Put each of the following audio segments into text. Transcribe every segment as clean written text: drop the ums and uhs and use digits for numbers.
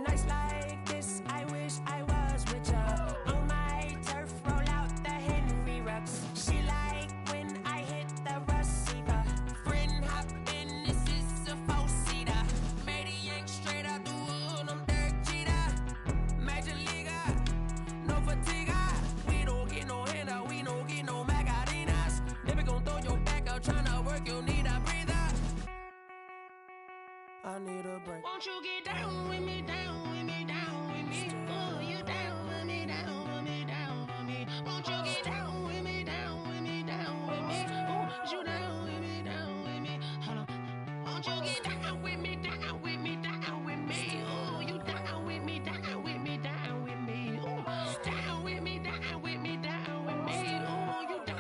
Nights like this, I wish I was with ya. On my turf, roll out the Henry rocks. She like when I hit the receiver. Friend hop in, this is a four-seater. Maniac straight out the wood, I'm Derek Jeter. Major leaguer, no fatigue. We don't get no handout, we don't get no Macarinas. Never gon' throw your back out, tryna work, you need a breather. I need a break. Won't you get down with me, down with me, down with me? Oh, you down with me, down with me, down with me. Won't you get down with me, down with me, down with me? Oh, you down with me, down with me? Hold on. Won't you get down with me, down with me, down with me? Oh, you down with me, down with me, down with me? Oh, down with me, down with me, down with me? Oh, you down.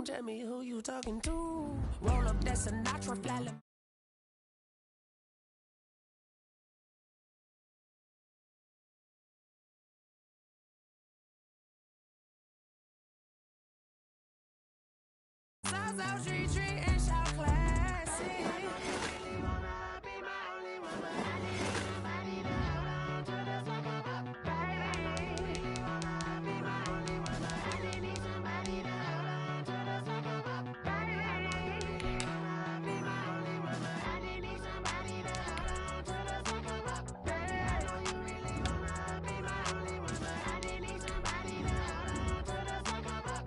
Tell me who you talking to. Roll up that Sinatra flat. South South Street and shout classic. Really wanna be my only one, but I need somebody to hold on to the second up, baby. Really wanna be my only one, but I need somebody to hold on to the second up, baby. Really wanna be my only one, but I need somebody to hold on to the second up, baby. I know you really wanna be my only one, but I need somebody to hold on to the second up.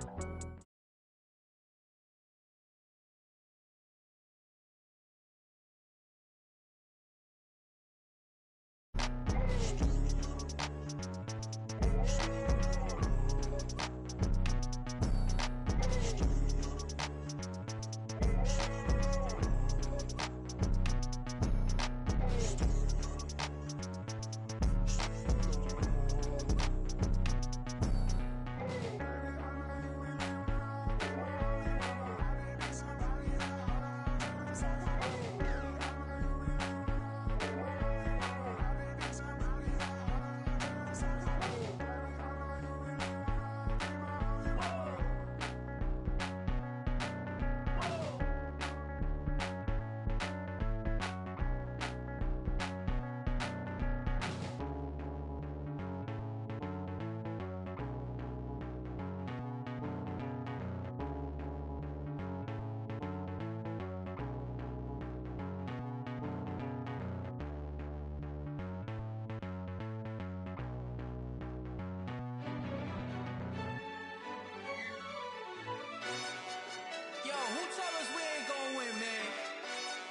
Yo, who told us we ain't gonna win, man?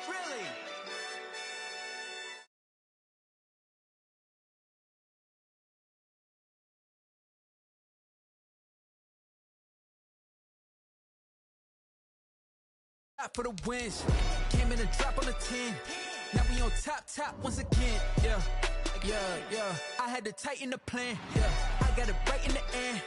Really? For the wins, came in a drop on the 10. Now we on top once again. Yeah. I had to tighten the plan. Yeah, I got it right in the end.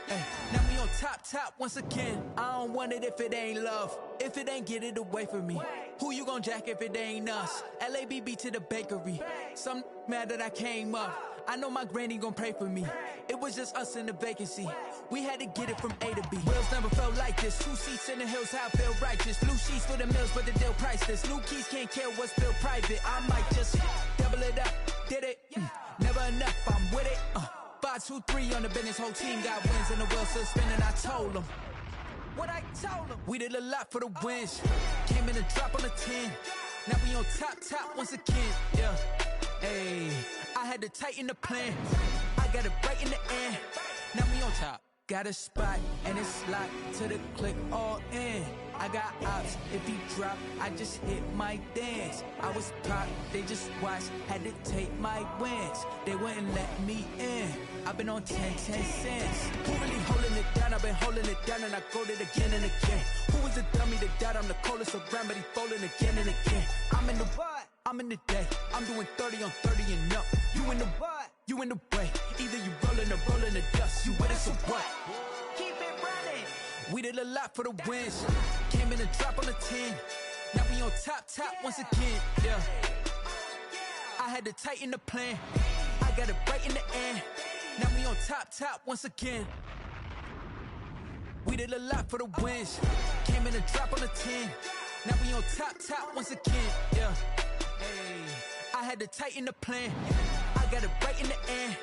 Now we on top once again. I don't want it if it ain't love. If it ain't, get it away from me. Who you gon' jack if it ain't us? LABB to the bakery. Some mad that I came up. I know my granny gon' pray for me. It was just us in the vacancy. We had to get it from A to B. Wheels never felt like this. 2 seats in the hills, how I feel righteous. Blue sheets for the mills, but the deal priceless. New keys can't care what's built private. I might just double it up. Did it? Never enough, I'm with it. 5, 2, 3 on the business. Whole team got wins and the wheels still spinning. I told them what I told them. We did a lot for the wins. Came in a drop on the 10. Now we on top once again. Yeah. Hey, I had to tighten the plan. I got it right in the end. Now we on top. Got a spot and it's locked to the click all in. I got ops, if he drop, I just hit my dance. I was pop, they just watched, had to take my wins. They wouldn't let me in. I've been on 10 cents. Who really holding it down? I've been holding it down and I go it again and again. Who was the dummy that died? I'm the coldest around, but he folding again and again. I'm in the what? I'm in the day. I'm doing 30 on 30 and up. You in the what? You in the way. Either you rolling or rolling the dust. You with us or what? Keep it running. We did a lot for the wins. Came in a drop on the 10. Now we on top once again. Yeah. I had to tighten the plan. I got it right in the end. Now we on top once again. We did a lot for the wins. Came in a drop on the 10. Now we on top once again, yeah. Hey, I had to tighten the plan. I got it right in the end.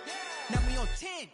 Now we on 10.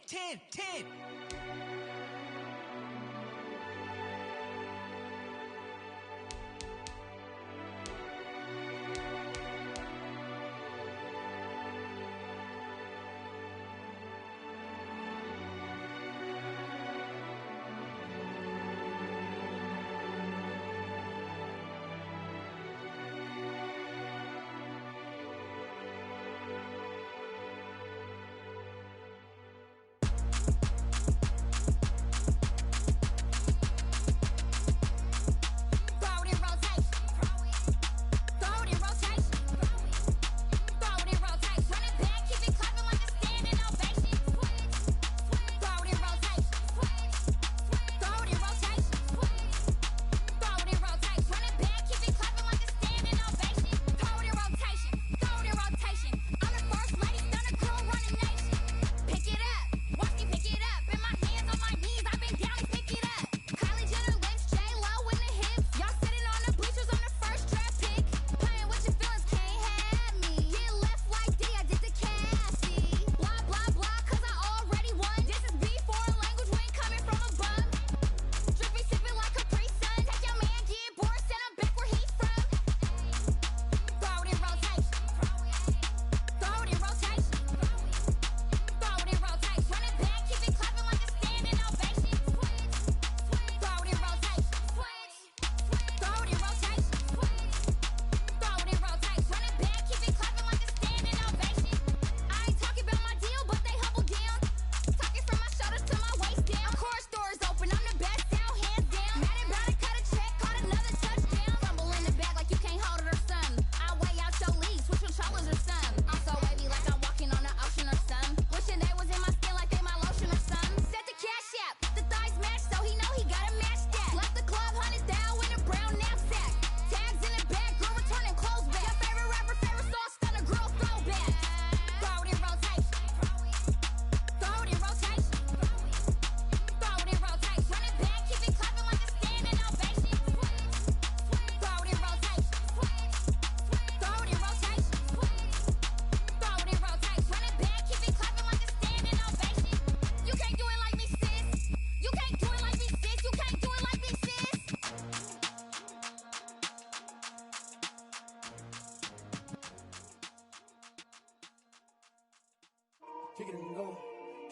Kick it and go.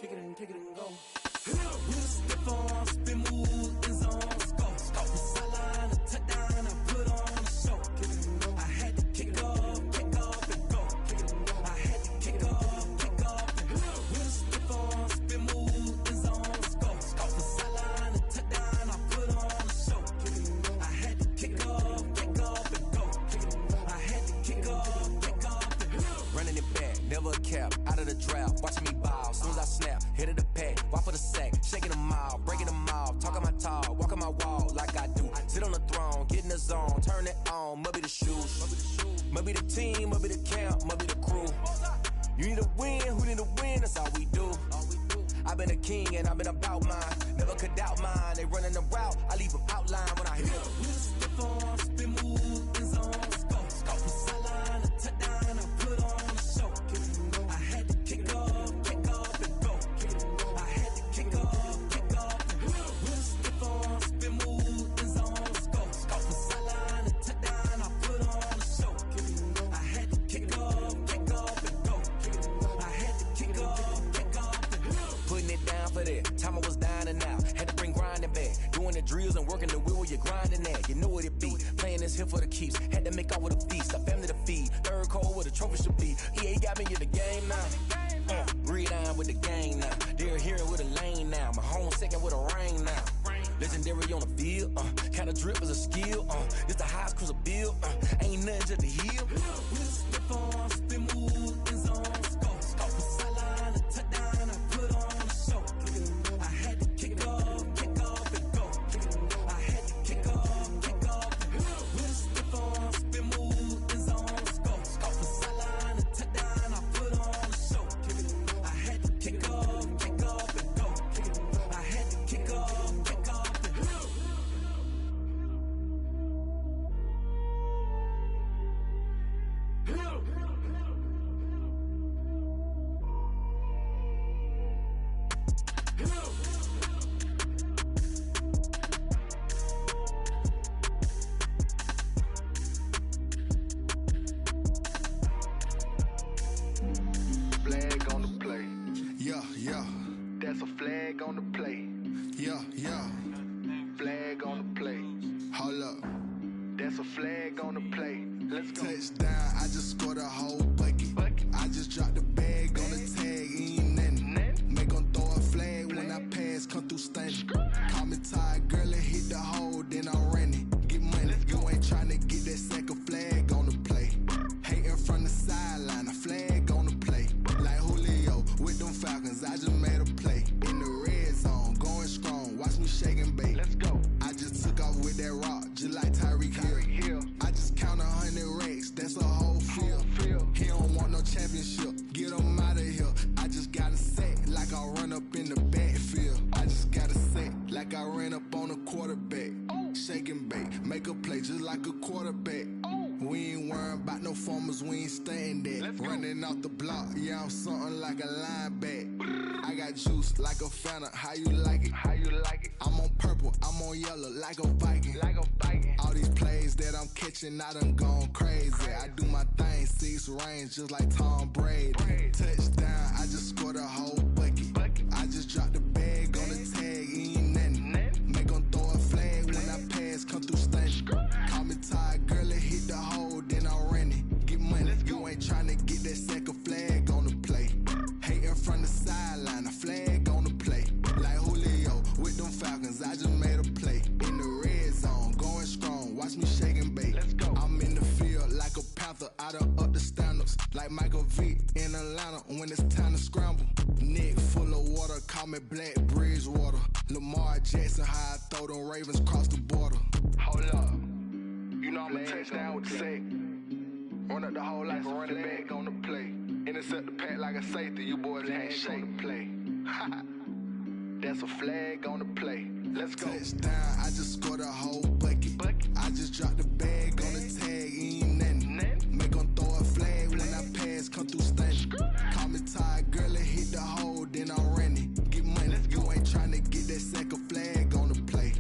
Kick it and go. With a stiff arm, spin move, in zone, go. From sideline to touchdown, I put on a show. I had to kick off and go. I had to kick off and go. With a stiff arm, spin move, in zone, go. From sideline to touchdown, I put on a show. I had to kick off and go. I had to kick off and go. Running it back, never a cap, out of the draft, watching me ball, soon as I snap, hit of the pack, walk for the sack, shaking them all, breaking them off, talking my talk, walking my wall like I do, sit on the throne, get in the zone, turn it on, must be the shoes, must be the team, must be the camp, must be the crew, you need a win, who need a win, that's all we do, I've been a king and I've been about mine, never could doubt mine, they running the route, I leave them outline when I hit them. With a stiff arm, spin move, in zone, go. From sideline to touchdown, I put on a show. I had to kick off and go. I had to kick off and go. With a stiff arm, spin move, in zone, go. From sideline to touchdown, I put on a show. I had to kick off and go. I had to kick off and go. Putting it down for that, time I was down and out, had to bring grinding back, doing the drills and working the wheel where you're grinding at, you know what it be, playing this here for the keeps, had to make out with a feast, a family to feed, third cold where the trophy should be, EA got me in the game now, read on with the game now, they're hearing with a lane now, my home second with a rain now, legendary on the field, kind of drip is a skill, it's the highest cruiser bill, ain't nothing just to heal. With a stiff arm, spin move, in zone, go. From sideline to touchdown, I put on a show. I had to kick off and go. I had to kick off and go. With a stiff arm, spin move, in zone, go. From sideline to touchdown, I put on a show. I had to kick off and go. I had to kick off and go. Flag on the play. Yeah, yeah. That's a flag on the play. Yeah, yeah. Flag on the play. Hold up. That's a flag on the play. Let's go. Touchdown, I just scored a whole bucket. I just dropped the bag on the tag, ain't nothing. Make 'em throw a flag when I pass, come through stunning. Call me tired, girl, and hit the hole, then I'm running. Get money, you ain't tryna get that second flag on the play. Hating from the sideline, a flag on the play. Like Julio with them Falcons, I just made a play. In the red zone, going strong, watch me shake and bake. Let's go. I just took off with that rock, just like Tyreek Hill. I just count 100 racks, that's a whole field. He don't want no championship, get him out of here. I just got a set, like I run up in the backfield. I just got a set, like I ran up on a quarterback. Shake and bake, make a play just like a quarterback. We ain't worrying about no formers, we ain't staying there. Running off the block, yeah, I'm something like a linebacker. I got juice like a Fanta, how you like it? How you like it? I'm on purple, I'm on yellow, like a Viking. Like a Viking. All these plays that I'm catching, I done gone crazy. I do my thing, 6 range, just like Tom Brady. Touchdown, I just scored a whole bucket. I just dropped the bag on the tag, ain't nothing. Make 'em throw a flag when I pass, come through stunning. Call me tired, girl, and hit the hole, then I'm running. Get money, you ain't tryna get that second flag on the play. Hating from the sideline, a flag on the play. Like Julio with them Falcons, I just made a play. In the red zone, going strong, watch me shake and bake. Let's go. I'm in the field like a panther, I done up the standards. Like Michael Vick in Atlanta when it's time to scramble. Neck full of water, call me Black Bridgewater. Lamar Jackson, how I throw them Ravens cross the border. Hold up. You know I'm a touchdown with the sack. Run up the whole life, a running back on the play. Intercept the pack like a safety, you boys can't shake the play. That's a flag on the play. Let's go. Touchdown, I just scored a whole bucket. I just dropped the bag on the tag, ain't nothing. Make 'em throw a flag when I pass, come through stunning. Call me tired, girl, and hit the hole, then I'm running. Get money, you ain't tryna get that second flag on the play.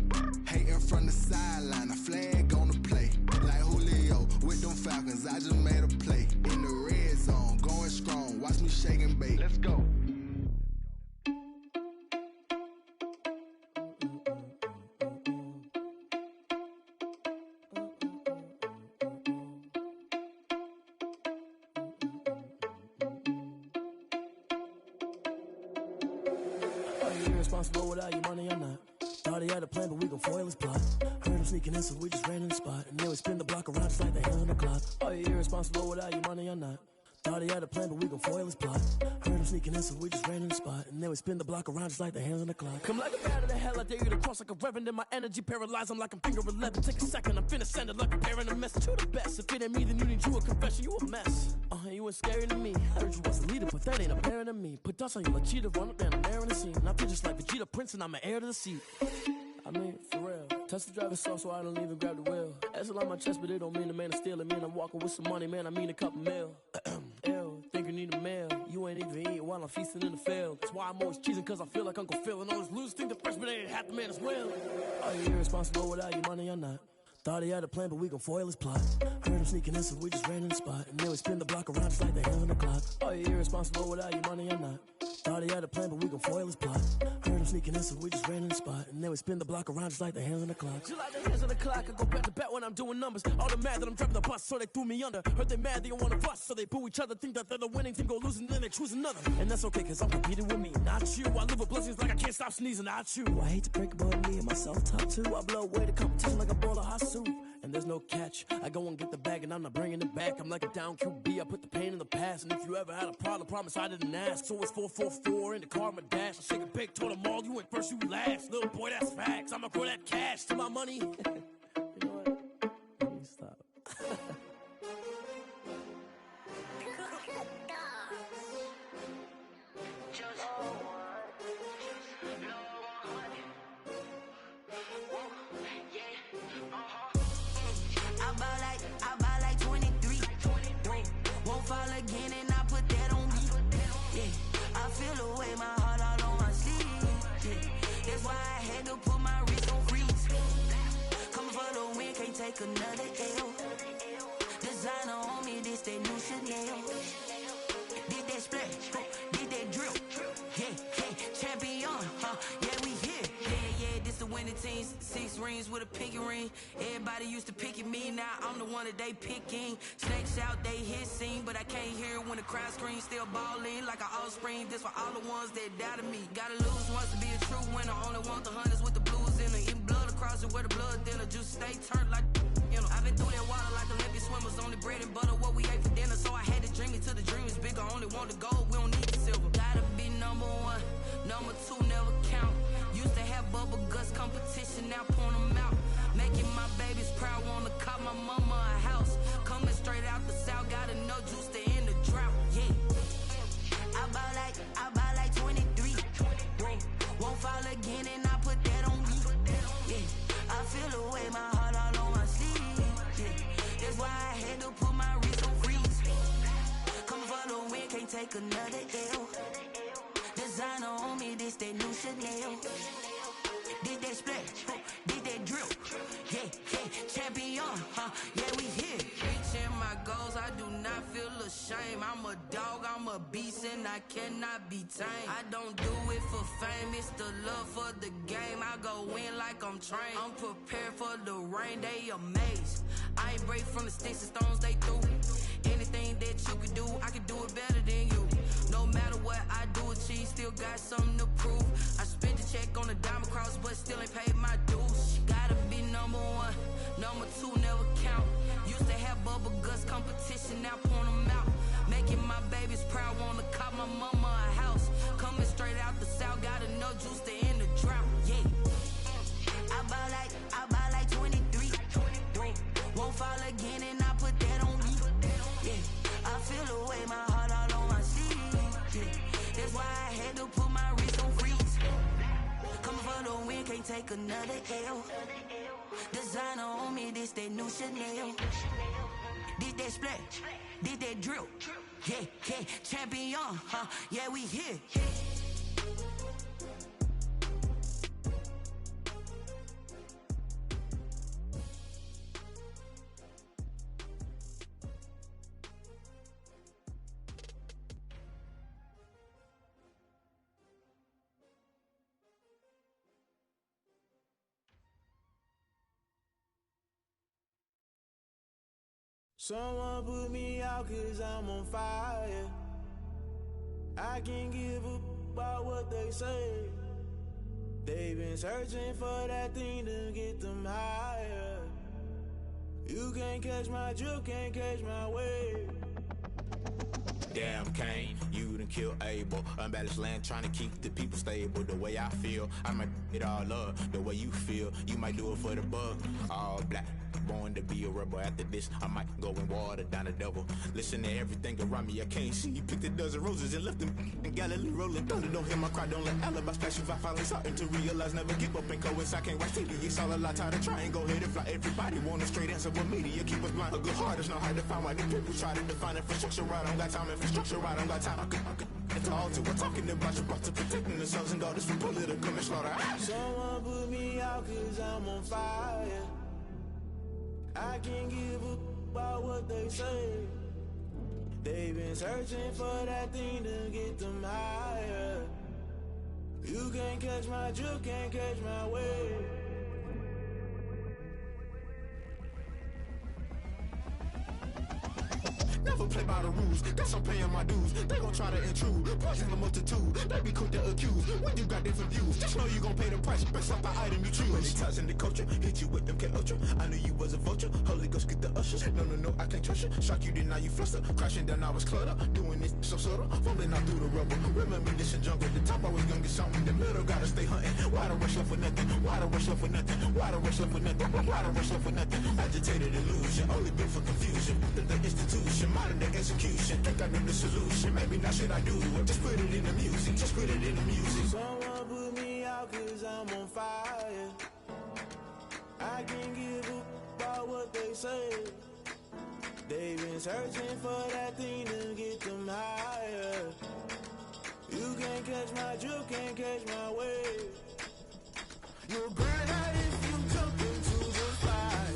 Hating from the sideline, a flag on the play. Like Julio with them Falcons, I just made a play. In the red zone, going strong, watch me shake and bake. Let's go. Irresponsible without your money or not. Thought he had a plan, but we gon' foil his plot. Heard him sneaking in, so we just ran in the spot. And then we spin the block around just like the hands on the clock. Are you irresponsible without your money or not? Thought he had a plan, but we gon' foil his plot. Heard him sneaking in, so we just ran in the spot. And then we spin the block around just like the hands on the clock. Come like a bat of the hell, I dare you to cross like a reverend. And my energy paralyzed, I'm like I'm finger 11. Take a second, I'm finna send it like a parent a message. You the best, if it ain't me, then you need you a confession. You a mess, you ain't scary to me. Heard you was a leader, but that ain't apparent to me. Put dust on you like cheetah, run up and I'm air in the scene. And I feel just like Vegeta Prince and I'm an heir to the seat. I mean, for real. Touch the driver's soft so I don't even grab the wheel. That's on my chest, but it don't mean the man is stealing. Mean I'm walking with some money, man, I mean a couple mil. Ew, think you need a meal. You ain't even eat while I'm feasting in the field. That's why I'm always cheesing, cause I feel like Uncle Phil. And all those losers think the freshman ain't half the man as well. Are you irresponsible without your money or not? Thought he had a plan, but we gon' foil his plot. Heard him sneaking in, so we just ran in the spot. And then we spin the block around just like the hands on the clock. Are you irresponsible without your money or not? Thought he had a plan, but we gon' foil his plot. Heard him sneaking in, so we just ran in the spot. And then we spin the block around just like the hands on the clock. Just like the hands on the clock, I go back to back when I'm doing numbers. All the mad that I'm driving the bus, so they threw me under. Heard they mad, they don't wanna bust, so they boo each other. Think that they're the winning team, go losing, then they choose another. And that's okay, cause I'm competing with me, not you. I live with blessings like I can't stop sneezing, not you. I hate to break about me and my self-talk too. I blow away the competition like a bowl of hot soup. And there's no catch, I go and get the bag and I'm not bringing it back. I'm like a down QB, I put the pain in the past. And if you ever had a problem, promise I didn't ask. So it's 444 in the car, my dash. I shake a big, told them all, you ain't first, you last. Little boy, that's facts, I'ma grow that cash to my money. You know what? Let me stop. I buy like 23. Won't fall again and I put that on me. Yeah, I feel away my heart all on my sleeve. another L. Designer on me, this that new Chanel. Did that splash, did that drill. Yeah, champion, yeah, we here. Yeah, this the winning team. 6 rings with a pinky ring. Everybody used to picking me, now I'm the one that they picking. Snakes out, they hissing, but I can't hear when the crowd screams. Still balling like an offspring. This for all the ones that doubted me. Gotta lose once to be a true winner. Only want the hunters with the blues in it. Eating blood across it where the blood thinner. Juice stay turned like, you know. I've been through that water like Olympic swimmers. Only bread and butter, what we ate for dinner. So I had to dream it till the dream is bigger. Only want the gold, we don't need the silver. Gotta be number 1, number 2 never count. Used to have bubble guts competition, now point them out. Making my babies proud, wanna call my mama a house. Coming straight out the south, gotta know juice to end the drought. Yeah, I buy like 23. Won't fall again and I put that on me. Yeah, I feel the way, my heart all on my sleeve. Yeah, that's why I had to put my wrist on freeze. Coming for the win, can't take another L. Designer on me, this that new Chanel. Did that splash, did that drill. Yeah, champion, yeah, we here. Reaching my goals, I do not feel ashamed. I'm a dog, I'm a beast, and I cannot be tamed. I don't do it for fame, it's the love for the game. I go in like I'm trained. I'm prepared for the rain, they amazed. I ain't break from the sticks and stones they threw. Anything that you could do, I could do it better than you. No matter what I do, achieve, still got something to prove. I spent the check on the diamond cross, but still ain't paid my dues. Gotta be number 1, number 2 never count. Used to have bubble guts competition, now point them out. Making my babies proud, wanna call my mama a house. Coming straight out the south, gotta know juice to end the drought. Yeah, I buy like 23. Won't fall again and I put that on me. Yeah, I feel the way, my heart all on my sleeve. Yeah, that's why I had to put my wrist on freeze. Coming for the win, can't take another L. Designer on me, this that new Chanel. Did that splash, did that drill. Yeah, champion, yeah, we here. Someone put me out 'cause I'm on fire. I can't give up about what they say. They've been searching for that thing to get them higher. You can't catch my drift, can't catch my wave. Damn Kane, you done killed Abel. Unbalanced land trying to keep the people stable. The way I feel, I might it all up. The way you feel, you might do it for the bug. All black, born to be a rebel. After this, I might go and water down the devil. Listen to everything around me, I can't see. Picked a dozen roses and left them in Galilee rolling thunder. Don't hear my cry, don't let alibis flash. If I finally starting to realize, never give up and coincide. Can't write TV, it's all a lot. Tired of trying, go ahead and fly. Everybody want a straight answer, but media keep us blind. A good heart is not hard to find. Why the people try to define infrastructure right? I don't got time, infrastructure right, I don't got time. I could it's all to we're talking about your to protecting the sons and daughters from political and slaughter. Someone put me out 'cause I'm on fire. I can't give up about what they say. They've been searching for that thing to get them higher. You can't catch my drift, can't catch my wave. Never play by the rules, guess I'm paying my dues. They gon' try to intrude, poison the multitude. They be quick to accuse, when you got different views. Just know you gon' pay the price, based off the item you choose. Many times in the culture, hit you with MK Ultra. I knew you was a vulture, Holy Ghost get the ushers. No, I can't trust you. Shock you, then now you fluster. Crashing down, I was cluttered. Doing this so subtle, falling out through the rubble. Remember this in jungle, the top I was gonna get something. The middle gotta stay hunting. Why the rush left for nothing? Why the rush left for nothing? Why the rush left for nothing? Why the rush left for nothing? Agitated illusion, only built for confusion. The institution, modern day execution. Think I know the solution. Maybe not should I do it? Just put it in the music. Just put it in the music. Someone put me out 'cause I'm on fire. I can't give up about what they say. They've been searching for that thing to get them higher. You can't catch my drift, can't catch my wave. You'll burn out if you jump into the fire.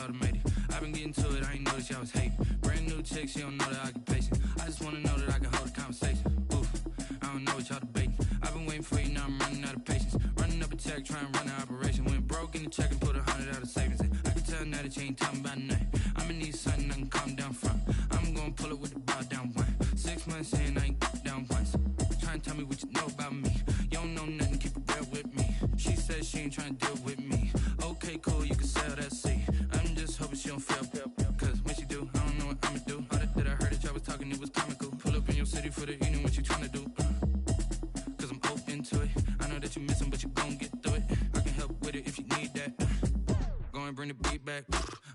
automated. I've been getting to it, I ain't noticed y'all was hating. Brand new chick, she don't know the occupation. I just wanna know that I can hold a conversation. Oof, I don't know what y'all debating. I've been waiting for you, now I'm running out of patience. Running up a check, trying to run an operation. Went broke in the check and put 100 out of savings in. I can tell now that you ain't talking about nothing. I'ma need something I can calm down from. I'm gonna pull it with the bow down one. 6 months in, I ain't down once. Trying to tell me what you know about me. You don't know nothing, keep it real with me. She says she ain't trying to deal with me. Okay, cool, you can sell that seat. I'm just hoping she don't fail. Cause when she do, I don't know what I'ma do. All that I heard that y'all was talking, it was comical. Pull up in your city for the evening, what you tryna do? Cause I'm open to it. I know that you missing, but you gon' get through it. I can help with it if you need that. Go and bring the beat back.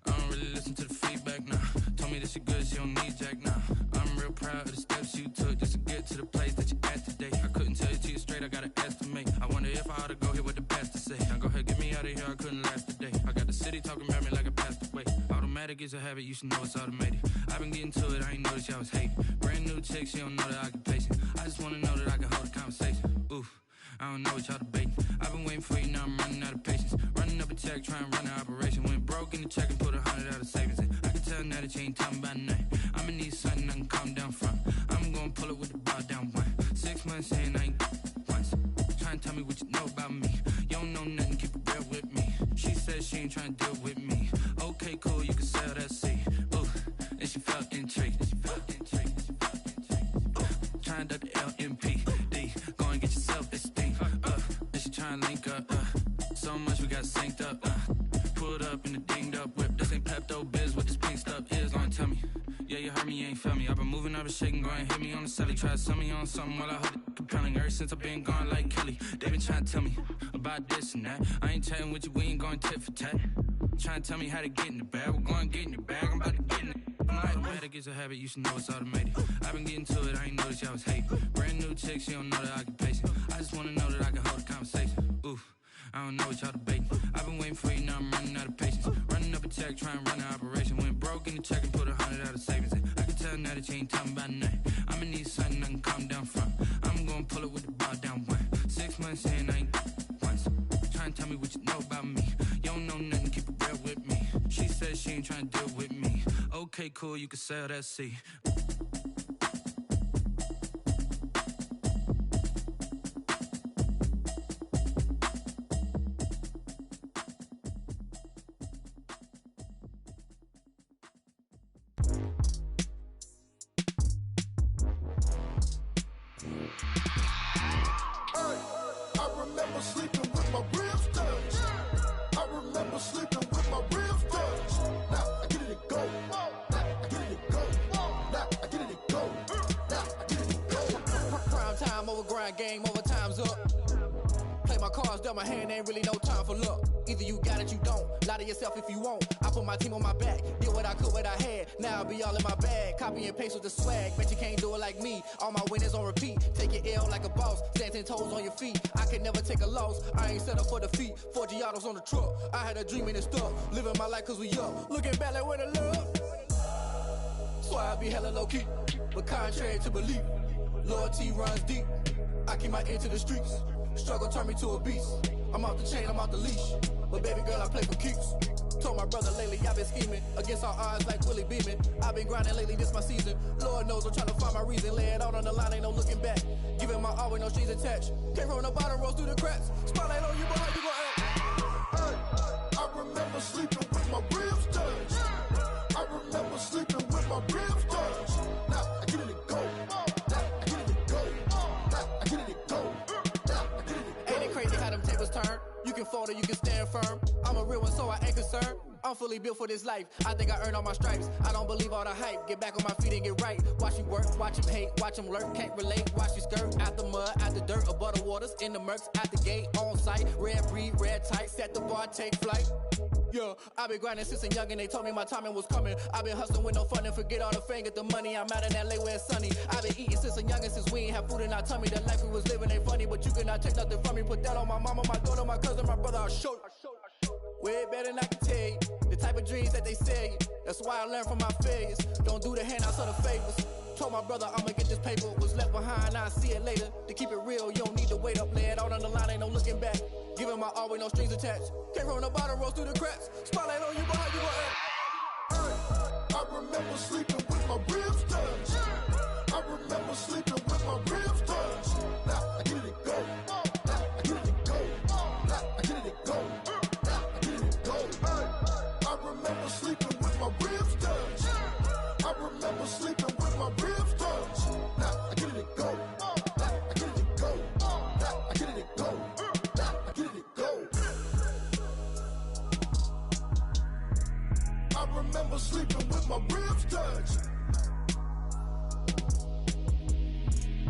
I don't really listen to the feedback, nah. Told me that she good, she don't need jack, nah. I'm real proud of the steps you took just to get to the place that you at today. I couldn't tell you to you straight, I gotta estimate. I wonder if I ought to go here with the pastor say. Now go ahead, get me out of here, I couldn't last today. I got the city talking about me like I passed away. Automatic is a habit, you should know it's automated. I've been getting to it, I ain't noticed y'all was hating. Brand new chick, she don't know the occupation. I just wanna know that I can hold a conversation. Oof, I don't know what y'all debating. I've been waiting for you, now I'm running out of patience. Running up a check, trying to run an operation. Went broke in the check and put 100 out of savings in. I can tell now that you ain't talking about nothing. I'ma need something I can calm down from. I'm gonna pull it with the bow down one. 6 months in, I ain't once. Trying to tell me what you know about me. You don't know nothing, keep it real with me. She says she ain't trying to deal with me. Okay, cool, you can sell that seat. Ooh, and she felt intrigued. Trying to duck the LMPD. Go and get your self-esteem. And she trying to link up. So much we got synced up. Pulled up in the dinged up whip. This ain't Pepto-Biz, what this pink stuff is. Don't tell me. Yeah, you heard me, you ain't felt me. I've been moving, I've been shaking, go and hit me on the celly. Try to sell me on something while I hold it compelling. Ever since I've been gone like Kelly, they been trying to tell me about this and that. I ain't chatting with you, we ain't going tit for tat. Trying to tell me how to get in the bag, we're going to get in the bag, I'm about to get in it. Automatic is a habit, you should know it's automated. I've been getting to it, I ain't noticed y'all was hating. Brand new chick, she don't know the occupation. I just wanna know that I can hold a conversation. Oof, I don't know what y'all debating. I've been waiting for you, now I'm running out of patience. Running up a check, trying to run an operation. Went broke in the check and put 100 out of savings in. I can tell now that you ain't talking about nothing. I'ma need something I can calm down from. I'm gonna pull it with the bow down one. 6 months in, I ain't once. Trying to tell me what you know about me. You don't know nothing, keep it real with me. She says she ain't trying to deal with me. Okay, cool, you can sell that seat. Game over, time's up. Play my cards, dealt my hand, ain't really no time for luck. Either you got it, you don't. Lie to yourself if you won't. I put my team on my back, did what I could, what I had. Now I'll be all in my bag. Copy and paste with the swag. Bet you can't do it like me. All my winners on repeat. Take your L like a boss. Stand 10 toes on your feet. I can never take a loss. I ain't set up for defeat. 4 Giottos on the truck. I had a dream and it stuck. Living my life cause we up. Looking back like where the love. So I be hella low key. But contrary to belief, loyalty runs deep. I keep my ear to the streets. Struggle turned me to a beast. I'm off the chain, I'm off the leash. But baby girl, I play for keeps. Told my brother lately, I've been scheming. Against all odds like Willie Beeman. I've been grinding lately, this my season. Lord knows I'm trying to find my reason. Lay it out on the line, ain't no looking back. Giving my all with no strings attached. Came from the bottom, rose through the cracks. Spotlight on you, but how you gon' act? Hey, I remember sleeping with my ribs touched. I remember sleeping with my ribs touched. Now I get it to go. Turn. You can fold or you can stand firm. I'm a real one, so I ain't concerned. I'm fully built for this life. I think I earned all my stripes. I don't believe all the hype. Get back on my feet and get right. Watch you work, watch him hate, watch him lurk. Can't relate, watch you skirt. Out the mud, out the dirt, above the waters, in the murks, out the gate, on site. Red breed, red tight, set the bar, take flight. Yeah, I been grinding since a youngin', they told me my timing was coming. I been hustling with no fun and forget all the fame, get the money. I'm out in LA where it's sunny. I been eating since a youngin', since we ain't have food in our tummy. The life we was living ain't funny, but you cannot take nothing from me. Put that on my mama, my daughter, my cousin, my brother, I'll show you. Way better than I can tell you. The type of dreams that they sell you. That's why I learned from my failures. Don't do the handouts or the favors. Told my brother I'ma get this paper. Was left behind, I'll see it later. To keep it real, you don't need to wait up. Lay it out on the line, ain't no looking back. Giving my all with no strings attached. Came from the bottom, rose through the cracks. Spotlight on you, but how you gon' act? I remember sleeping with my ribs touched. I remember sleeping with my ribs touched. Now I get it go. Now I get it go. Now I get it go. Now I get it go. I remember sleeping with my ribs touched. I remember sleeping with my ribs touched. Now I get it go. Now I get it go. Now I get it go. Now I get it go. I remember sleeping with my ribs touched.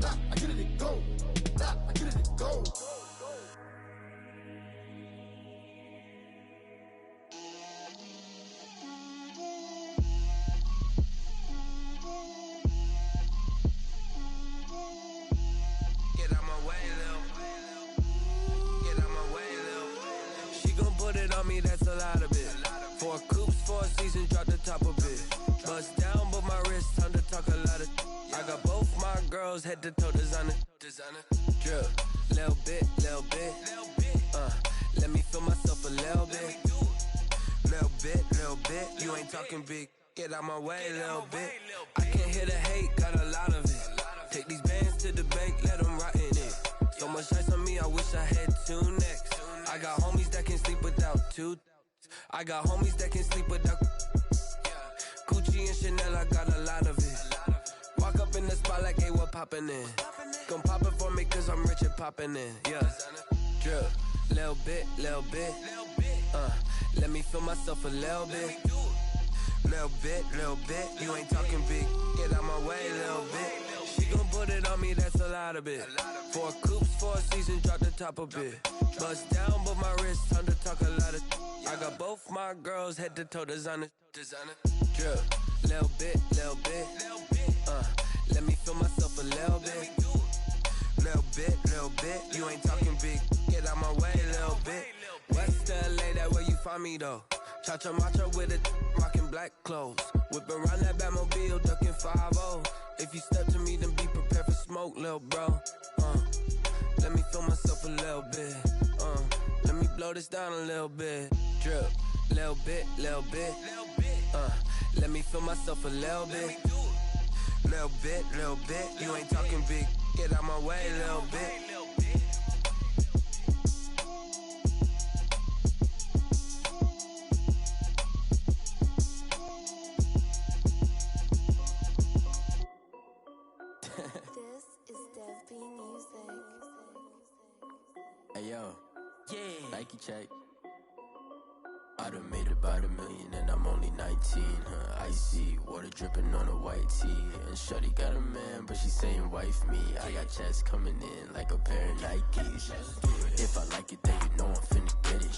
Nah, I get it go. Nah, I get it go. Get out my way, Lil. Get out my way, Lil. She gon' put it on me, that's a lot of it. 4 coops, 4 seasons, drop the top of it. Bust down, but my wrist, time to talk a lot of. I got both my girls head to toe designer. Drip, little bit. Let me feel myself a little bit. Little bit. You ain't talking big. Get out my way, little bit. I can't hear the hate, got a lot of it. Take these bands to the bank, let them rot in it. So much ice on me, I wish I had 2 necks. I got homies that can sleep without 2. I got homies that can sleep without Gucci and Chanel, I got a lot of it. Walk up in the spot like, hey, what poppin' in? Gon' pop it for me cause I'm rich and poppin' in, yeah. Drip, little bit. Let me feel myself a little bit. Little bit. You ain't talking big. Get out my way, little bit. She gon' put it on me, that's a lot of it. 4 coops, 4 seasons, drop the top a bit. Bust down, but my wrist, time to talk a lot of. I got both my girls head to toe designer. Drip, little bit. Let me feel myself a little bit. Little bit. You ain't talking big. Get out my way, little bit. West LA, that where you find me though. Cha-cha matcha with it, rockin' black clothes. Whip around that Batmobile, ducking 5-0. If you step to me, then be prepared for smoke, lil' bro. Let me feel myself a little bit. Let me blow this down a little bit. Drip, little bit. Let me feel myself a little bit. Little bit. You ain't talking big. Get out my way, little bit. Hey yo, yeah. Nike check. I done made about $1 million and I'm only 19. Icy water dripping on a white tee. And shorty got a man, but she saying wife me. I got checks coming in like a pair of Nikes. If I like it, then you know I'm finna get it.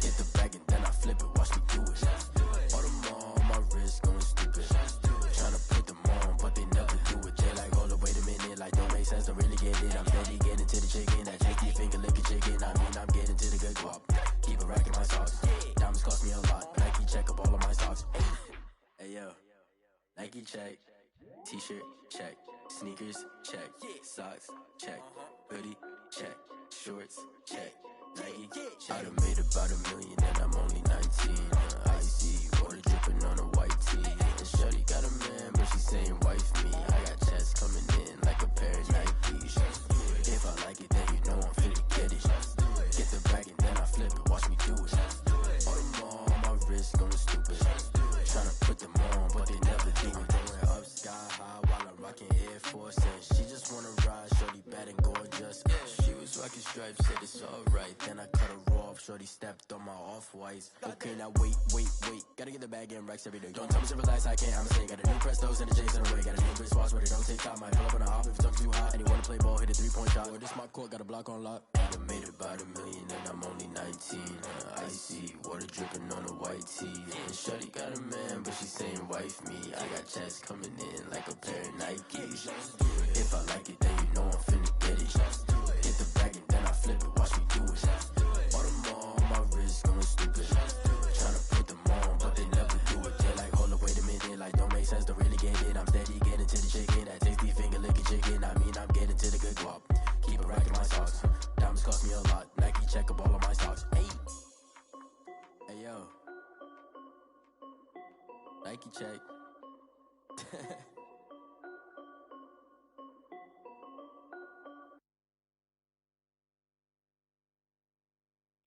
Get the bag and then I flip it. Watch me do it. All them on my wrist going stupid. Tryna put them on, but they never do it. They like, hold up, wait a minute. Like, don't make sense, don't really get it. I'm steady getting to the chicken. That tasty finger licking chicken. I mean, I'm getting to the good guap. Keep a rack in my socks. Diamonds cost me a lot. Nike check up all of my socks. Hey yo, Nike check. T-shirt check. Sneakers check. Socks check. Hoodie check. Shorts check. Nike check. I done made about $1 million and I'm only 19. Icy water dripping on a white tee. And shorty got a man, but she saying wife me. I got checks coming in like a pair of Nikes. If I like it, then you know I'm finna get it. Get the bag and then I flip it. Watch me do it. All them on my wrist going stupid. Tryna put them on, but they never do it. Going up sky high while I'm rocking Air Force. And she just wanna ride, shorty bad and gorgeous. She was rocking stripes, said it's alright. Then I cut her off, shorty stepped on my off-whites. Okay, now wait. Gotta get the bag and racks every day. Don't tell me to relax, I can't, I'ma say. Got a new Prestos and a J's in the way. Got a new Chris Foss, but it don't take time. Might pull up on a hop if it's too hot. And he wanna play ball, hit a 3-point shot. Or this my court, got a block on lock. I done made about $1 million and I'm only 19. Icy water dripping on a white tee. And shorty got a man, but she saying wife me. I got checks coming in like a pair of Nikes. If I like it, then you know I'm finna get it. Get the bag and then I flip it. Watch me do it. All them on my wrist going stupid. Tryna put them on, but they never do it. They like, hold up, wait a minute. Like, don't make sense, don't really get it. I'm steady getting to the chicken. That tasty finger licking chicken. I mean, I'm getting to the good guap. Keep a rack in my socks. Diamonds cost me a lot. Nike check up all of Nike check.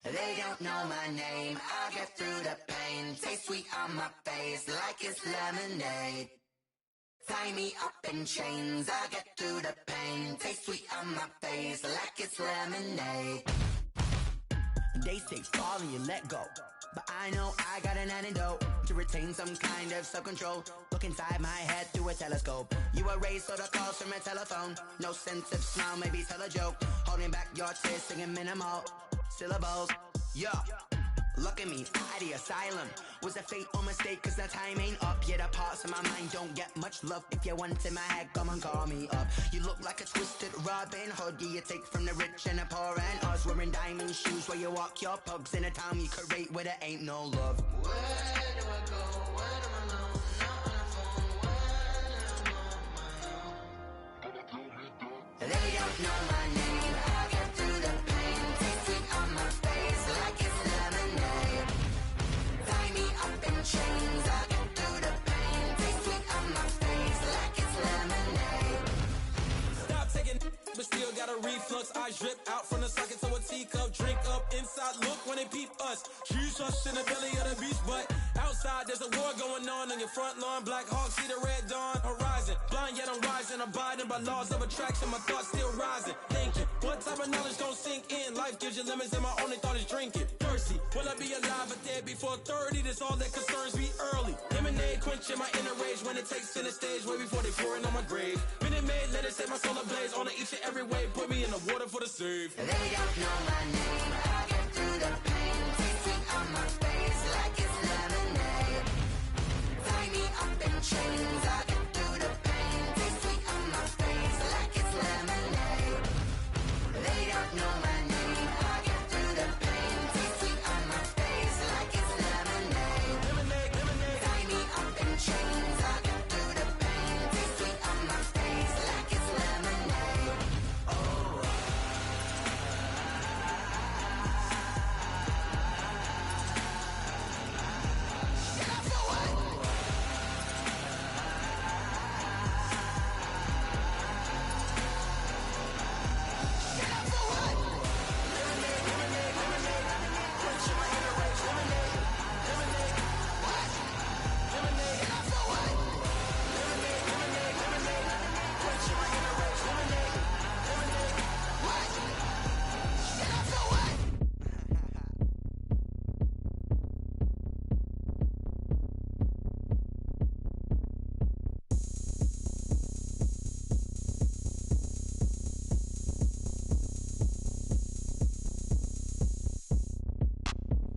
They don't know my name, I'll get through the pain. Taste sweet on my face like it's lemonade. Tie me up in chains, I'll get through the pain. Taste sweet on my face like it's lemonade. They say fall and you let go, but I know I got an antidote to retain some kind of self-control. Look inside my head through a telescope. You erase all the calls from a telephone. No sense of smile, maybe tell a joke. Holding back your tears, singing minimal syllables. Yeah, look at me, at the asylum. Was a fate or mistake, cause the time ain't up. Yet the parts of my mind don't get much love. If you want in my head, come and call me up. You look like a twisted Robin Hood. You take from the rich and the poor and us. Wearing diamond shoes where you walk your pugs in a town you create where there ain't no love. Where do I go? When I'm alone? Not on the phone. When I'm on my own. They don't know my name. I'll get through the pain. Taste sweet on my face like it's lemonade. Tie me up in chains. I'll get through the pain. Taste sweet on my face like it's lemonade. Stop taking, but still got a reflux. I drip out from the socket to a teacup. Drink up inside, look when they peep us. Shoes us in the belly of the beach, but outside there's a war going on your front lawn. Black Hawk, see the red dawn horizon. Blind yet I'm rising, abiding by laws of attraction. My thoughts still rising, thinking what type of knowledge don't sink in. Life gives you limits and my only thought is drinking. Thirsty, will I be alive or dead before 30? That's all that concerns me early. Lemonade quenching my inner rage when it takes center stage way before they pour it on my grave. Minute Maid, let it set my soul ablaze on each and every way. Put me in the water for the save. They don't know my name, I'll get through the pain. Taste sweet on my face like it's lemonade. Tie me up in chains, I'll get through the pain. Taste sweet on my face like it's lemonade. They don't know my name, I'll get through the pain. Taste sweet on my face like it's lemonade. Tie me up in chains, I'll get through the pain. Taste sweet on my face like it's lemonade. Oh,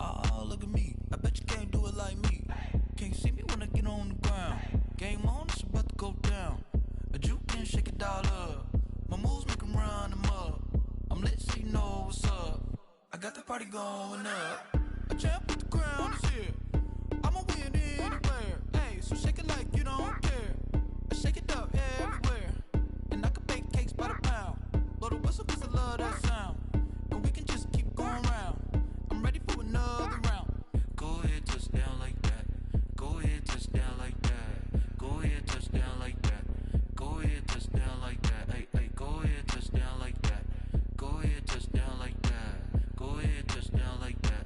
Oh, look at me. I bet you can't do it like me. Can't see me when I get on the ground. Game on, it's about to go down. A juke and shake it all up. My moves make 'em run them up. I'm lit so you know what's up. I got the party going up. A champ with the crown is here. I'ma win anywhere. Hey, so shake it like you don't care. I shake it up everywhere. And I can bake cakes by the pound. Blow the whistle 'cause I love that sound. And we can just keep going round. I'm ready for another round. Go ahead, touch down like that. Go ahead, touch down like that. Go ahead, touch down like that. Go ahead, touch down like that. Hey, hey, go ahead, touch down like that. Go ahead, touch down like that. Go ahead, touch down like that.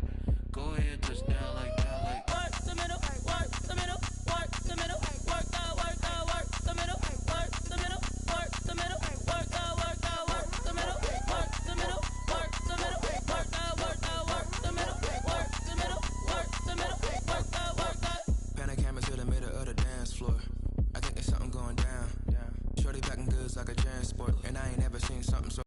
Go ahead, touch down like that. Like work the middle, work the middle, work the middle, work the middle, work the middle, work the middle, work the middle, work the middle, work the middle, work the middle, work the middle, work the middle, work the middle, work the. Pan a camera to the middle of the dance floor. I think there's something going down. Shorty packing goods like a transport, and I ain't never seen something so.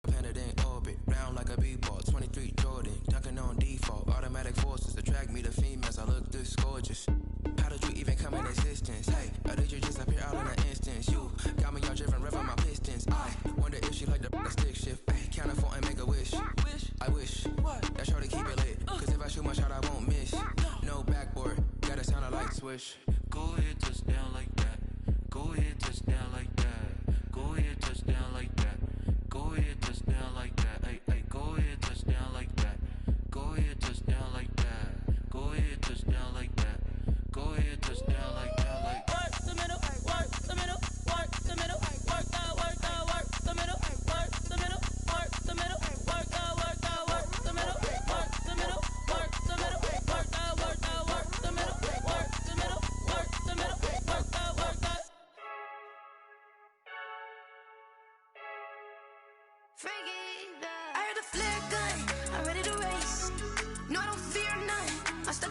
Planet in orbit, round like a b-ball. 23 Jordan, dunking on default. Automatic forces attract me to females. I look this gorgeous. How did you even come in existence? Hey, or did you just appear out in an instance? You got me all driven, revving my pistons. I wonder if she like the stick shift. Ay, count a 4 and make a wish. I wish that shorty keep it lit. Cause if I shoot my shot, I won't miss. No backboard, gotta sound a light switch. go ahead, touch down like that. Go ahead, touch down like that. Go ahead, touch down like that. Go ahead, touch down like that. Hey, hey, go ahead, touch down like that. Go ahead, touch down like that. Go ahead, touch down like that.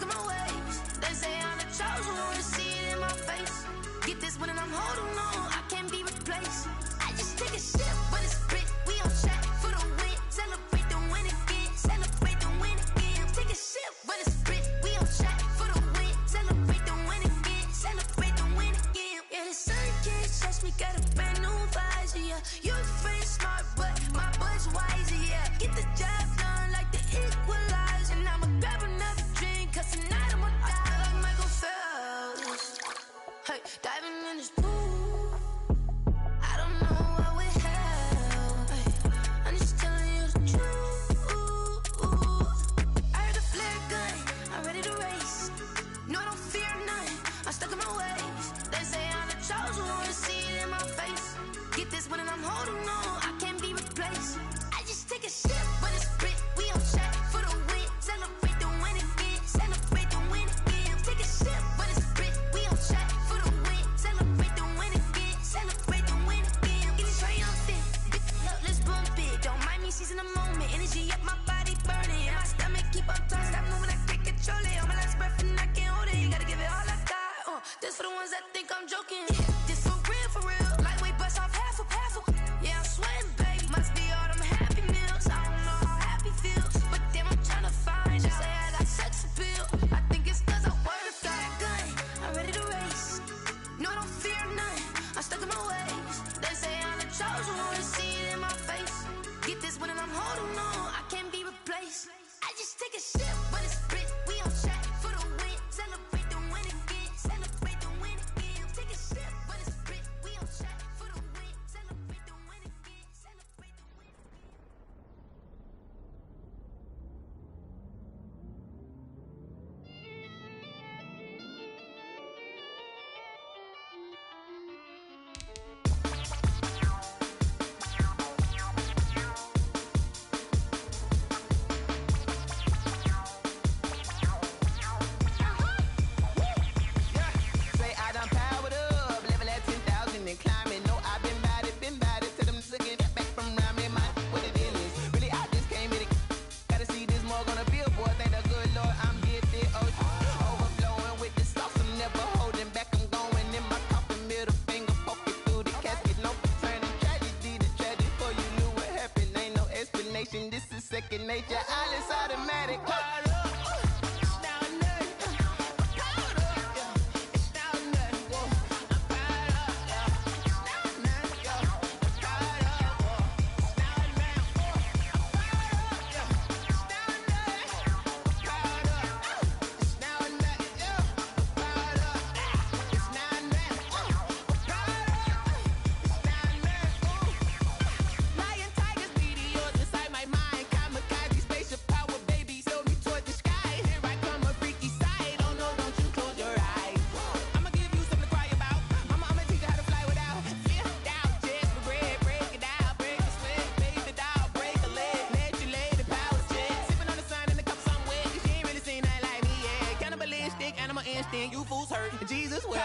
stuck in my ways. They say I'm the chosen one, to see it in my face. Get this one and I'm holding on, I can't be replaced. I just take a sip, but it's split. We on track for the win. Celebrate the win again. Celebrate the win again. Take a sip, but it's split. We on track for the win. Celebrate the win again. Celebrate the win again. Yeah, the sun can't touch me. Got a brand new visor. Yeah, you're friend smart, but my bud's wiser. Yeah, get the job done like the equalizer. And I'ma grab another drink, 'cause tonight I'ma die like Michael Phelps. Hey, diving in this pool. I don't know what we have. Hey, I'm just telling you the truth. I heard the flare gun, I'm ready to race. No, I don't fear none, I'm stuck in my ways. They say I'm the chosen one, to see it in my face. Get this one and I'm holding on, I can't be replaced. I just take a sip, but it's split. We on track for the win. Celebrate the win again. Celebrate the win again. Take a sip, but it's split. We on track for the win. Celebrate the win again. Celebrate the win again. Getting triumphant. Look, let's bump it. Don't mind me seizing the moment. Energy up my body burning. And my stomach keep on turning. Stop moving, I can't control it. On my last breath and I can't hold it. You gotta give it all I got. This for the ones that think I'm joking. This for real, for real. Lightweight bust off half a. Yeah, I'm sweating, baby. Must be all them happy meals. I don't know how happy feels, but damn, I'm trying to find out. Say I got sex appeal. I think it's 'cause I word a flat gun. I'm ready to race. No, I don't fear none. I'm stuck in my ways. They say I'm the chosen one, to see it in my face. Get this one and I'm holding on, I can't be replaced. I just take a sip, but it's split. We on track for the win. Celebrate the win again. Celebrate the win again. Take a sip, but it's split. We on track for the win. Celebrate the win again. Celebrate the win again. Say I done powered up, level at 10,000 and climbing. No, I've been bad it to them looking back from around me. My what the deal is. Really, I just came here to gotta see this more gonna be a boy. Thank the good Lord, I'm gifted. Overflowing with the sauce, I'm never holding back. I'm going in my coffin, middle finger poking through the casket. No turning tragedy to tragedy. Before you knew what happened, ain't no explanation. This is second nature. All is automatic. Caught up. Lion, tigers, meteors inside my mind. Kamikaze, spaceship power, baby, sail me toward the sky. Here I come, a freaky side. Oh no, don't you close your eyes. I'ma give you something to cry about. I'ma teach you how to fly without fear. Doubt, just for bread, break it out, break the sweat, baby, the doll, break a leg, let you lay the power check. Sipping on the sun in the cup somewhere, 'cause she ain't really seen nothing like me yet. Cannibalistic, animal instinct, you fools hurt. Jesus will.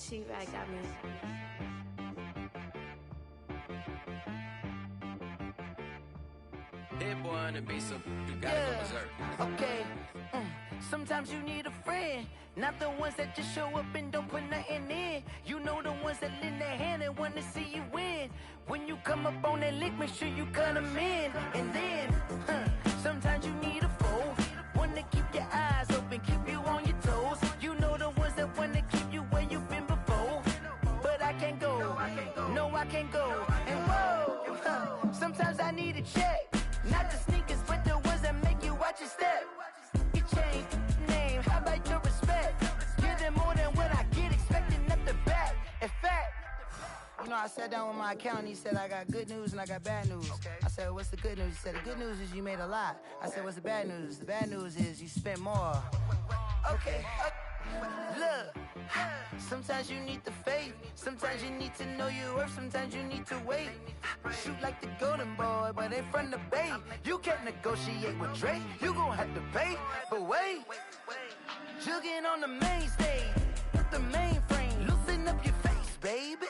She-Rag got me. boy on the beat, so you gotta go berserk. Okay. Sometimes you need a friend, not the ones that just show up and don't put nothing in. You know the ones that lend their hand and wanna see you win. When you come up on that lick, make sure you cut them in. And then, sometimes you need a foe, one to keep your eyes open, keep you on your toes. You know the ones that wanna keep you where you've been before. But I can't go, no I can't go. And whoa, sometimes I need a check, not the sneakers, but the ones that make you watch your step. Change name, how about your respect? Give them more than what I get, expecting up the back. In fact, you know, I sat down with my accountant, he said I got good news and I got bad news. I said, what's the good news? He said, the good news is you made a lot. I said, what's the bad news? The bad news is you spent more. Okay. Look, sometimes you need the faith, sometimes you need to know your worth, sometimes you need to wait. Shoot like the golden boy, but ain't from the bay. You can't negotiate with Drake, you gon' have to pay. But wait, jugging on the main stage, with the mainframe, loosen up your face, baby.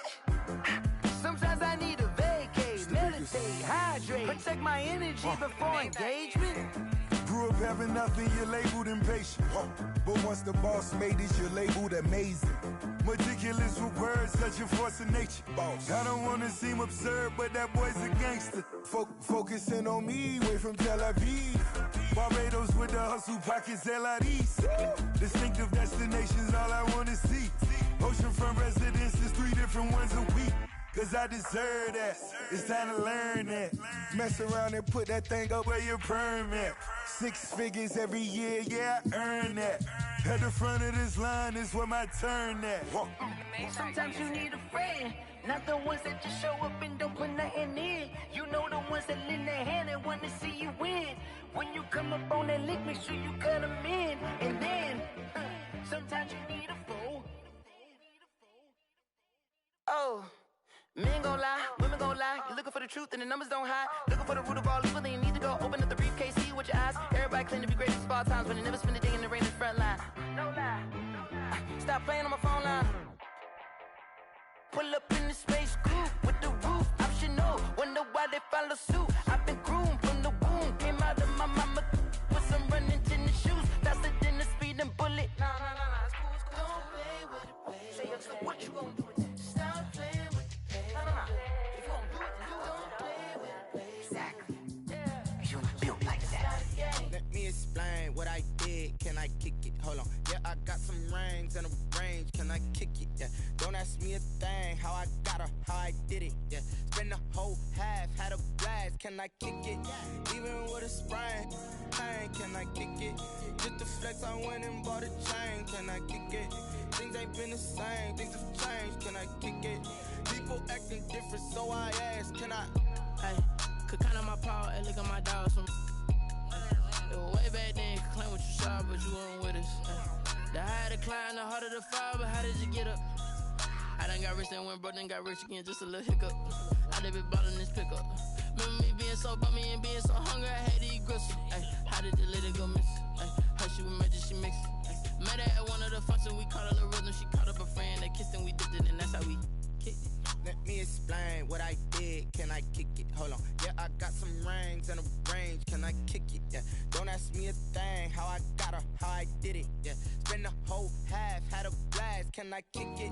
Sometimes I need a vacate, meditate, hydrate, protect my energy before engagement. Grew up having nothing, you're labeled impatient. But once the boss made it, you're labeled amazing. Meticulous with words, such a force of nature. Boss. I don't wanna seem absurd, but that boy's a gangster. Focusing on me, way from Tel Aviv. Barbados with the hustle pockets, LIDs. Distinctive destinations, all I wanna see. Oceanfront residences, 3 different ones a week. Cause I deserve that, it's time to learn that. Mess around and put that thing up where your permit. 6 figures every year, yeah, I earn that. At the front of this line is where my turn at. Sometimes you need a friend, not the ones that just show up and don't put nothing in. You know the ones that lend their hand and want to see you win. When you come up on that lick, make sure you cut them in. And then, sometimes you need a foe. Oh. Men gon' lie, women gon' lie. You're looking for the truth and the numbers don't hide. Looking for the root of all evil, then you need to go open up the briefcase, see with your eyes. Everybody claim to be great at all times, but they never spend a day in the rain in the front line. No lie. Stop playing on my phone line. Pull up in the space coupe with the roof optional. Wonder why they follow suit. I've been groomed from the womb. Came out of my mama with some running tennis shoes. Faster than the speeding bullet. Nah, it's cool, it's cool. Don't play with it, baby. Say, so what you gon' do? Stop playing. If you gon' do it, then don't play with it. Exactly. You built like that. Let me explain what I did. Can I kick it? Hold on. Yeah, I got some rings and a range. Can I kick it? Yeah. Don't ask me a thing. How I got her, how I did it. Yeah. Spend the whole half, had a blast. Can I kick it? Even with a sprain. Pain, can I kick it? Just to flex, I went and bought a chain. Can I kick it? Things ain't been the same. Things have changed. Can I kick it? People acting different, so I ask, can I? Hey, could count on my power and look at my dogs from. It was way back then, could claim what you saw, but you weren't with us. The higher the climb, the harder the fall, but how did you get up? I done got rich and went broke, then got rich again, just a little hiccup. I done been ballin' this pickup. Remember me being so bummy and being so hungry, I had to eat gristle. Ay, how did the lady go miss? Ay, her she was magic, she mixed. Met her at one of the functions, we caught a little rhythm, she caught up a friend, they kissed and we dipped it, and that's how we kicked it. Let me explain what I did. Can I kick it? Hold on. Yeah, I got some rings and a range. Can I kick it? Yeah. Don't ask me a thing. How I got her, how I did it. Yeah. Spend the whole half, had a blast. Can I kick it?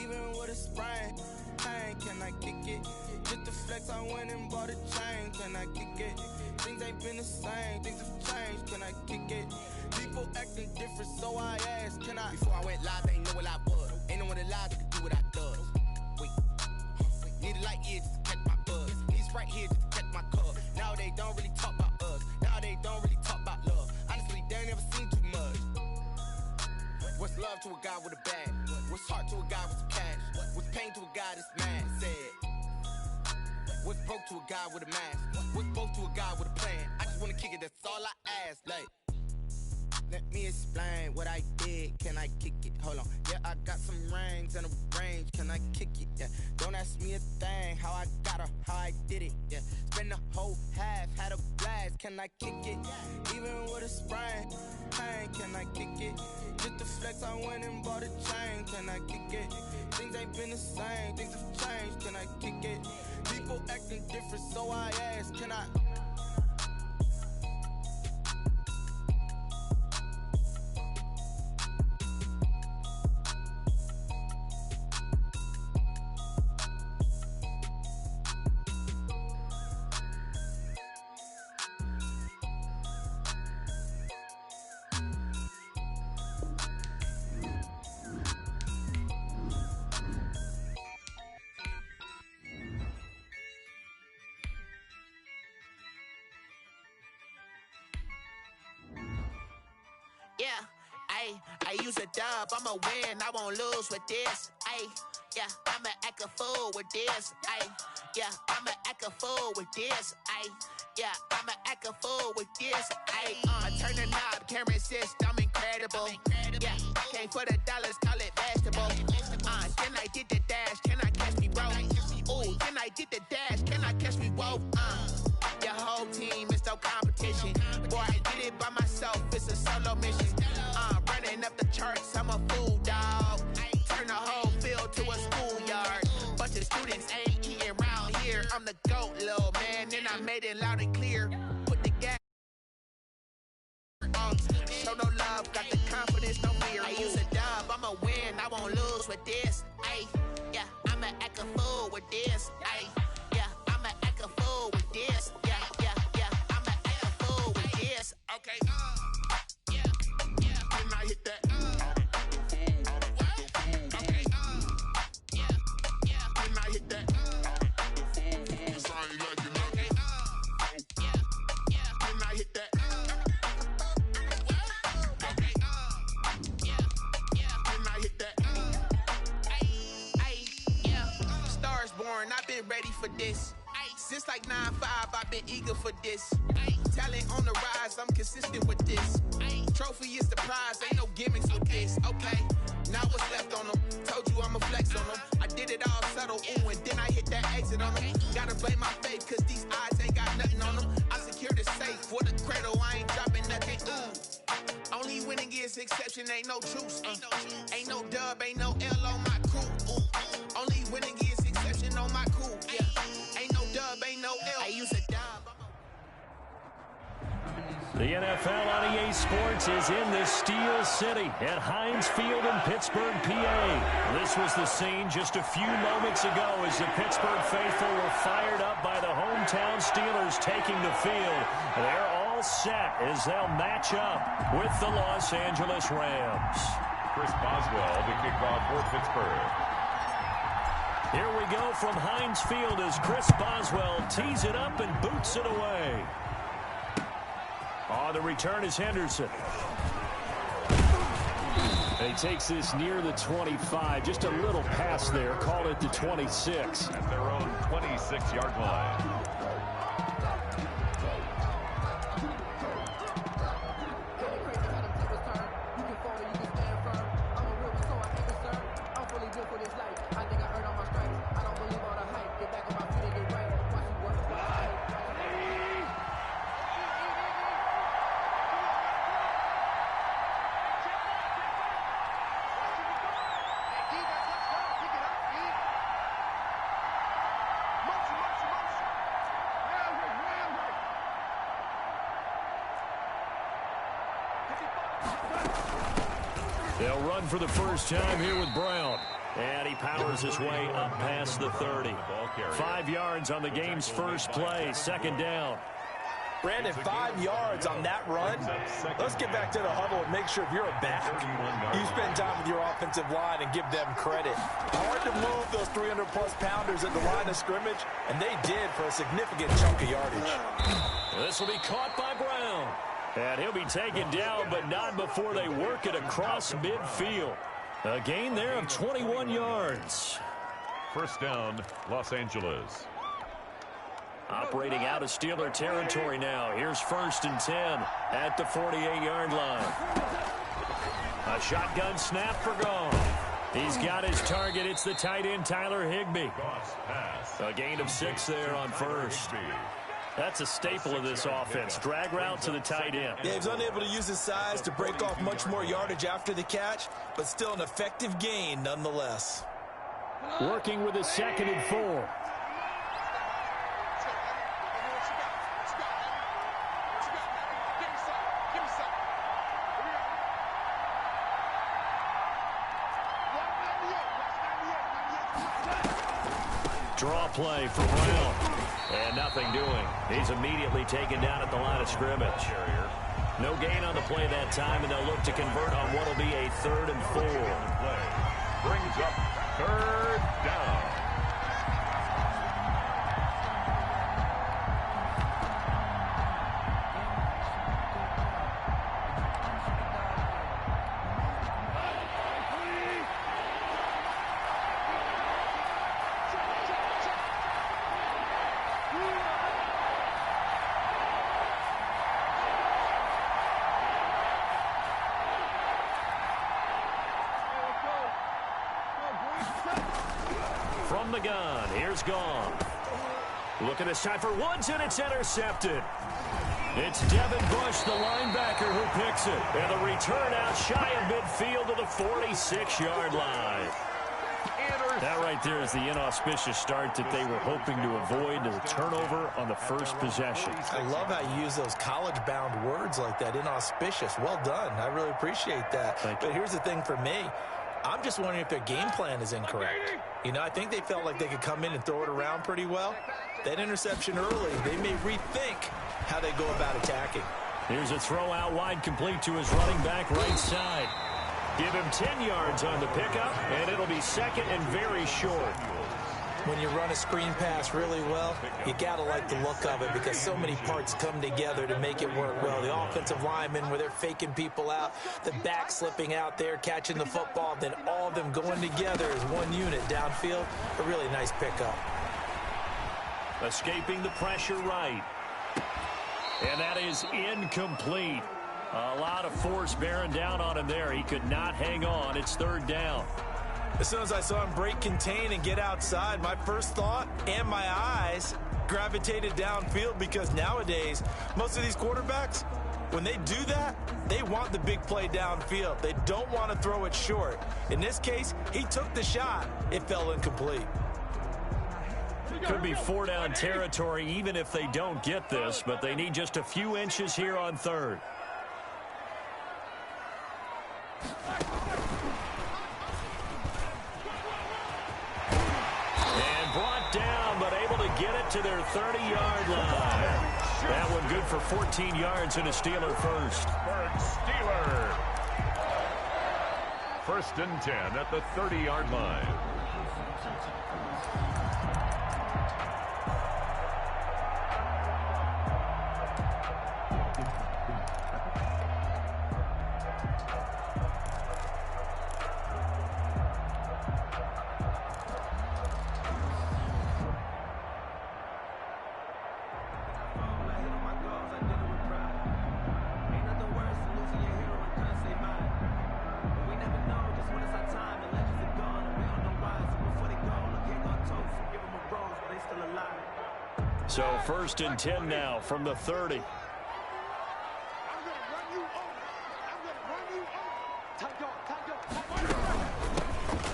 Even with a sprain. Pain, can I kick it? Just to flex, I went and bought a chain. Can I kick it? Things ain't been the same. Things have changed. Can I kick it? People acting different, so I ask, can I? Before I went live, they ain't know what I was. Ain't no one alive that could do what I does. Wait. Need a light here just to catch my buzz. Need Sprite here just to catch my cup. Now they don't really talk about us. Now they don't really talk about love. Honestly, they ain't never seen too much. What's love to a guy with a bag? What's heart to a guy with some cash? What's pain to a guy that's mad? Said. What's broke to a guy with a mask? What's broke to a guy with a plan? I just wanna kick it, that's all I ask. Like, let me explain what I did. Can I kick it? Hold on. Yeah, I got some rings and a range. Can I kick it? Yeah. Don't ask me a thing. How I got her, how I did it. Yeah. Spend the whole half, had a blast. Can I kick it? Even with a sprain. Pain, can I kick it? Just to flex, I went and bought a chain. Can I kick it? Things ain't been the same. Things have changed. Can I kick it? People acting different, so I ask, can I? Yeah, I use a dub, I'ma win, I won't lose with this. Yeah, I'ma act a fool with this. Yeah, I'ma act a fool with this. Yeah, I'ma act a fool with this. I turn the knob, can't resist, I'm incredible. Yeah, came for the dollars, call it vegetable. Then I did the dash, can I catch me, bro? Ooh, then I did the dash, can I catch me, whoa? Your whole team is no competition. Boy, I did it by myself, it's a solo mission. Running up the charts, I'm a fool, dog. Turn the whole field to a schoolyard. Bunch of students ain't eating round here. I'm the GOAT, little man, and I made it loud and clear. Put the gas on. Show no love, got the confidence, no fear. I use a dub, I'ma win, I won't lose with this. Yeah, I'ma act a fool with this. Yeah, I'ma act a fool with this. Yeah, I'ma act a fool with this. Okay, yeah, can I hit that? Okay, yeah, can I hit that? Okay, can I hit that? Okay, can I hit that? Yeah, stars born, I've been ready for this. Since like 9-5, I've been eager for this. Talent on the rise, I'm consistent with this. Trophy is the prize, ain't no gimmicks with this. Okay, now what's left on them? Told you I'ma flex on them. I did it all subtle, ooh, and then I hit that exit on them. Gotta blame my faith, cause these eyes ain't got nothing on them. I secured the safe for the cradle, I ain't dropping nothing, ooh. Only winning is exception, ain't no truce. Ain't no dub, ain't no L on my crew, ooh. Only winning is exception on my crew, yeah. Ain't no dub, ain't no L. I use a dub. The NFL on EA Sports is in the Steel City at Heinz Field in Pittsburgh, PA. This was the scene just a few moments ago as the Pittsburgh faithful were fired up by the hometown Steelers taking the field. They're all set as they'll match up with the Los Angeles Rams. Chris Boswell, the kickoff for Pittsburgh. Here we go from Heinz Field as Chris Boswell tees it up and boots it away. Oh, the return is Henderson. And he takes this near the 25. Just a little pass there. Call it the 26. At their own 26-yard line. They'll run for the first time here with Brown. And he powers his way up past the 30. 5 yards on the game's first play, second down. Brandon, 5 yards on that run. Let's get back to the huddle and make sure if you're a back, you spend time with your offensive line and give them credit. Hard to move those 300-plus pounders at the line of scrimmage, and they did for a significant chunk of yardage. This will be caught by Brown. And he'll be taken down, but not before they work it across midfield. A gain there of 21 yards. First down, Los Angeles. Operating out of Steeler territory now. Here's 1st and 10 at the 48-yard line. A shotgun snap for Goff. He's got his target. It's the tight end, Tyler Higbee. A gain of 6 there on first. That's a staple of this offense. Drag route to the tight end. Yeah, he's unable to use his size to break off much more yardage after the catch, but still an effective gain nonetheless. Working with a 2nd and 4. Draw play for Brown. And nothing doing. He's immediately taken down at the line of scrimmage. No gain on the play that time, and they'll look to convert on what will be a 3rd and 4. Brings up 3rd down. from the gun. Here's Gone. Looking this time for Woods, and it's intercepted. It's Devin Bush, the linebacker, who picks it. And the return out shy of midfield to the 46-yard line. That right there is the inauspicious start that they were hoping to avoid, the turnover on the first possession. I love how you use those college-bound words like that, inauspicious. Well done. I really appreciate that. But here's the thing for me. I'm just wondering if their game plan is incorrect. You know, I think they felt like they could come in and throw it around pretty well. That interception early, they may rethink how they go about attacking. Here's a throw out wide, complete to his running back right side. Give him 10 yards on the pickup, and it'll be second and very short. When you run a screen pass really well, you got to like the look of it because so many parts come together to make it work well. The offensive linemen, where they're faking people out, the back slipping out there, catching the football, then all of them going together as one unit downfield. A really nice pickup. Escaping the pressure right. And that is incomplete. A lot of force bearing down on him there. He could not hang on. It's third down. As soon as I saw him break contain and get outside, my first thought and my eyes gravitated downfield because nowadays, most of these quarterbacks, when they do that, they want the big play downfield. They don't want to throw it short. In this case, he took the shot. It fell incomplete. Could be 4-down territory even if they don't get this, but they need just a few inches here on third. And brought down, but able to get it to their 30-yard line. That one good for 14 yards and a Steeler first. Steeler. First and 10 at the 30-yard line. So first and 10 now from the 30.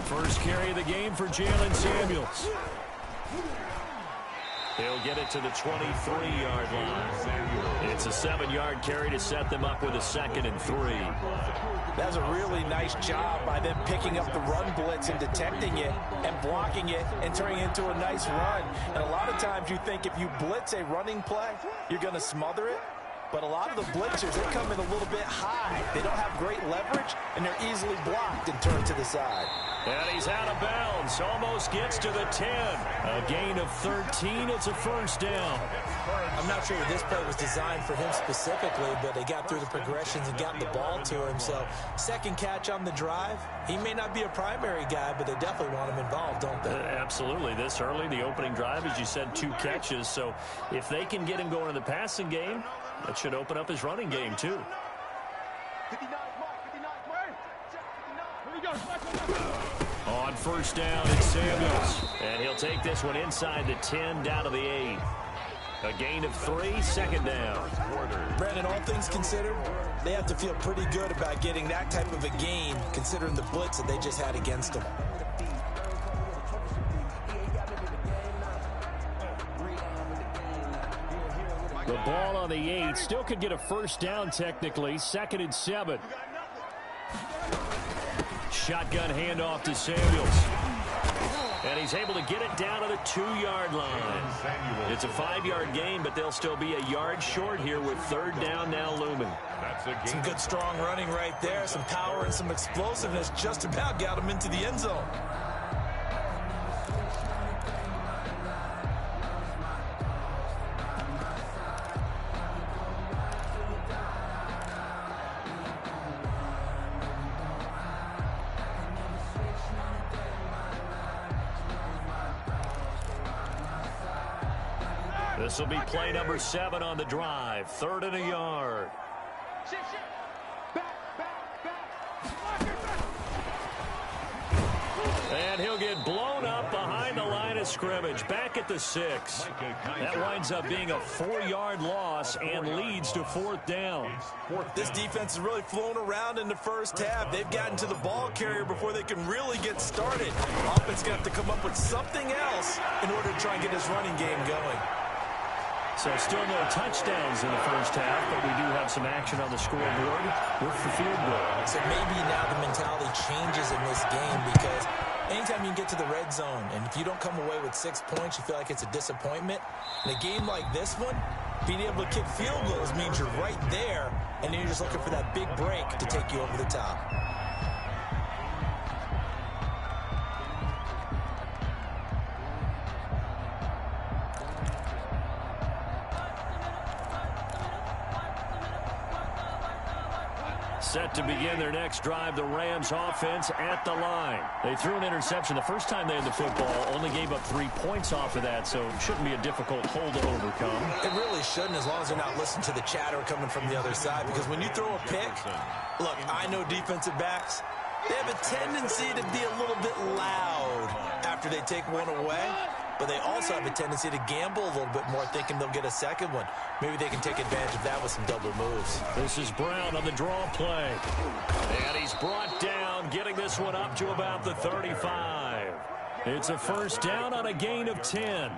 First carry of the game for Jalen Samuels. He'll get it to the 23-yard line. It's a 7-yard carry to set them up with a 2nd and 3. That's a really nice job by them picking up the run blitz and detecting it and blocking it and turning it into a nice run. And a lot of times you think if you blitz a running play, you're going to smother it. But a lot of the blitzers, they come in a little bit high. They don't have great leverage, and they're easily blocked and turned to the side. And he's out of bounds. Almost gets to the 10. A gain of 13. It's a first down. I'm not sure that this play was designed for him specifically, but they got through the progressions and got the ball to him. So second catch on the drive. He may not be a primary guy, but they definitely want him involved, don't they? Absolutely. This early, the opening drive, as you said, 2 catches. So if they can get him going in the passing game, that should open up his running game, too. On first down, it's Samuels. And he'll take this one inside the 10, down to the 8. A gain of 3, 2nd down. Brandon, all things considered, they have to feel pretty good about getting that type of a gain, considering the blitz that they just had against them. The ball on the 8. Still could get a first down technically. 2nd and 7. Shotgun handoff to Samuels. And he's able to get it down to the 2-yard line. It's a 5-yard gain, but they'll still be a yard short here with 3rd down now looming. Some good strong running right there. Some power and some explosiveness just about got him into the end zone. This will be play number 7 on the drive. 3rd and a yard. And he'll get blown up behind the of scrimmage, back at the 6. That winds up being a 4-yard loss and leads to 4th down. This defense is really flown around in the first half. They've gotten to the ball carrier before they can really get started. Offense going to have to come up with something else in order to try and get this running game going. So still no touchdowns in the first half, but we do have some action on the scoreboard with the field goal. So maybe now the mentality changes in this game, because anytime you can get to the red zone, and if you don't come away with 6 points, you feel like it's a disappointment. In a game like this one, being able to kick field goals means you're right there, and then you're just looking for that big break to take you over the top. Set to begin their next drive, the Rams offense at the line. They threw an interception the first time they had the football, only gave up 3 points off of that, so it shouldn't be a difficult hole to overcome. It really shouldn't, as long as they're not listening to the chatter coming from the other side, because when you throw a pick, look, I know defensive backs, they have a tendency to be a little bit loud after they take one away, but they also have a tendency to gamble a little bit more, thinking they'll get a second one. Maybe they can take advantage of that with some double moves. This is Brown on the draw play. And he's brought down, getting this one up to about the 35. It's a first down on a gain of 10.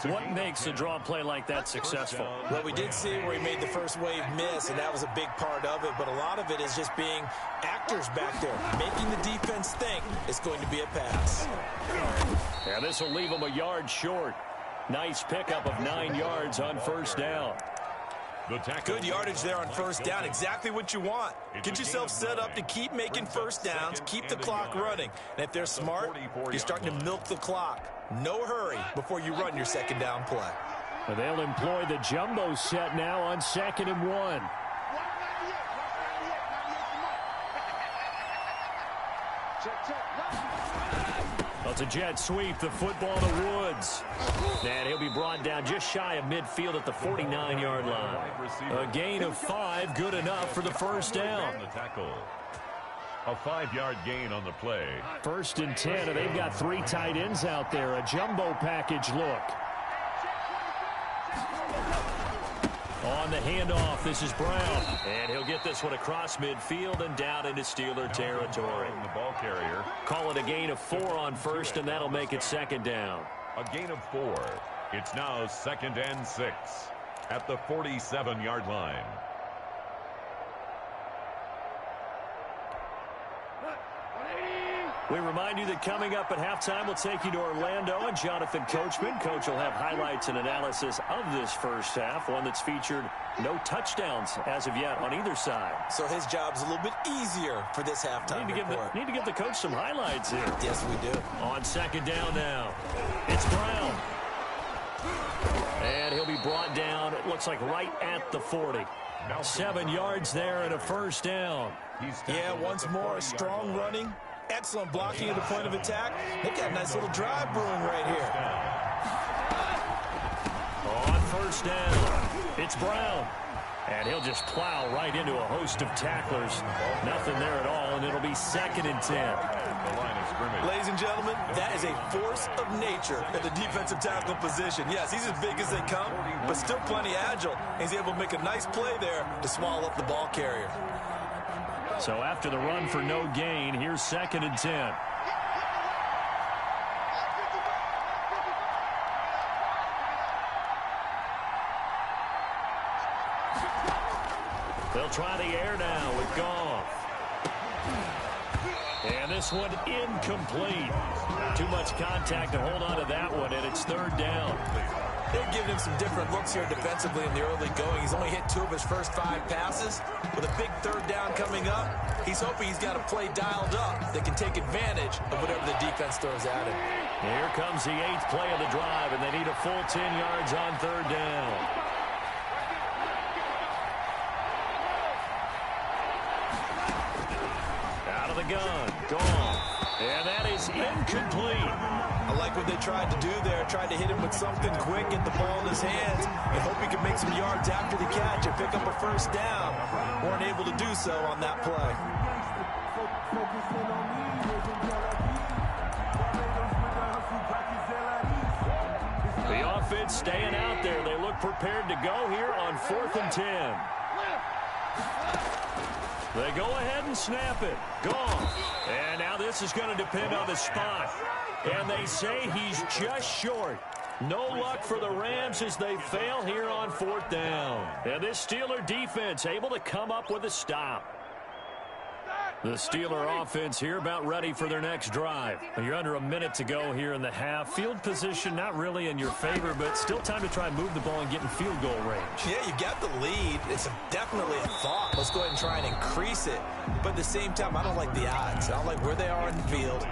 What makes a draw play like that successful? Well, we did see where he made the first wave miss, and that was a big part of it, but a lot of it is just being actors back there, making the defense think it's going to be a pass. Yeah, this will leave him a yard short. Nice pickup of 9 yards on first down. Good yardage there on first down. Exactly what you want. Get yourself set up to keep making first downs, keep the clock running. And if they're smart, you're starting to milk the clock. No hurry before you run your second down play. Well, they'll employ the jumbo set now on 2nd and 1. Well, it's a jet sweep, the football to Woods. And he'll be brought down just shy of midfield at the 49-yard line. A gain of 5, good enough for the first down. A 5-yard gain on the play. 1st and 10, and they've got 3 tight ends out there. A jumbo package look. On the handoff, this is Brown. And he'll get this one across midfield and down into Steeler territory. The ball carrier. Call it a gain of 4 on first, and that'll make it 2nd down. A gain of 4. It's now 2nd and 6 at the 47-yard line. We remind you that coming up at halftime, we'll take you to Orlando and Jonathan Coachman. Coach will have highlights and analysis of this first half, one that's featured no touchdowns as of yet on either side. So his job's a little bit easier for this halftime report. Need to give the coach some highlights here. Yes, we do. On 2nd down now, it's Brown. And he'll be brought down, it looks like right at the 40. 7 yards there and a first down. Yeah, once more, strong running. Excellent blocking at the point of attack. They've got a nice little drive brewing right here. On first down, it's Brown. And he'll just plow right into a host of tacklers. Nothing there at all, and it'll be 2nd and 10. The line of scrimmage. Ladies and gentlemen, that is a force of nature at the defensive tackle position. Yes, he's as big as they come, but still plenty agile. He's able to make a nice play there to swallow up the ball carrier. So after the run for no gain, here's 2nd and 10. They'll try the air now with Goff. And this one incomplete. Too much contact to hold on to that one, and it's 3rd down. They're giving him some different looks here defensively in the early going. He's only hit 2 of his first 5 passes. With a big 3rd down coming up, he's hoping he's got a play dialed up that can take advantage of whatever the defense throws at him. Here comes the 8th play of the drive, and they need a full 10 yards on 3rd down. Out of the gun, gone. And that is incomplete. I like what they tried to do there. Tried to hit him with something quick, get the ball in his hands, and hope he could make some yards after the catch and pick up a first down. Weren't able to do so on that play. The offense staying out there. They look prepared to go here on 4th and 10. They go ahead and snap it. Gone. And now this is going to depend on the spot. And they say he's just short. No luck for the Rams as they fail here on 4th down. And this Steeler defense able to come up with a stop. The Steeler offense here about ready for their next drive. You're under a minute to go here in the half. Field position not really in your favor, but still time to try and move the ball and get in field goal range. Yeah, you got the lead. It's definitely a thought. Let's go ahead and try and increase it. But at the same time, I don't like the odds. I don't like where they are in the field.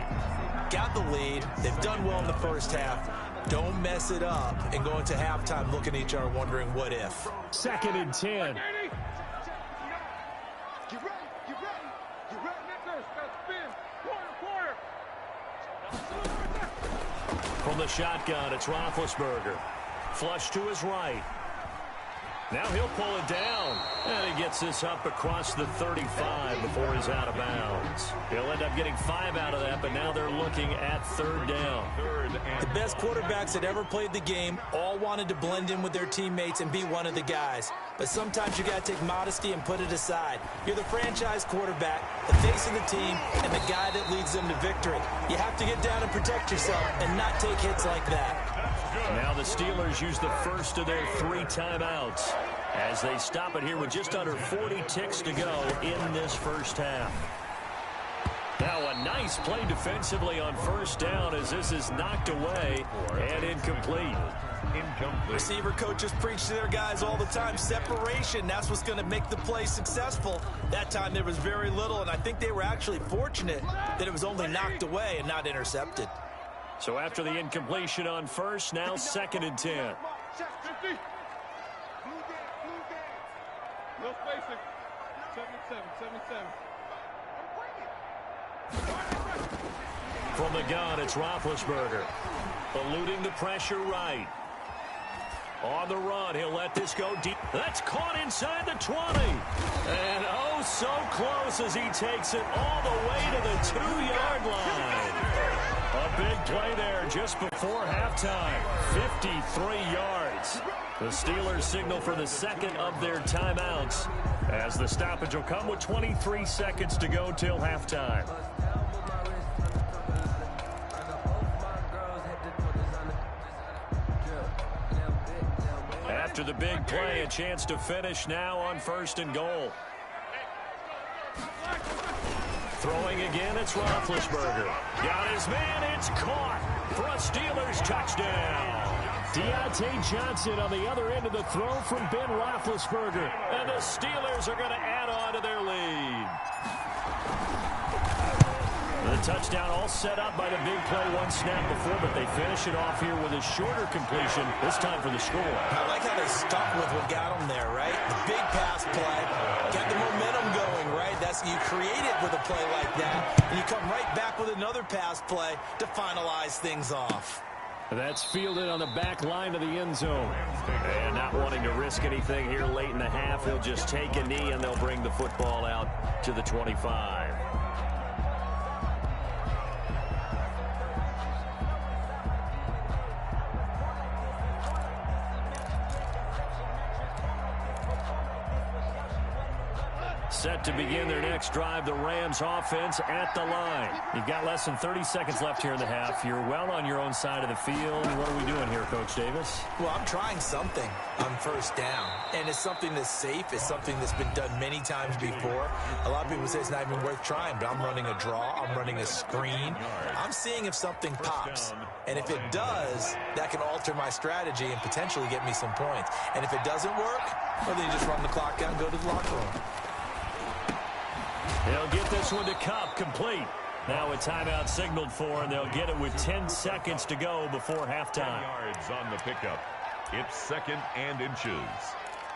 Got the lead. They've done well in the first half. Don't mess it up and go into halftime looking at each other wondering what if. 2nd and 10. From the shotgun, it's Roethlisberger. Flush to his right. Now he'll pull it down. And he gets this up across the 35 before he's out of bounds. He'll end up getting 5 out of that, but now they're looking at 3rd down. The best quarterbacks that ever played the game all wanted to blend in with their teammates and be one of the guys. But sometimes you got to take modesty and put it aside. You're the franchise quarterback, the face of the team, and the guy that leads them to victory. You have to get down and protect yourself and not take hits like that. Now the Steelers use the first of their 3 timeouts as they stop it here with just under 40 ticks to go in this first half. Now a nice play defensively on 1st down as this is knocked away and incomplete. Receiver coaches preach to their guys all the time. Separation, that's what's going to make the play successful. That time there was very little, and I think they were actually fortunate that it was only knocked away and not intercepted. So after the incompletion on 1st, now 2nd and 10. No spacing. 7-7. From the gun, it's Roethlisberger. Eluding the pressure right. On the run, he'll let this go deep. That's caught inside the 20. And oh, so close as he takes it all the way to the 2-yard line. A big play there just before halftime. 53 yards. The Steelers signal for the 2nd of their timeouts as the stoppage will come with 23 seconds to go till halftime. After the big play, a chance to finish now on 1st and goal. Throwing again, it's Roethlisberger. Got his man, it's caught for a Steelers touchdown. Deontay Johnson on the other end of the throw from Ben Roethlisberger. And the Steelers are going to add on to their lead. The touchdown all set up by the big play 1 snap before, but they finish it off here with a shorter completion, this time for the score. I like how they stuck with what got them there, right? The big pass play, got the momentum going, right? That's you create it with a play like that, and you come right back with another pass play to finalize things off. That's fielded on the back line of the end zone. And not wanting to risk anything here late in the half, he'll just take a knee, and they'll bring the football out to the 25. Set to begin their next drive, the Rams offense at the line. You've got less than 30 seconds left here in the half. You're well on your own side of the field. What are we doing here, Coach Davis? Well, I'm trying something on 1st down, and it's something that's safe. It's something that's been done many times before. A lot of people say it's not even worth trying, but I'm running a draw. I'm running a screen. I'm seeing if something pops, and if it does, that can alter my strategy and potentially get me some points. And if it doesn't work, well, then you just run the clock down and go to the locker room. They'll get this one to Cup, complete. Now a timeout signaled for, and they'll get it with 10 seconds to go before halftime. 10 yards on the pickup. It's 2nd and inches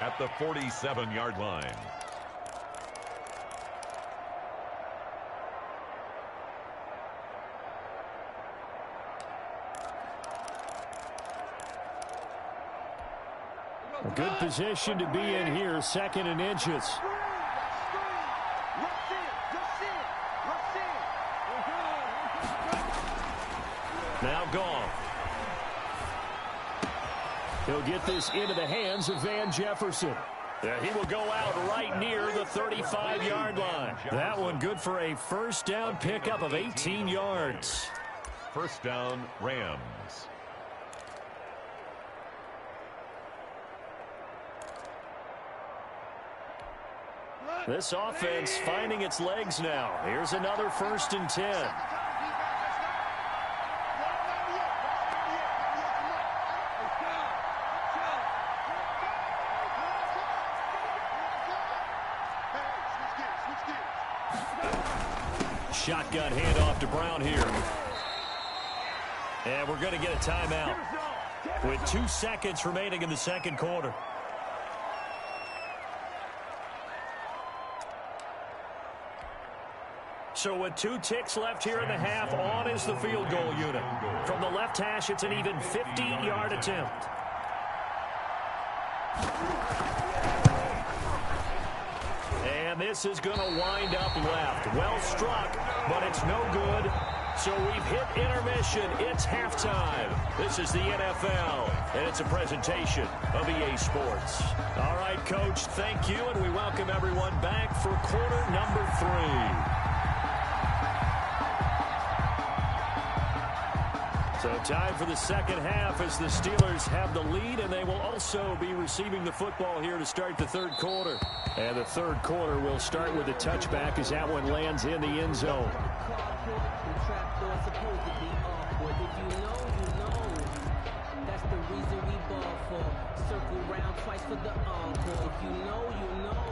at the 47-yard line. A good position to be in here, 2nd and inches. Now gone. He'll get this into the hands of Van Jefferson. He will go out right near the 35-yard line. That one good for a first down pickup of 18 yards. First down, Rams. This offense finding its legs now. Here's another 1st and 10. Shotgun handoff to Brown here. And we're going to get a timeout with 2 seconds remaining in the second quarter. So with 2 ticks left here in the half, on is the field goal unit. From the left hash, it's an even 50-yard attempt. And this is going to wind up left. Well struck, but it's no good. So we've hit intermission. It's halftime. This is the NFL, and it's a presentation of EA Sports. All right, Coach, thank you, and we welcome everyone back for quarter number 3. So time for the second half as the Steelers have the lead, and they will also be receiving the football here to start the third quarter. And the third quarter will start with a touchback as that one lands in the end zone. That's the reason we ball for. Circle round twice for the encore. If you know, you know.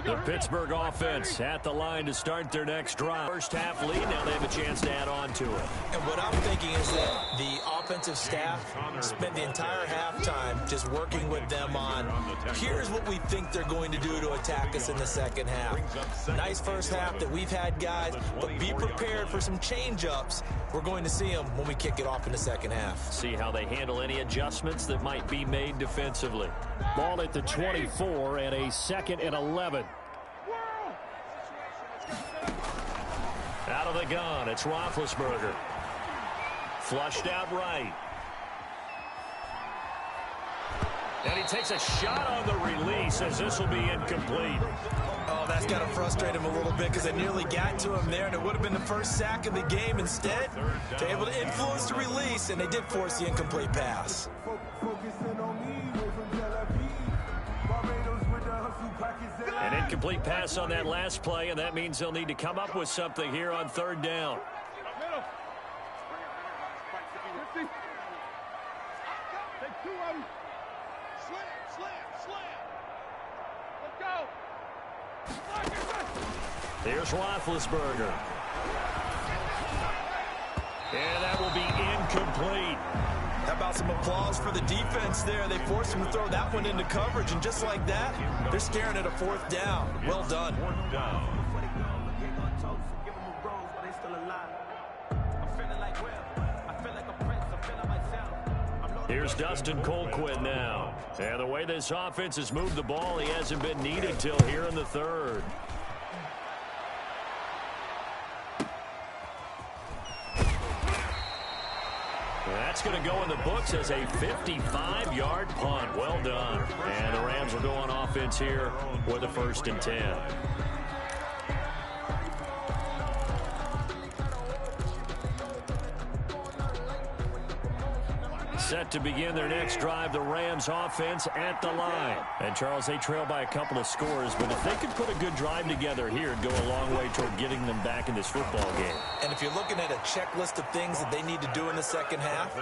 The Pittsburgh offense at the line to start their next drive. First half lead, now they have a chance to add on to it. And what I'm thinking is that the offensive staff spent the entire halftime just working with them on, here's what we think they're going to do to attack us in the second half. Nice first half that we've had, guys, but be prepared for some change-ups. We're going to see them when we kick it off in the second half. See how they handle any adjustments that might be made defensively. Ball at the 24 and a 2nd and 11. Out of the gun, it's Roethlisberger. Flushed out right. And he takes a shot on the release as this will be incomplete. Oh, that's got to frustrate him a little bit because they nearly got to him there, and it would have been the first sack of the game. Instead, they're able to influence the release, and they did force the incomplete pass. An incomplete pass on that last play, and that means they'll need to come up with something here on third down. Here's Roethlisberger. And that will be incomplete. How about some applause for the defense there? They forced him to throw that one into coverage, and just like that, they're staring at a 4th down. Well done. Here's Dustin Colquitt now. And the way this offense has moved the ball, he hasn't been needed till here in the third. That's going to go in the books as a 55-yard punt. Well done. And the Rams will go on offense here with a 1st and 10. Set to begin their next drive, the Rams offense at the line. And Charles, they trail by a couple of scores, but if they could put a good drive together here, it'd go a long way toward getting them back in this football game. And if you're looking at a checklist of things that they need to do in the second half,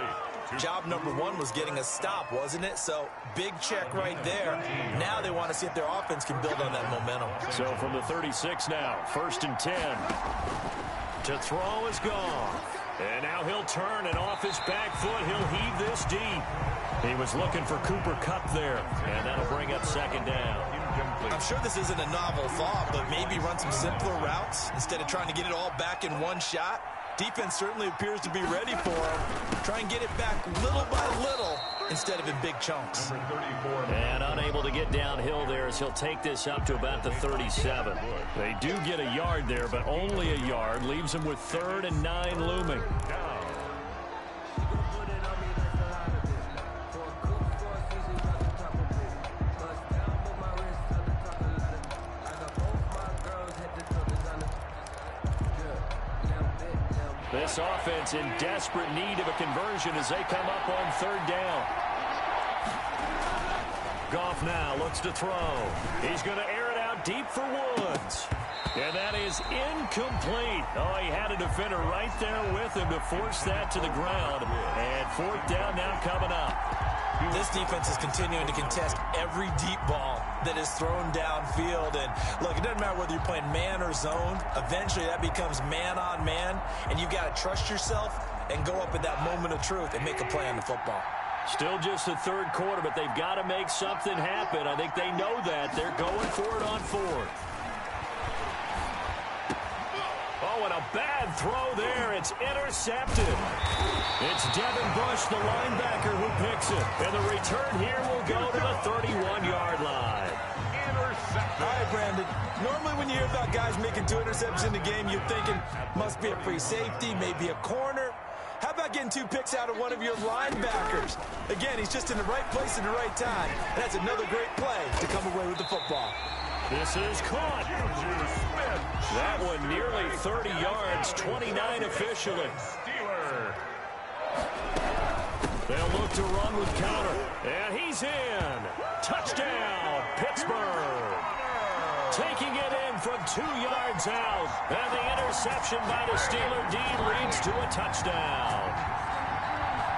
job number 1 was getting a stop, wasn't it? So big check right there. Now they want to see if their offense can build on that momentum. So from the 36 now, 1st and 10. To throw is gone. And now he'll turn, and off his back foot, he'll heave this deep. He was looking for Cooper Kupp there, and that'll bring up 2nd down. I'm sure this isn't a novel thought, but maybe run some simpler routes instead of trying to get it all back in one shot. Defense certainly appears to be ready for him. Try and get it back little by little instead of in big chunks. And unable to get downhill there as he'll take this up to about the 37. They do get a yard there, but only a yard. Leaves him with 3rd and 9 looming. This offense in desperate need of a conversion as they come up on third down. Goff now looks to throw. He's going to air it out deep for Woods. And that is incomplete. Oh, he had a defender right there with him to force that to the ground. And fourth down now coming up. This defense is continuing to contest every deep ball that is thrown downfield. And look, it doesn't matter whether you're playing man or zone. Eventually that becomes man on man. And you've got to trust yourself and go up at that moment of truth and make a play on the football. Still just the third quarter, but they've got to make something happen. I think they know that. They're going for it on fourth. Oh, and a bad throw there. It's intercepted. It's Devin Bush, the linebacker, who picks it. And the return here will go to the 31-yard line. All right, Brandon. Normally when you hear about guys making 2 interceptions in the game, you're thinking must be a free safety, maybe a corner. How about getting 2 picks out of one of your linebackers? Again, he's just in the right place at the right time. And that's another great play to come away with the football. This is caught. That one nearly 30 yards, 29 officially. They'll look to run with counter. And he's in. Touchdown, Pittsburgh. Taking it in from 2 yards out. And the interception by the Steeler D leads to a touchdown.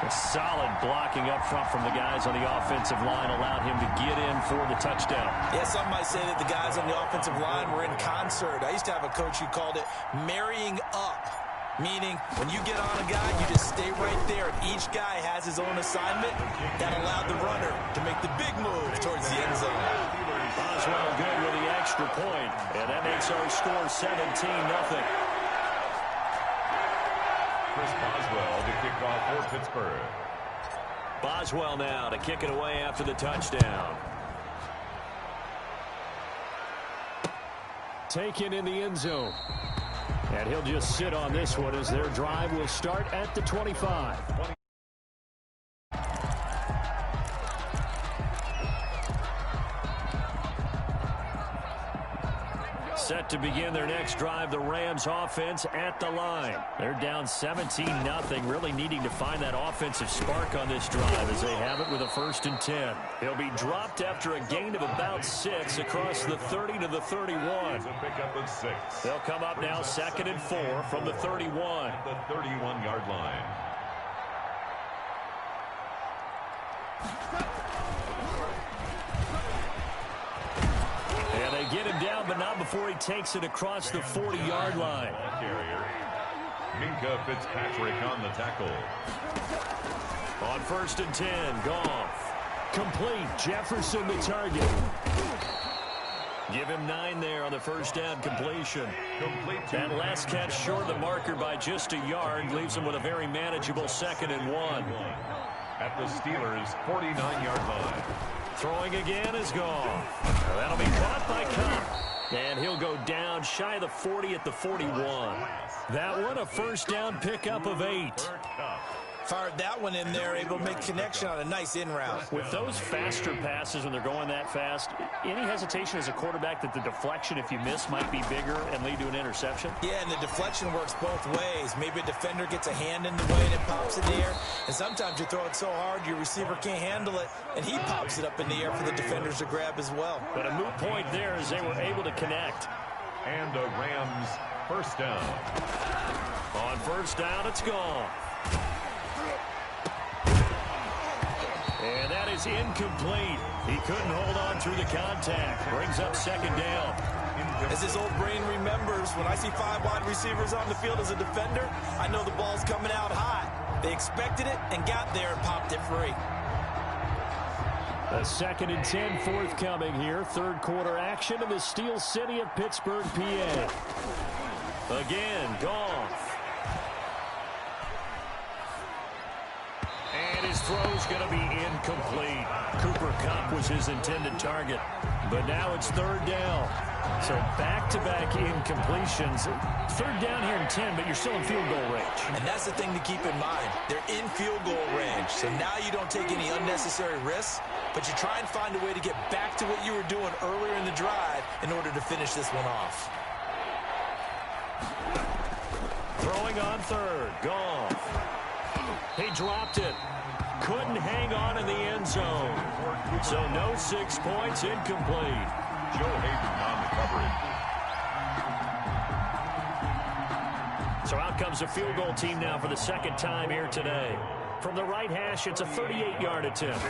A solid blocking up front from the guys on the offensive line allowed him to get in for the touchdown. Yeah, some might say that the guys on the offensive line were in concert. I used to have a coach who called it marrying up, meaning when you get on a guy, you just stay right there. Each guy has his own assignment. That allowed the runner to make the big move towards the end zone. Boswell good with the extra point, and that makes our score 17-0. Chris Boswell to kick off for Pittsburgh. Boswell now to kick it away after the touchdown. Taken in the end zone. And he'll just sit on this one as their drive will start at the 25. Set to begin their next drive, the Rams offense at the line. They're down 17-0, really needing to find that offensive spark on this drive as they have it with a 1st and 10. He'll be dropped after a gain of about 6 across the 30 to the 31. They'll come up now 2nd and 4 from the 31. At the 31-yard line. And they get him down, but not before he takes it across the 40-yard line. Carrier. Minka Fitzpatrick on the tackle. On 1st and 10, Goff. Complete. Jefferson the target. Give him 9 there on the 1st down completion. That last catch short of the marker by just a yard leaves him with a very manageable 2nd and 1. At the Steelers' 49-yard line. Throwing again is Goff. That'll be caught by Cup. And he'll go down shy of the 40 at the 41. That one a 1st down pickup of 8. Fired that one in there, able to make connection on a nice in route. With those faster passes when they're going that fast, any hesitation as a quarterback that the deflection, if you miss, might be bigger and lead to an interception? Yeah, and the deflection works both ways. Maybe a defender gets a hand in the way and it pops in the air. And sometimes you throw it so hard your receiver can't handle it, and he pops it up in the air for the defenders to grab as well. But a moot point there as they were able to connect. And a Rams 1st down. On 1st down, it's gone. And that is incomplete. He couldn't hold on through the contact. Brings up 2nd down. As his old brain remembers, when I see 5 wide receivers on the field as a defender, I know the ball's coming out hot. They expected it and got there and popped it free. A 2nd and 10 forthcoming here. 3rd quarter action in the Steel City of Pittsburgh, PA. Again, Goff. And his throw's going to be incomplete. Cooper Kupp was his intended target. But now it's 3rd down. So back-to-back incompletions. 3rd down here in 10, but you're still in field goal range. And that's the thing to keep in mind. They're in field goal range. So now you don't take any unnecessary risks, but you try and find a way to get back to what you were doing earlier in the drive in order to finish this one off. Throwing on third. Goff. He dropped it. Couldn't hang on in the end zone. So no 6 points, incomplete. Joe Hayden on the coverage. So out comes a field goal team now for the second time here today. From the right hash, it's a 38-yard attempt.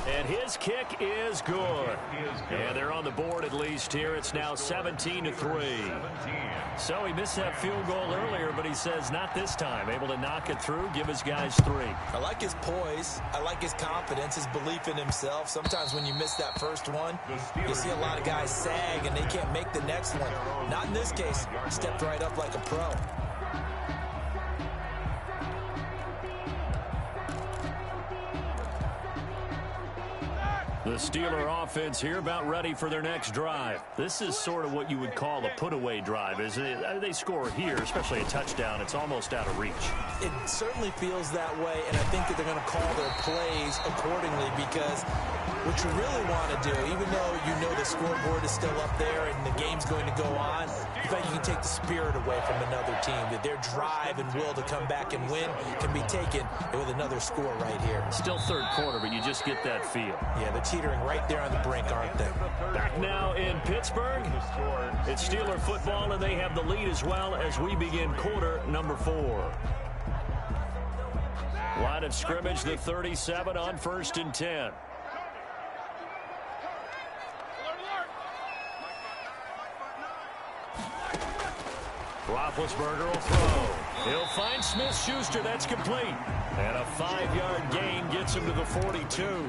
And his kick is good. And they're on the board at least here. It's now 17-3. So he missed that field goal earlier, but he says not this time. Able to knock it through, give his guys 3. I like his poise. I like his confidence, his belief in himself. Sometimes when you miss that first one, you see a lot of guys sag and they can't make the next one. Not in this case. Stepped right up like a pro. The Steeler offense here about ready for their next drive. This is sort of what you would call a put-away drive, isn't it? They score here, especially a touchdown. It's almost out of reach. It certainly feels that way, and I think that they're going to call their plays accordingly because what you really want to do, even though you know the scoreboard is still up there and the game's going to go on, in fact, you can take the spirit away from another team. That their drive and will to come back and win can be taken with another score right here. Still third quarter, but you just get that feel. Yeah, they're teetering right there on the brink, aren't they? Back now in Pittsburgh, it's Steeler football, and they have the lead as well as we begin quarter number 4. Line of scrimmage, the 37 on 1st and 10. Roethlisberger will throw. He'll find Smith-Schuster. That's complete. And a 5-yard gain gets him to the 42.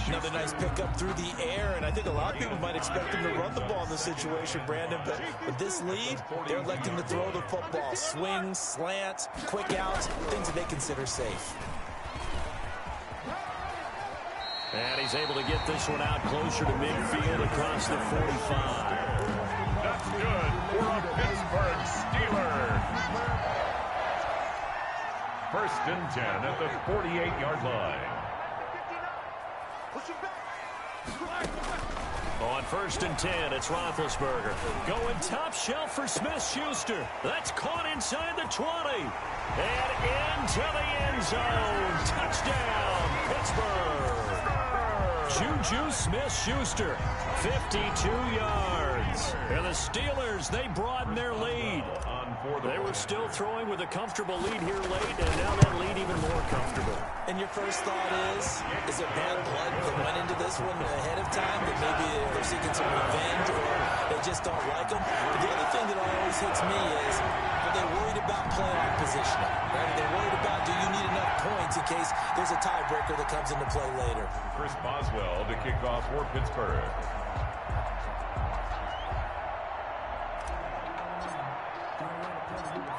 Another nice pickup through the air, and I think a lot of people might expect him to run the ball in this situation, Brandon, but with this lead, they're electing to throw the football. Swings, slants, quick outs, things that they consider safe. And he's able to get this one out closer to midfield across the 45. That's good for a Pittsburgh Steeler. 1st and 10 at the 48-yard line. On 1st and 10, it's Roethlisberger. Going top shelf for Smith-Schuster. That's caught inside the 20. And into the end zone. Touchdown, Pittsburgh. Juju Smith-Schuster, 52 yards. And the Steelers, they broaden their lead. They were still throwing with a comfortable lead here late, and now that lead even more comfortable. And your first thought is there bad blood that went into this one ahead of time? That maybe they're seeking some revenge or they just don't like them? But the other thing that always hits me is, are they worried about playoff positioning? Right? Are they worried about, do you need enough points in case there's a tiebreaker that comes into play later? Chris Boswell to kick off for Pittsburgh.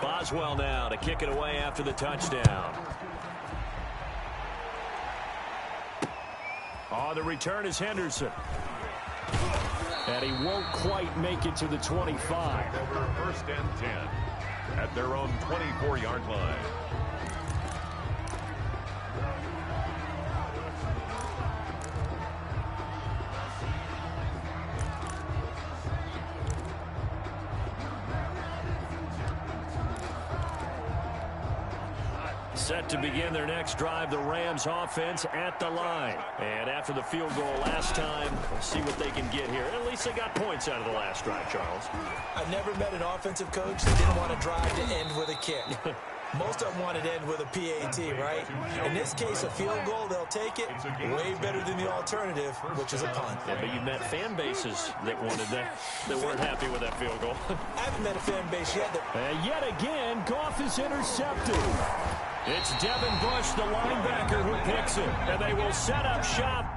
Boswell now to kick it away after the touchdown. The return is Henderson. And he won't quite make it to the 25. Over 1st and 10 at their own 24-yard line. Set to begin their next drive, the Rams offense at the line. And after the field goal last time, we'll see what they can get here. At least they got points out of the last drive, Charles. I've never met an offensive coach that didn't want to drive to end with a kick. Most of them wanted to end with a PAT, right? In this case, a field goal, they'll take it. Way better than the alternative, which is a punt. Yeah, but you met fan bases that wanted that, that weren't happy with that field goal. I haven't met a fan base yet. And yet again, Goff is intercepted. It's Devin Bush, the linebacker, who picks it. And they will set up shop.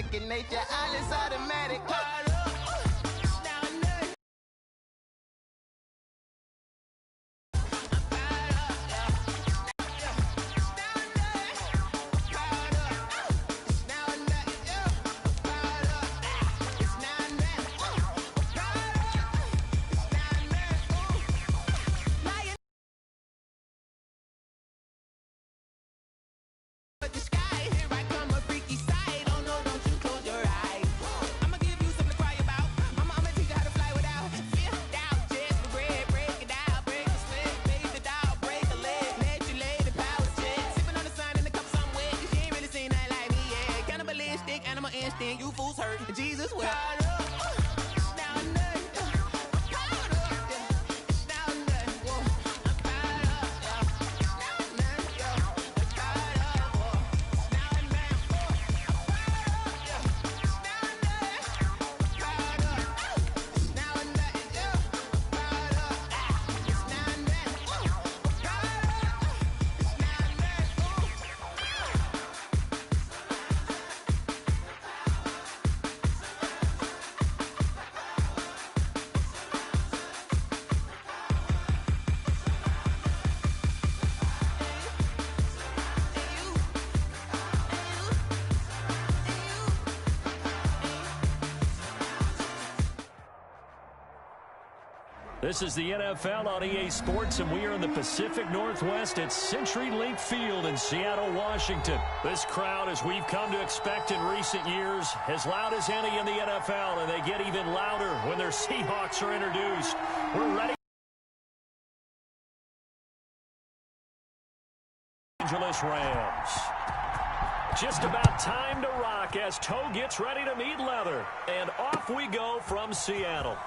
second nature. All is automatic. You fools hurt. Jesus will. This is the NFL on EA Sports, and we are in the Pacific Northwest at CenturyLink Field in Seattle, Washington. This crowd, as we've come to expect in recent years, as loud as any in the NFL, and they get even louder when their Seahawks are introduced. We're ready. Angeles Rams. Just about time to rock as Toe gets ready to meet leather. And off we go from Seattle.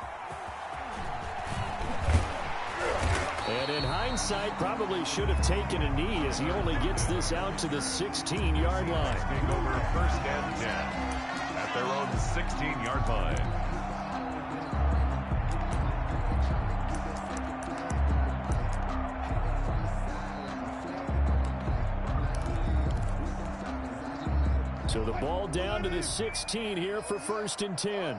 And in hindsight, probably should have taken a knee as he only gets this out to the 16-yard line. Taking over 1st and 10 at their own 16-yard line. So the ball down to the 16 here for 1st and 10.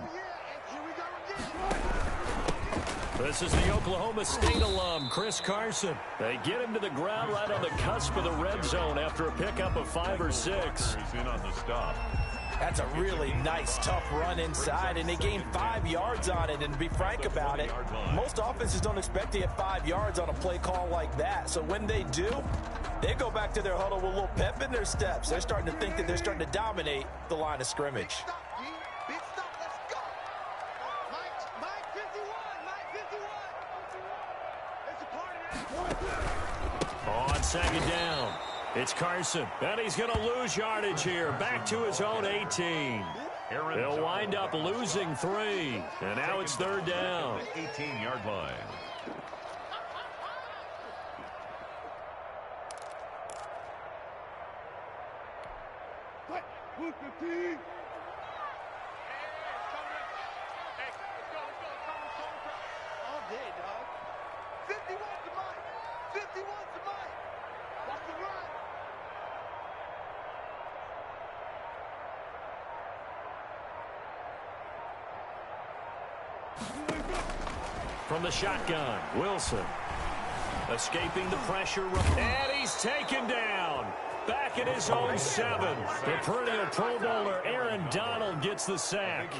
This is the Oklahoma State alum, Chris Carson. They get him to the ground right on the cusp of the red zone after a pickup of 5 or 6. He's in on the stop. That's a really nice, tough run inside, and they gained 5 yards on it. And to be frank about it, most offenses don't expect to get 5 yards on a play call like that. So when they do, they go back to their huddle with a little pep in their steps. They're starting to think that they're starting to dominate the line of scrimmage. On 2nd down, it's Carson, and he's going to lose yardage here, back to his own 18. They'll wind up losing 3, and now it's 3rd down. 18-yard line. From the shotgun, Wilson. Escaping the pressure, and he's taken down. Back at his own 7. The perennial Pro Bowler Aaron Donald gets the sack.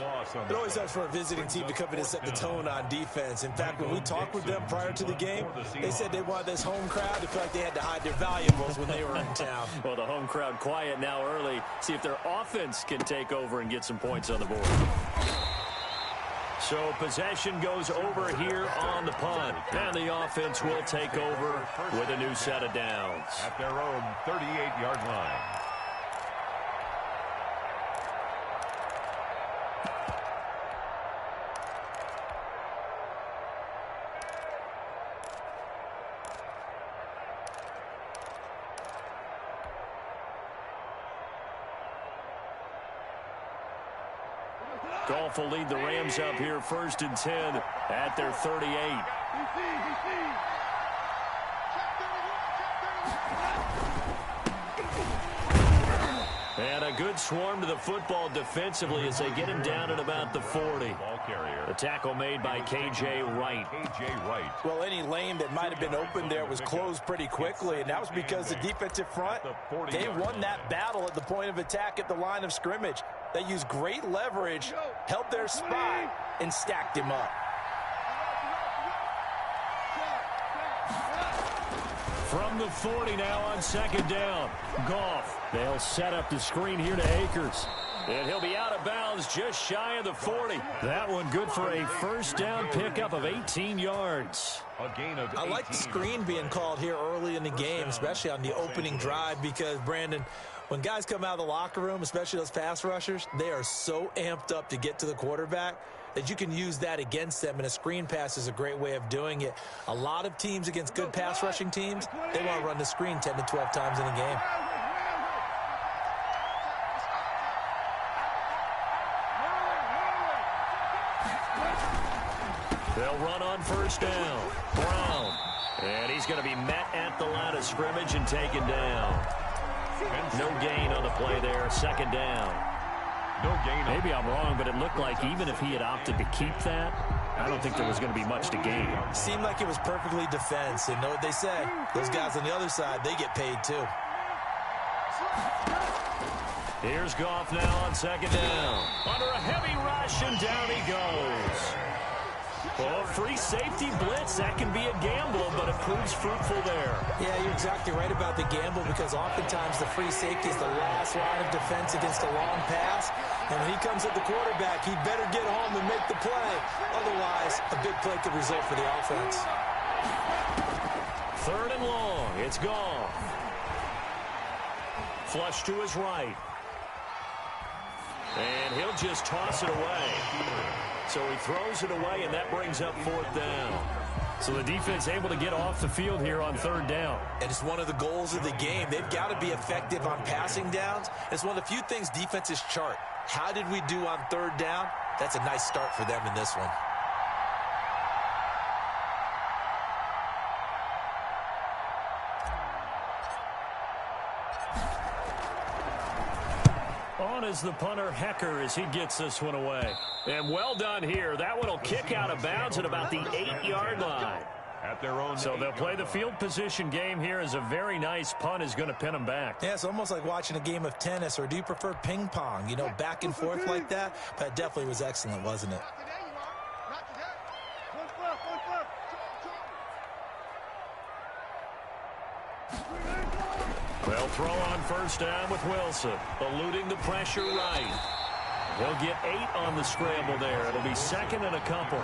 It always helps for a visiting team to come in and set the tone on defense. In fact, when we talked with them prior to the game, they said they wanted this home crowd to feel like they had to hide their valuables when they were in town. Well, the home crowd quiet now early. See if their offense can take over and get some points on the board. So possession goes over here on the punt. And the offense will take over with a new set of downs. At their own 38-yard line. Goff will lead the Rams up here 1st and 10 at their 38. And a a good swarm to the football defensively as they get him down at about the 40. Ball carrier. The tackle made by K.J. Wright. Well, any lane that might have been open there was closed pretty quickly, and that was because the defensive front, they won that battle at the point of attack at the line of scrimmage. They used great leverage, held their spot, and stacked him up. From the 40 now on second down. Goff. They'll set up the screen here to Akers. And he'll be out of bounds just shy of the 40. That one good for a first down pickup of 18 yards. A gain of 18. I like the screen being called here early in the game, especially on the opening drive, because, Brandon, when guys come out of the locker room, especially those pass rushers, they are so amped up to get to the quarterback that you can use that against them, and a screen pass is a great way of doing it. A lot of teams against good pass rushing teams, they want to run the screen 10 to 12 times in a game. They'll run on first down. Brown. And he's going to be met at the line of scrimmage and taken down. No gain on the play there. Second down. No gain. Maybe I'm wrong, but it looked like even if he had opted to keep that, I don't think there was going to be much to gain. Seemed like it was perfectly defense. And know what they say? Those guys on the other side, they get paid too. Here's Goff now on second down. Under a heavy rush, and down he goes. Well, free safety blitz, that can be a gamble, but it proves fruitful there. Yeah, you're exactly right about the gamble, because oftentimes the free safety is the last line of defense against a long pass. And when he comes at the quarterback, he better get home and make the play. Otherwise, a big play could result for the offense. Third and long. It's gone. Flush to his right. And he'll just toss it away. So he throws it away, and that brings up fourth down. So the defense able to get off the field here on third down. And it's one of the goals of the game. They've got to be effective on passing downs. It's one of the few things defenses chart. How did we do on third down? That's a nice start for them in this one. On is the punter, Hecker, as he gets this one away. And well done here. That one will kick out of bounds at about the 8-yard line. At their own. So they'll play the field position game here as a very nice punt is going to pin them back. Yeah, it's almost like watching a game of tennis, or do you prefer ping pong? You know, back and forth like that? That definitely was excellent, wasn't it? They'll throw on first down with Wilson, eluding the pressure right. He'll get 8 on the scramble there. It'll be second and a couple.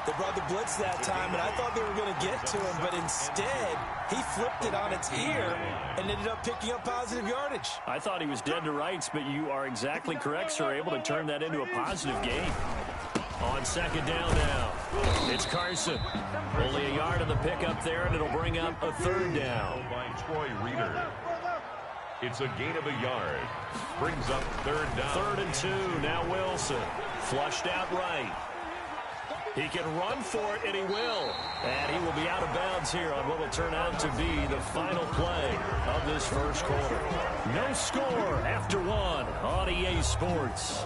They brought the blitz that time, and I thought they were going to get to him, but instead, he flipped it on its ear and ended up picking up positive yardage. I thought he was dead to rights, but you are exactly correct, sir, able to turn that into a positive gain. On second down now, it's Carson. Only a yard on the pickup there, and it'll bring up a third down. By Troy Reeder. It's a gain of a yard. Brings up third down. 3rd and 2. Now Wilson. Flushed out right. He can run for it, and he will. And he will be out of bounds here on what will turn out to be the final play of this first quarter. No score after 1 on EA Sports.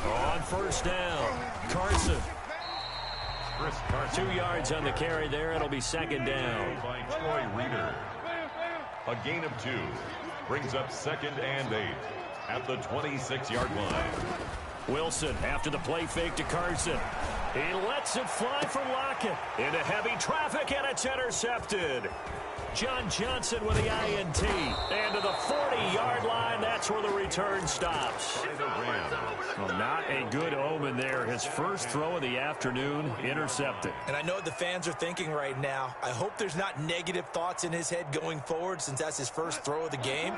On first down, Carson. 2 yards on the carry there. It'll be second down. By Troy Reeder. A gain of 2. Brings up 2nd and 8 at the 26-yard line. Wilson after the play fake to Carson. He lets it fly for Lockett. Into heavy traffic, and it's intercepted. John Johnson with the INT. And to the 40-yard line, that's where the return stops. Well, not a good omen there. His first throw of the afternoon, intercepted. And I know what the fans are thinking right now. I hope there's not negative thoughts in his head going forward, since that's his first throw of the game.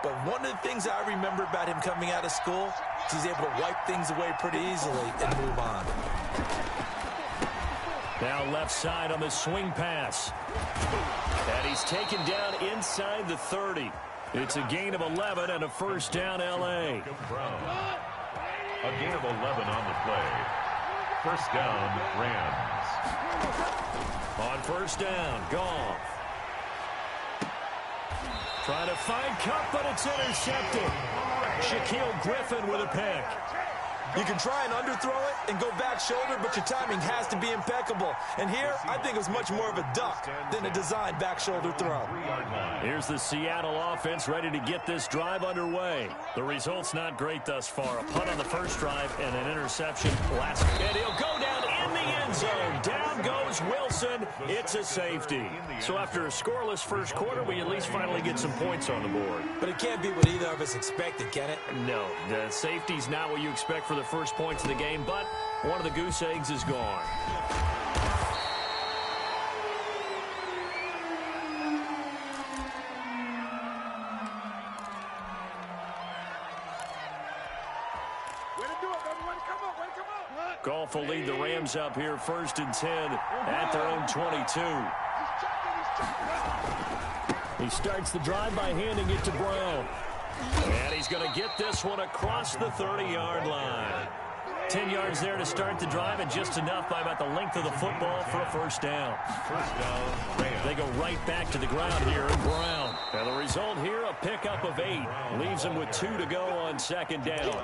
But one of the things I remember about him coming out of school is he's able to wipe things away pretty easily and move on. Now left side on the swing pass. And he's taken down inside the 30. It's a gain of 11 and a first down, L.A. A gain of 11 on the play. First down, Rams. On first down, Goff. Trying to find Cup, but it's intercepted. Shaquille Griffin with a pick. You can try and underthrow it and go back shoulder, but your timing has to be impeccable. And here, I think it was much more of a duck than a designed back shoulder throw. Here's the Seattle offense ready to get this drive underway. The result's not great thus far. A punt on the first drive and an interception last. And he'll go down in the end zone. Down goes Wilson. It's a safety. So after a scoreless first quarter, we at least finally get some points on the board. But it can't be what either of us expected, can it? No, the safety's not what you expect for the first points of the game, but one of the goose eggs is gone. Goff will lead the Rams up here first and 10 at their own 22. He starts the drive by handing it to Brown. And he's going to get this one across the 30-yard line. 10 yards there to start the drive, and just enough by about the length of the football for a first down. They go right back to the ground here, and Brown. And the result here, a pickup of 8. Leaves him with 2 to go on second down.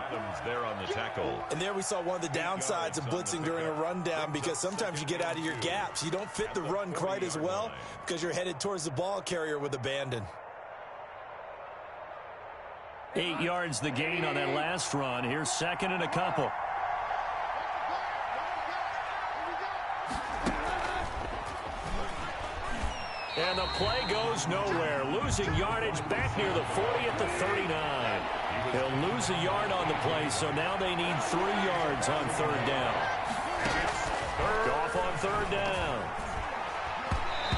There on the tackle. And there we saw one of the downsides of blitzing during a rundown, because sometimes you get out of your gaps. You don't fit the run quite as well because you're headed towards the ball carrier with abandon. 8 yards the gain on that last run. Here's second and a couple. And the play goes nowhere. Losing yardage back near the 40 at the 39. He'll lose a yard on the play, so now they need 3 yards on third down. Goff on third down.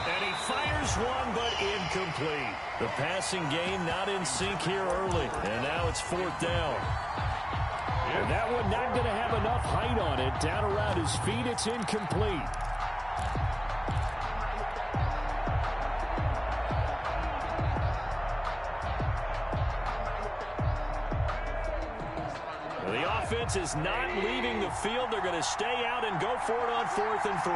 And he fires one, but incomplete. The passing game not in sync here early. And now it's fourth down. And that one not going to have enough height on it. Down around his feet, it's incomplete. The offense is not leaving the field. They're going to stay out and go for it on 4th and 3.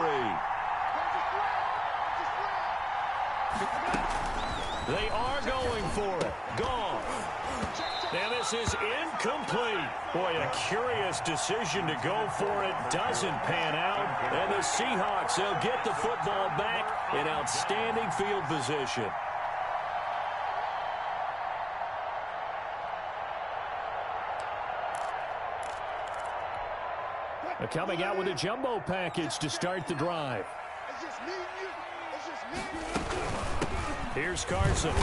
They are going for it. Gone. And this is incomplete. Boy, a curious decision to go for it. Doesn't pan out. And the Seahawks, they'll get the football back in outstanding field position. Coming out with a jumbo package to start the drive. Here's Carson.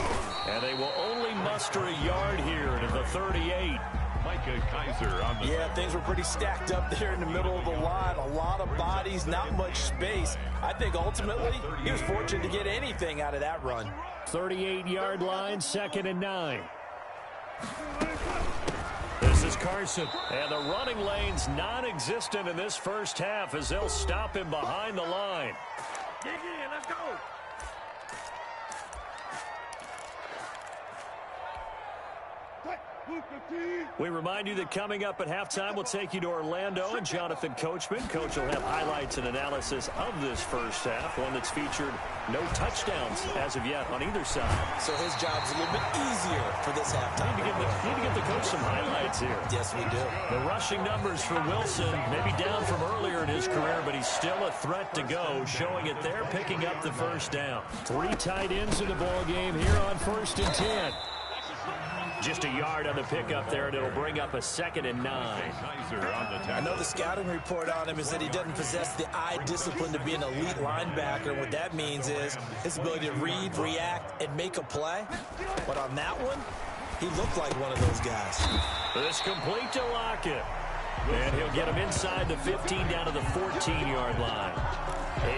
And they will only muster a yard here to the 38. Micah Kaiser on the... Yeah, things were pretty stacked up there in the middle of the line. A lot of bodies, not much space. I think ultimately he was fortunate to get anything out of that run. 38-yard line, 2nd and 9. This is Carson. And the running lane's non-existent in this first half as they'll stop him behind the line. Dig in, let's go. We remind you that coming up at halftime, we'll take you to Orlando and Jonathan Coachman. Coach will have highlights and analysis of this first half, one that's featured no touchdowns as of yet on either side. So his job's a little bit easier for this halftime. Need to give the coach some highlights here. Yes, we do. The rushing numbers for Wilson, maybe down from earlier in his career, but he's still a threat to go, showing it there, picking up the first down. 3 tight ends in the ball game here on 1st and 10. Just a yard on the pickup there, and it'll bring up a 2nd and 9. I know the scouting report on him is that he doesn't possess the eye discipline to be an elite linebacker. And what that means is his ability to read, react, and make a play. But on that one, he looked like one of those guys. This complete to Lockett. And he'll get him inside the 15 down to the 14-yard line.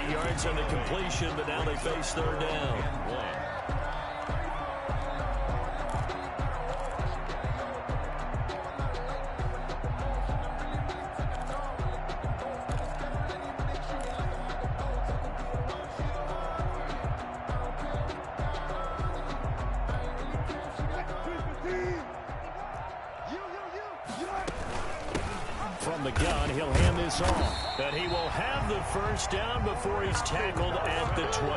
8 yards on the completion, but now they face third down. the gun. He'll hand this off. But he will have the first down before he's tackled at the 12.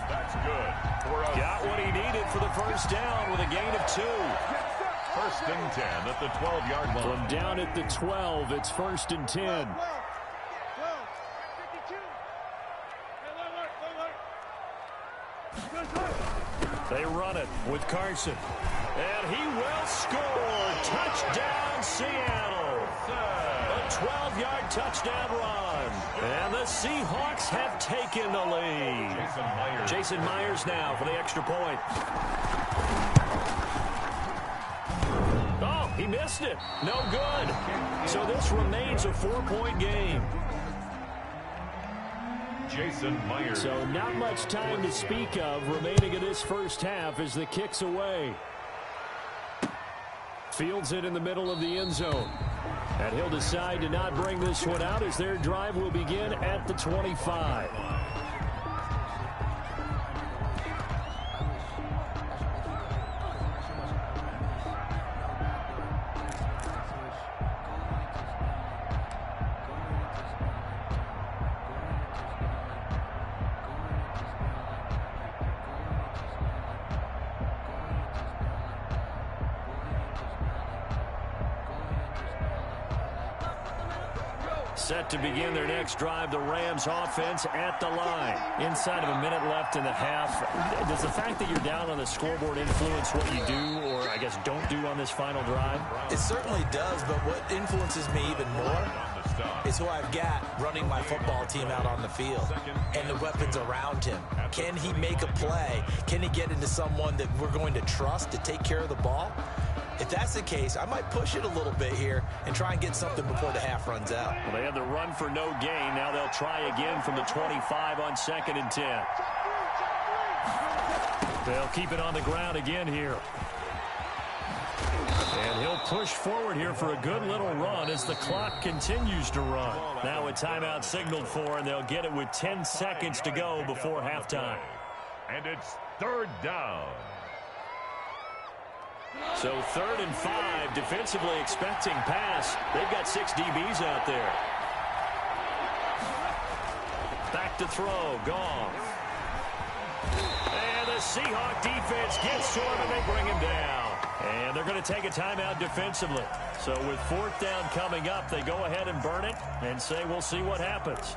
That's good. Got what he needed for the first down with a gain of 2. First and 10 at the 12-yard line. From down at the 12, it's first and 10. They run it with Carson. And he will score. Touchdown, Seattle. A 12-yard touchdown run. And the Seahawks have taken the lead. Jason Myers now for the extra point. Oh, he missed it. No good. So this remains a 4-point game. Jason Myers. So not much time to speak of remaining in this first half as the kick's away. Fields it in the middle of the end zone. And he'll decide to not bring this one out as their drive will begin at the 25. Set to begin their next drive, the Rams offense at the line. Inside of a minute left in the half, does the fact that you're down on the scoreboard influence what you do or, I guess, don't do on this final drive? It certainly does, but what influences me even more is who I've got running my football team out on the field and the weapons around him. Can he make a play? Can he get into someone that we're going to trust to take care of the ball? If that's the case, I might push it a little bit here and try and get something before the half runs out. Well, they had the run for no gain. Now they'll try again from the 25 on 2nd and 10. They'll keep it on the ground again here. And he'll push forward here for a good little run as the clock continues to run. Now a timeout signaled for, and they'll get it with 10 seconds to go before halftime. And it's 3rd down. So 3rd and 5, defensively expecting pass. They've got 6 DBs out there. Back to throw, Goff. And the Seahawk defense gets to him and they bring him down. And they're going to take a timeout defensively. So with 4th down coming up, they go ahead and burn it and say we'll see what happens.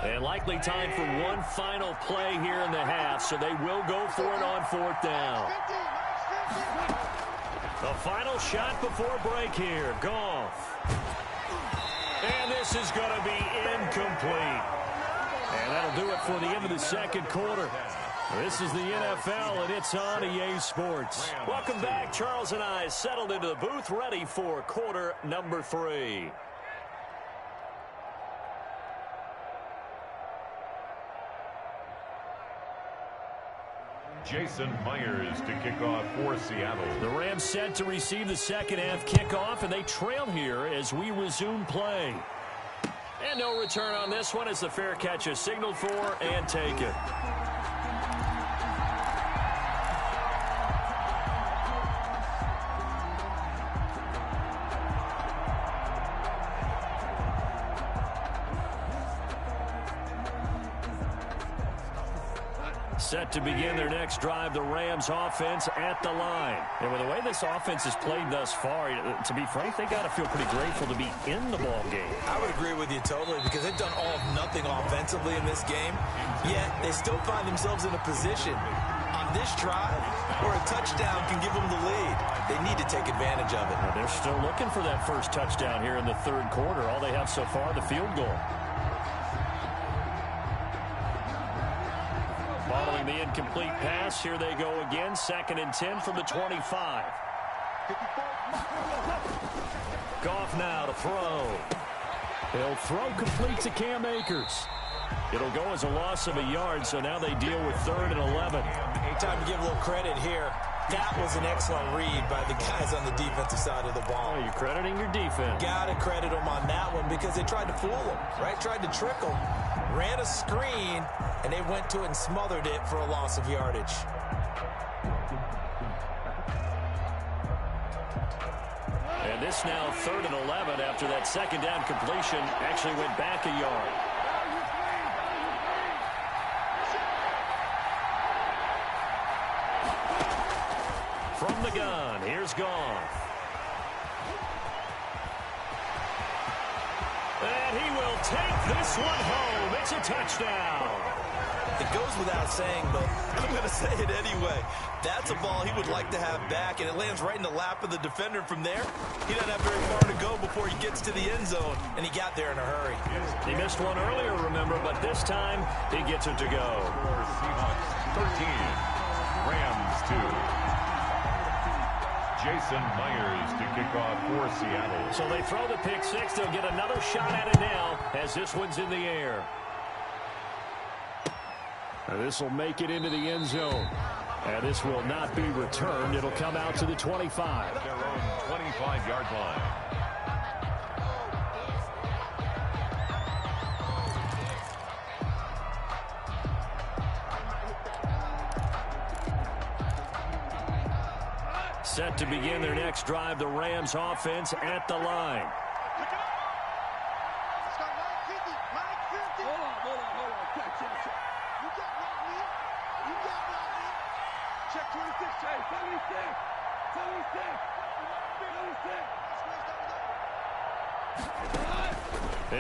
And likely time for one final play here in the half, so they will go for it on 4th down. The final shot before break here. Goff. And this is going to be incomplete. And that'll do it for the end of the 2nd quarter. This is the NFL, and it's on EA Sports. Welcome back. Charles and I settled into the booth, ready for quarter number 3. Jason Myers to kick off for Seattle. The Rams set to receive the 2nd half kickoff, and they trail here as we resume play. And no return on this one as the fair catch is signaled for and taken. Set to begin their next drive, the Rams offense at the line. And with the way this offense has played thus far, to be frank, they got to feel pretty grateful to be in the ball game. I would agree with you totally because they've done all of nothing offensively in this game, yet they still find themselves in a position on this drive where a touchdown can give them the lead. They need to take advantage of it. Well, they're still looking for that first touchdown here in the 3rd quarter. All they have so far, the field goal. Following the incomplete pass, here they go again. 2nd and 10 from the 25. Goff now to throw. He'll throw complete to Cam Akers. It'll go as a loss of a yard, so now they deal with 3rd and 11. Time to give a little credit here. That was an excellent read by the guys on the defensive side of the ball. Oh, you're crediting your defense. Got to credit them on that one because they tried to fool them, right? Tried to trick them. Ran a screen, and they went to it and smothered it for a loss of yardage. And this now 3rd and 11 after that second down completion actually went back a yard. From the gun, here's Goff. And he will take this one home. It's a touchdown. It goes without saying, but I'm going to say it anyway. That's a ball he would like to have back, and it lands right in the lap of the defender. From there, he doesn't have very far to go before he gets to the end zone, and he got there in a hurry. He missed one earlier, remember, but this time he gets it to go. Seahawks 13, Rams 2. Jason Myers to kick off for Seattle. So they throw the pick six. They'll get another shot at it now as this one's in the air. And this will make it into the end zone. And this will not be returned. It'll come out to the 25. Their own 25-yard line. Set to begin their next drive, the Rams offense at the line. Check 26. Hey, 76.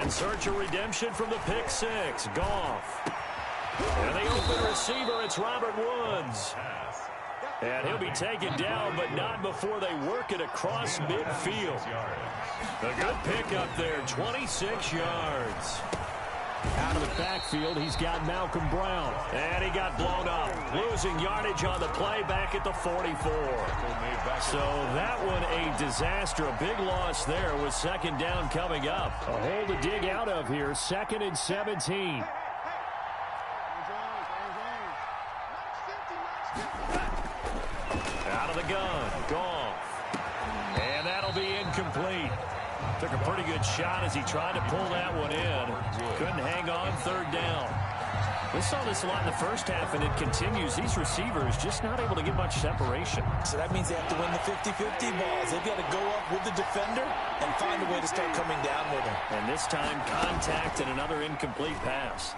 In search of redemption from the pick six. Goff. And the open receiver, it's Robert Woods. And he'll be taken down, but not before they work it across midfield. A good pickup there, 26 yards. Out of the backfield, he's got Malcolm Brown. And he got blown up. Losing yardage on the play back at the 44. So that one a disaster. A big loss there with second down coming up. A hole to dig out of here. 2nd and 17. Out of the gun. Goff. And that'll be incomplete. Took a pretty good shot as he tried to pull that one in. Couldn't hang on, 3rd down. We saw this a lot in the first half, and it continues. These receivers just not able to get much separation. So that means they have to win the 50-50 balls. They've got to go up with the defender and find a way to start coming down with him. And this time, contact and another incomplete pass.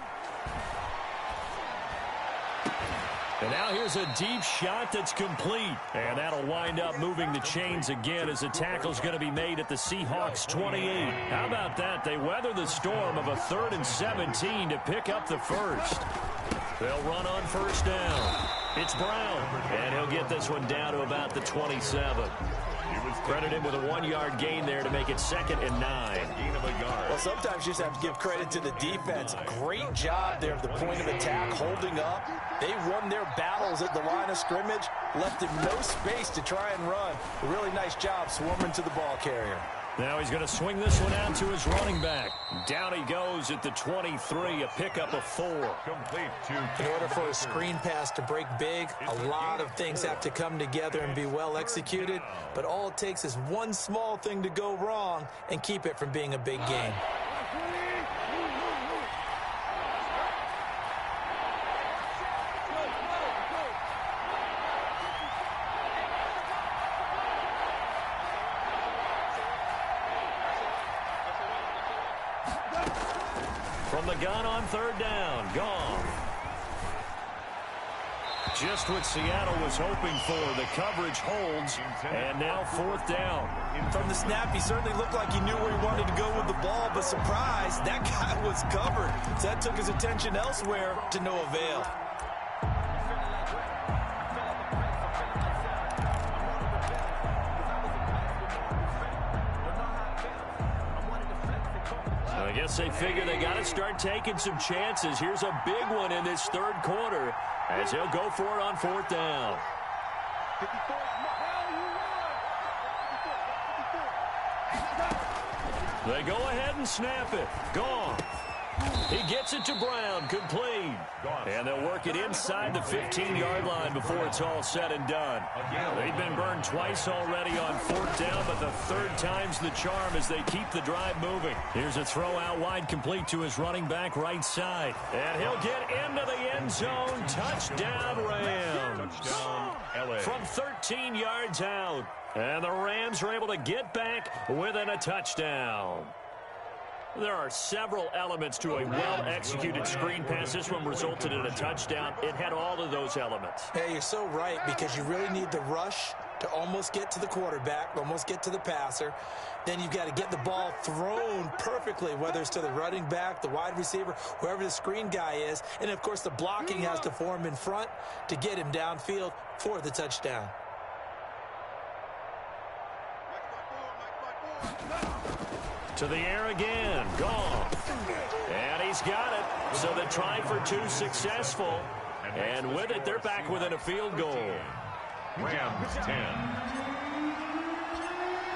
And now here's a deep shot that's complete. And that'll wind up moving the chains again as the tackle's going to be made at the Seahawks 28. How about that? They weather the storm of a 3rd and 17 to pick up the first. They'll run on 1st down. It's Brown. And he'll get this one down to about the 27. Credited with a 1-yard gain there to make it 2nd and 9. Gain of a yard. Well, sometimes you just have to give credit to the defense. Great job there at the point of attack, holding up. They won their battles at the line of scrimmage, left him no space to try and run. A really nice job swarming to the ball carrier. Now he's going to swing this one out to his running back. Down he goes at the 23, a pickup of 4. Complete In order for a screen pass to break big, a lot of things have to come together and be well executed. But all it takes is one small thing to go wrong and keep it from being a big game. From the gun on 3rd down, Goff. Just what Seattle was hoping for. The coverage holds, and now 4th down. From the snap, he certainly looked like he knew where he wanted to go with the ball, but surprise, that guy was covered. So that took his attention elsewhere to no avail. I guess they figure they got to start taking some chances. Here's a big one in this 3rd quarter as he'll go for it on 4th down. They go ahead and snap it. Goff. He gets it to Brown, complete. And they'll work it inside the 15-yard line before it's all said and done. They've been burned twice already on 4th down, but the third time's the charm as they keep the drive moving. Here's a throw out wide, complete to his running back right side. And he'll get into the end zone. Touchdown, Rams. Touchdown, LA. From 13 yards out. And the Rams are able to get back within a touchdown. There are several elements to a well-executed screen pass. This one resulted in a touchdown. It had all of those elements. Hey, you're so right, because you really need the rush to almost get to the quarterback, almost get to the passer. Then you've got to get the ball thrown perfectly, whether it's to the running back, the wide receiver, whoever the screen guy is. And, of course, the blocking has to form in front to get him downfield for the touchdown. To the air again. Gone. And he's got it. So the try for 2 successful. And with it, they're back within a field goal. Rams 10.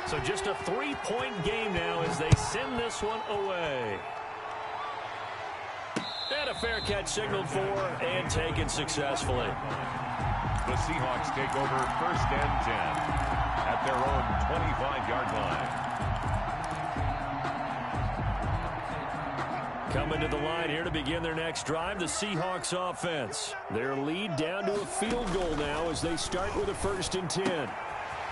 So just a 3-point game now as they send this one away. And a fair catch signaled for and taken successfully. The Seahawks take over 1st and 10 at their own 25-yard line. Coming to the line here to begin their next drive, the Seahawks offense. Their lead down to a field goal now as they start with a 1st and 10.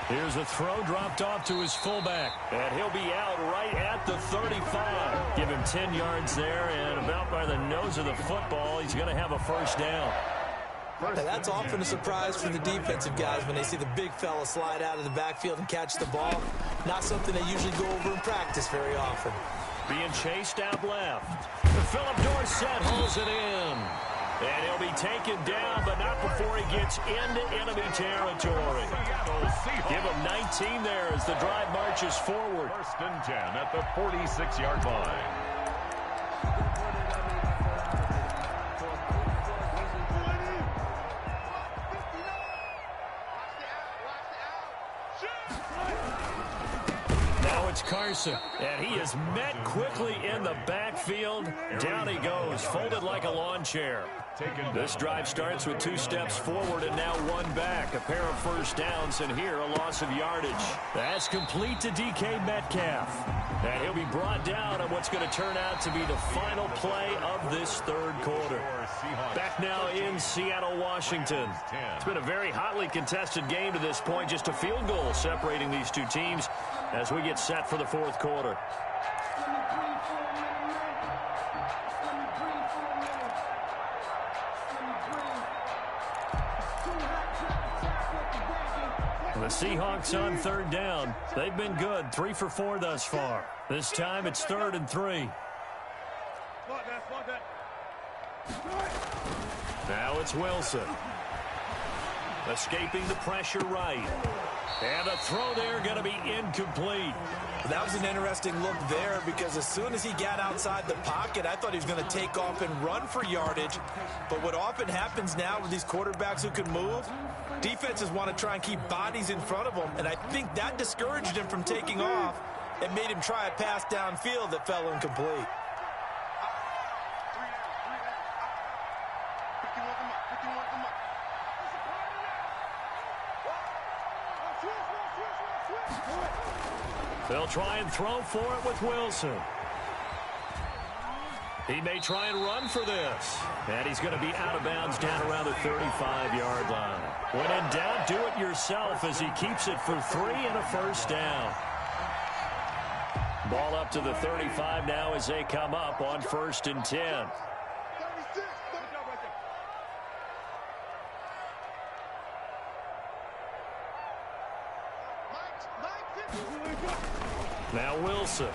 Here's a throw dropped off to his fullback. And he'll be out right at the 35. Give him 10 yards there, and about by the nose of the football, he's going to have a 1st down. Now, that's often a surprise for the defensive guys when they see the big fella slide out of the backfield and catch the ball. Not something they usually go over in practice very often. Being chased out left. Philip Dorsett holds it in. And he'll be taken down, but not before he gets into enemy territory. Give him 19 there as the drive marches forward. 1st and 10 at the 46-yard line. It's Carson, and he is met quickly in the backfield. Down he goes, folded like a lawn chair. This drive starts with 2 steps forward and now 1 back. A pair of 1st downs, and here a loss of yardage. That's complete to DK Metcalf. And he'll be brought down on what's going to turn out to be the final play of this 3rd quarter. Back now in Seattle, Washington. It's been a very hotly contested game to this point. Just a field goal separating these two teams as we get set for the 4th quarter. The Seahawks on 3rd down. They've been good, 3 for 4 thus far. This time it's 3rd and 3. Now it's Wilson. Escaping the pressure right. And a throw there going to be incomplete. That was an interesting look there because as soon as he got outside the pocket, I thought he was going to take off and run for yardage. But what often happens now with these quarterbacks who can move, defenses want to try and keep bodies in front of them. And I think that discouraged him from taking off and made him try a pass downfield that fell incomplete. They'll try and throw for it with Wilson. He may try and run for this. And he's going to be out of bounds down around the 35-yard line. When in doubt, do it yourself as he keeps it for 3 and a 1st down. Ball up to the 35 now as they come up on 1st and 10. Now Wilson.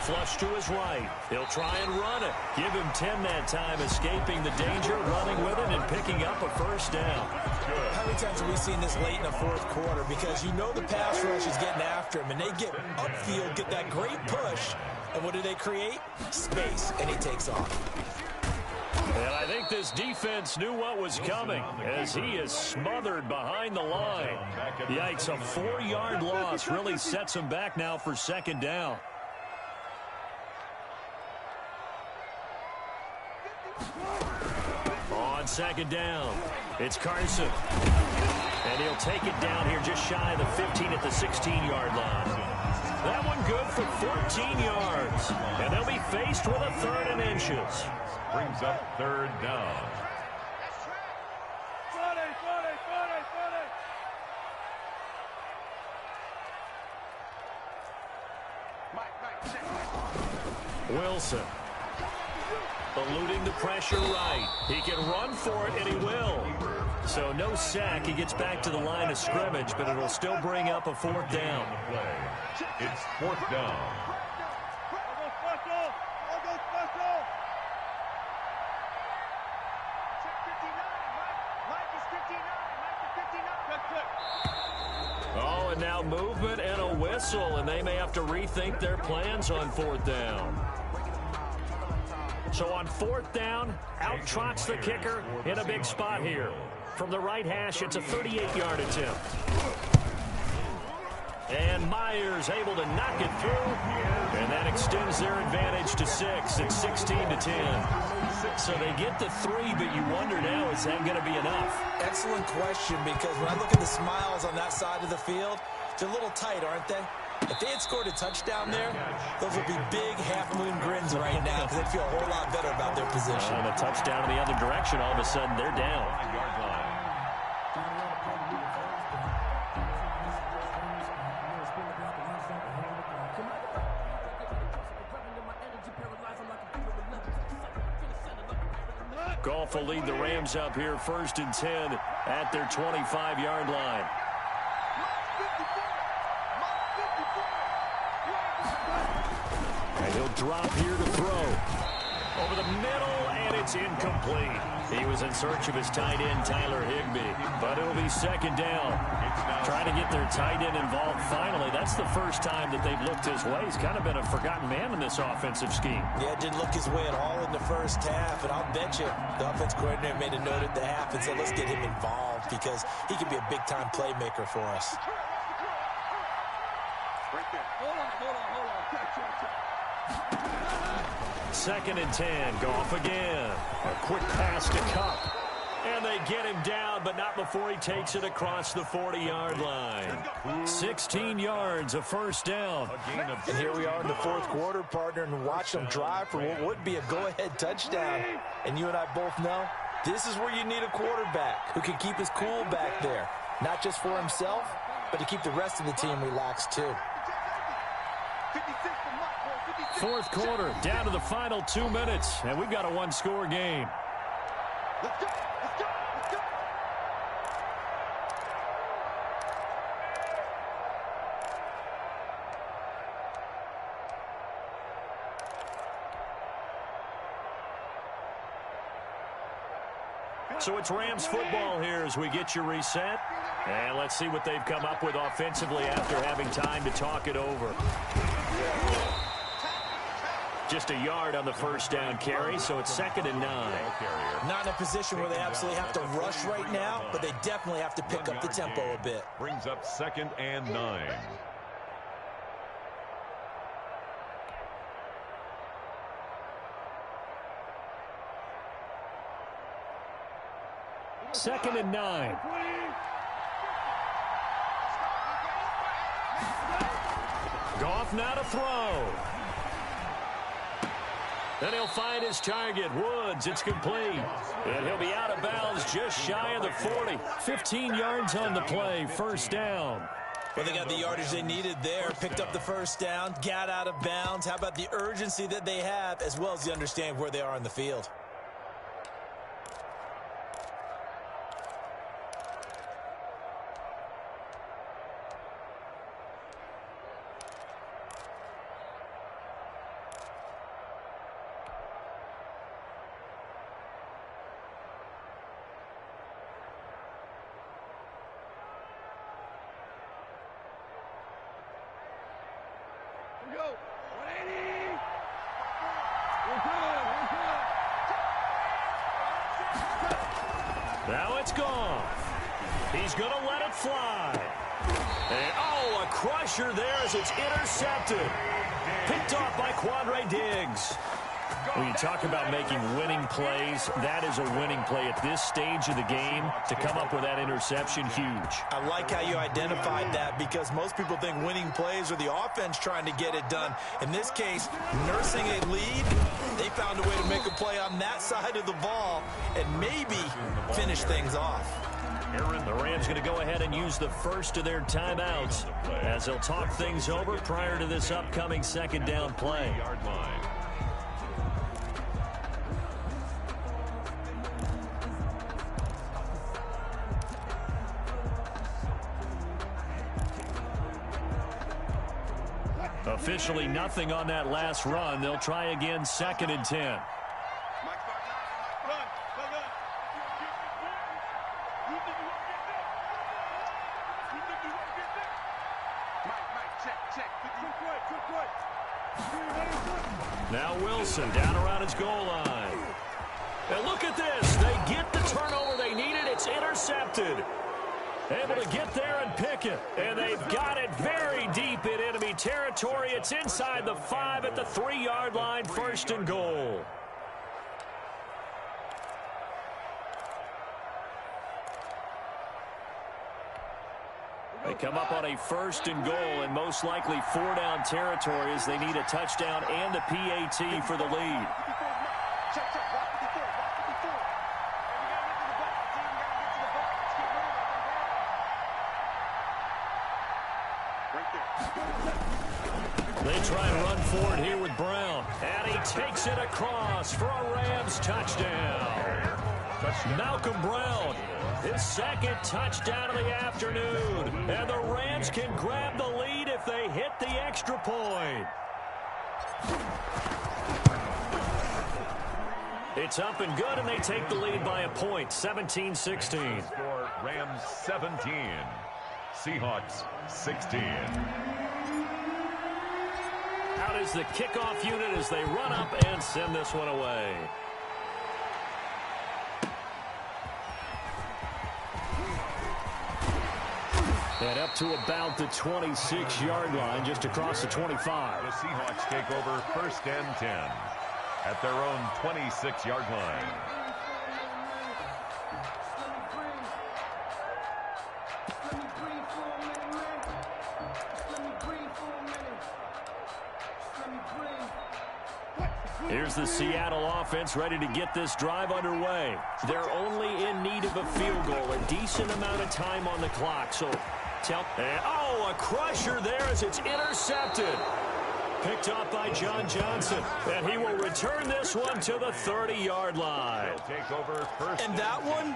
Flush to his right. He'll try and run it. Give him 10 that time, escaping the danger, running with it, and picking up a 1st down. How many times have we seen this late in the 4th quarter? Because you know the pass rush is getting after him, and they get upfield, get that great push, and what do they create? Space, and he takes off. And I think this defense knew what was coming as he is smothered behind the line. Yikes, a 4-yard loss really sets him back now for 2nd down. On second down, it's Carson. And he'll take it down here just shy of the 15 at the 16-yard line. That one good for 14 yards. And they'll be faced with a 3rd and inches. Brings up 3rd down. Wilson. Eluding the pressure right. He can run for it, and he will. So no sack. He gets back to the line of scrimmage, but it'll still bring up a 4th down. It's 4th down. Oh, and now movement and a whistle, and they may have to rethink their plans on 4th down. So on 4th down, out trots the kicker in a big spot here. From the right hash, it's a 38-yard attempt. And Myers able to knock it through, and that extends their advantage to 6. It's 16-10. So they get to 3, but you wonder now, is that going to be enough? Excellent question, because when I look at the smiles on that side of the field, they're a little tight, aren't they? If they had scored a touchdown there, those would be big half-moon grins right now because they'd feel a whole lot better about their position. And a touchdown in the other direction, all of a sudden they're down. Goff will lead the Rams up here 1st and 10 at their 25-yard line. And he'll drop here to throw. Over the middle, and it's incomplete. He was in search of his tight end, Tyler Higbee. But it'll be 2nd down. Trying to get their tight end involved finally. That's the first time that they've looked his way. He's kind of been a forgotten man in this offensive scheme. Yeah, didn't look his way at all in the first half. And I'll bet you the offense coordinator made a note at the half and said, let's get him involved because he can be a big-time playmaker for us. Right there. Hold on. 2nd and 10. Goff again. A quick pass to Kupp. And they get him down, but not before he takes it across the 40-yard line. 16 yards, a 1st down. And here we are in the 4th quarter, partner, and watch them drive for what would be a go-ahead touchdown. And you and I both know this is where you need a quarterback who can keep his cool back there. Not just for himself, but to keep the rest of the team relaxed, too. 4th quarter, down to the final 2 minutes, and we've got a 1-score game. Let's go. So it's Rams football here as we get you reset. And let's see what they've come up with offensively after having time to talk it over. Just a yard on the 1st down carry, so it's 2nd and 9. Not in a position where they absolutely have to rush right now, but they definitely have to pick up the tempo a bit. Brings up 2nd and 9. Second and 9. Goff now to throw. Then he'll find his target, Woods. It's complete. And he'll be out of bounds just shy of the 40. 15 yards on the play, 1st down. Well, they got the yardage they needed there, picked up the 1st down, got out of bounds. How about the urgency that they have, as well as they understand where they are on the field? Now it's gone. He's going to let it fly. And, oh, a crusher there as it's intercepted. Picked off by Quandre Diggs. When you talk about making winning plays, that is a winning play at this stage of the game. To come up with that interception, huge. I like how you identified that, because most people think winning plays are the offense trying to get it done. In this case, nursing a lead, they found a way to make a play on that side of the ball and maybe finish things off. The Rams going to go ahead and use the first of their timeouts as they'll talk things over prior to this upcoming second down play. Officially nothing on that last run. They'll try again, 2nd and 10. Now Wilson down around his goal line. And look at this. They get the turnover they needed. It's intercepted. Able to get there and pick it. And they've got it very deep in enemy territory. It's inside the 5 at the 3-yard line. 1st and goal. They come up on a 1st and goal and most likely 4-down territory as they need a touchdown and a PAT for the lead. They try and run forward here with Brown. And he takes it across for a Rams touchdown. Malcolm Brown, his 2nd touchdown of the afternoon. And the Rams can grab the lead if they hit the extra point. It's up and good, and they take the lead by a point, 17-16. Score Rams 17, Seahawks 16. Out is the kickoff unit as they run up and send this one away. And up to about the 26-yard line, just across the 25. The Seahawks take over 1st and 10 at their own 26-yard line. Here's the Seattle offense ready to get this drive underway. They're only in need of a field goal, a decent amount of time on the clock. So, a crusher there as it's intercepted. Picked up by John Johnson, and he will return this one to the 30-yard line. Take over 1st. And that one,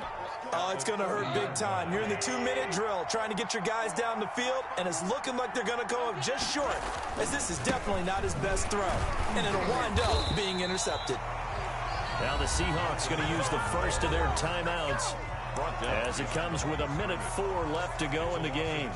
it's going to hurt big time. You're in the 2-minute drill trying to get your guys down the field, and it's looking like they're going to go up just short, as this is definitely not his best throw, and it'll wind up being intercepted. Now the Seahawks going to use the first of their timeouts as it comes with 1:04 left to go in the game.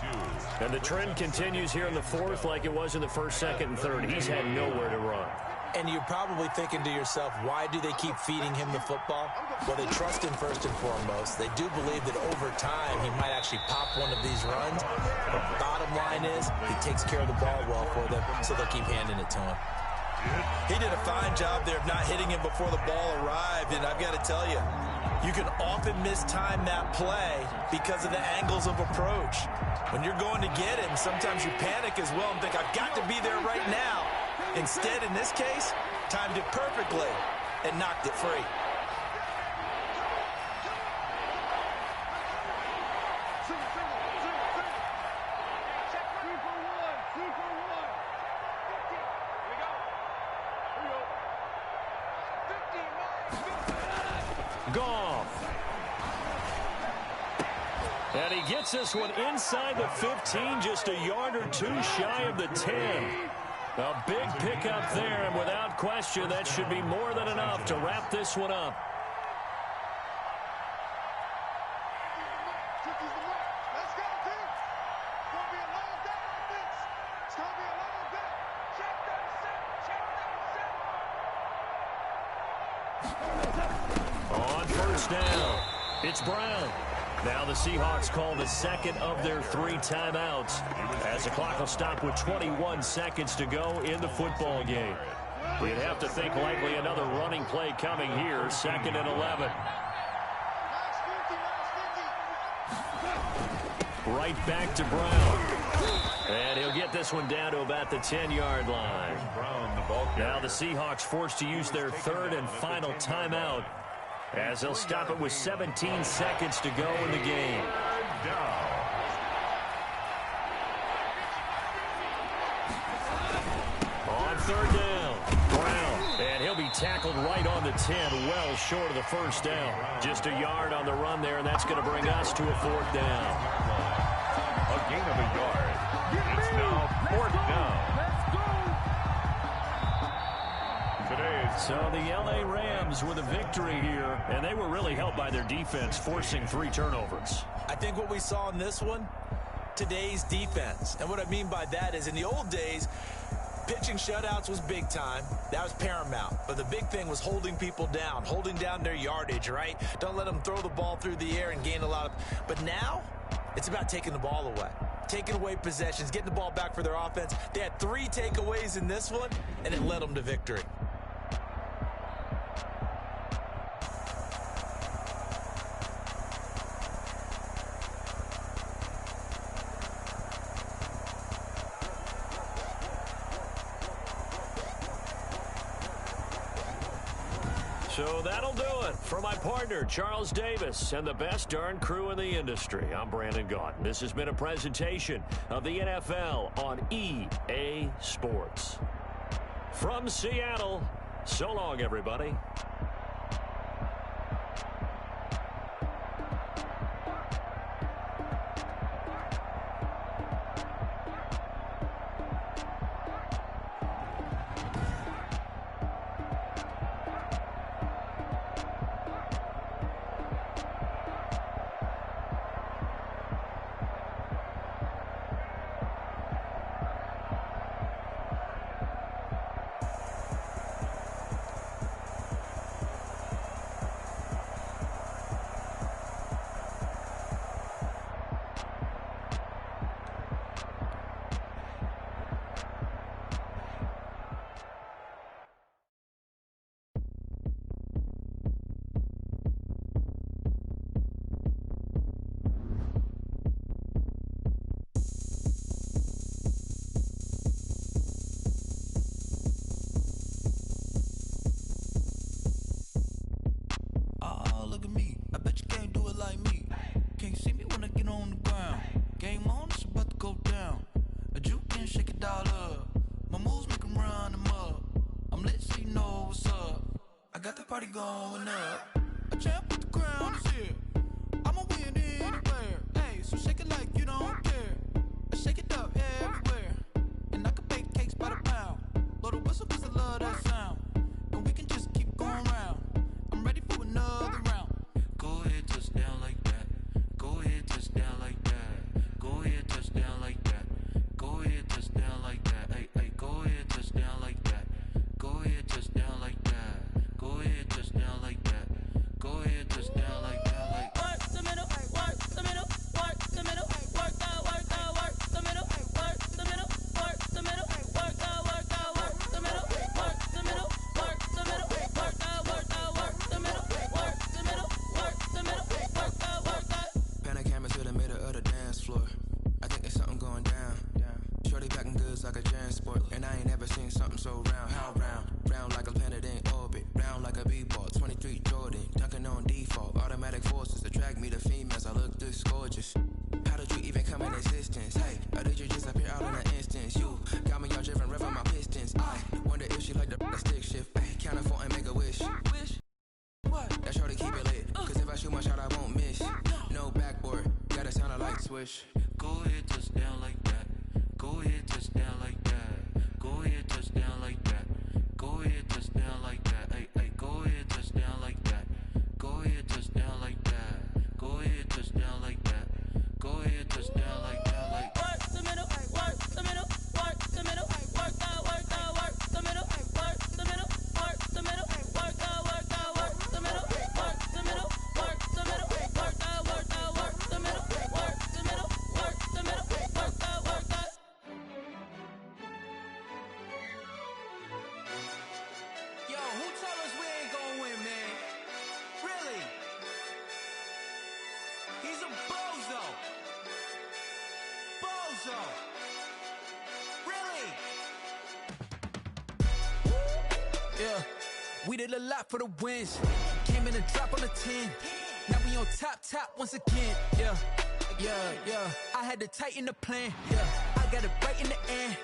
And the trend continues here in the 4th like it was in the 1st, 2nd, and 3rd. He's had nowhere to run. And you're probably thinking to yourself, why do they keep feeding him the football? Well, they trust him first and foremost. They do believe that over time he might actually pop one of these runs. But bottom line is he takes care of the ball well for them, so they'll keep handing it to him. He did a fine job there of not hitting him before the ball arrived, and I've got to tell you, you can often mistime that play because of the angles of approach. When you're going to get him, sometimes you panic as well and think, I've got to be there right now. Instead, in this case, timed it perfectly and knocked it free. And he gets this one inside the 15, just a yard or two shy of the 10. A big pickup there, and without question, that should be more than enough to wrap this one up. On 1st down, it's Brown. Now the Seahawks call the 2nd of their 3 timeouts as the clock will stop with 21 seconds to go in the football game. You'd have to think likely another running play coming here, 2nd and 11. Right back to Brown. And he'll get this one down to about the 10-yard line. Now the Seahawks forced to use their 3rd and final timeout, as they'll stop it with 17 seconds to go in the game. On 3rd down, Brown, and he'll be tackled right on the 10, well short of the first down. Just a yard on the run there, and that's going to bring us to a 4th down. A gain of a yard. It's now 4th down. So the L.A. Rams with a victory here, and they were really helped by their defense, forcing 3 turnovers. I think what we saw in this one, today's defense. And what I mean by that is in the old days, pitching shutouts was big time. That was paramount. But the big thing was holding people down, holding down their yardage, right? Don't let them throw the ball through the air and gain a lot of... But now, it's about taking the ball away. Taking away possessions, getting the ball back for their offense. They had 3 takeaways in this one, and it led them to victory. So that'll do it for my partner, Charles Davis, and the best darn crew in the industry. I'm Brandon Gaudin. This has been a presentation of the NFL on EA Sports. From Seattle, so long, everybody. Party going up. A champ with the crown is here. I'ma win anywhere. Hey, so shake it like you don't care. I shake it up everywhere. And I can bake cakes by the pound. Blow the whistle 'cause I love that sound. And we can just keep going round. I'm ready for another round. Go ahead, touch down like that. Go ahead, touch down like that. Go ahead, touch down like that. Go ahead, touch down like that. Hey, hey, go ahead, touch down like that. Go ahead, touch down like that. Go ahead, touch down like that. Go ahead, touch down like that. Like work the middle, work the middle, work the middle, work the middle, work the middle, work the middle, work the middle, work the middle, work the middle, work the middle, work the middle, work the middle, work the Pan a camera to the middle of the dance floor. I think there's something going down. Shorty packing goods like a transport, and I ain't never seen something so round. How round? Round like a planet in orbit, round like a b-ball. 23 Jordan, dunking on default. Automatic forces attract me to females. I look this gorgeous. How did you even come in existence? Hey, or did you just appear out in an instance? You got me all driven, revving my pistons. I wonder if she like the stick shift. Hey, count it 4 and make a wish. Wish? What? That shorty keep it lit. 'Cause if I shoot my shot, I won't miss. No backboard, gotta sound like swish. Go ahead, touch down like that. Go ahead, touch down like that. Go ahead, touch down like that. Go ahead, touch down like that. Hey, hey, go ahead, touch down like that. Go ahead, touch down like that. Go ahead, touch down like that. Go ahead, touch down like that. Like work the middle, work the middle, work the middle, work the middle, work the middle, work the middle, work the middle, work the middle, work the middle, work the middle, work the middle, work the middle, work the middle, work the middle, work yeah. We did a lot for the wins. Came in a drop on the 10. Now we on top once again, yeah. I had to tighten the plan, yeah. I got it right in the end,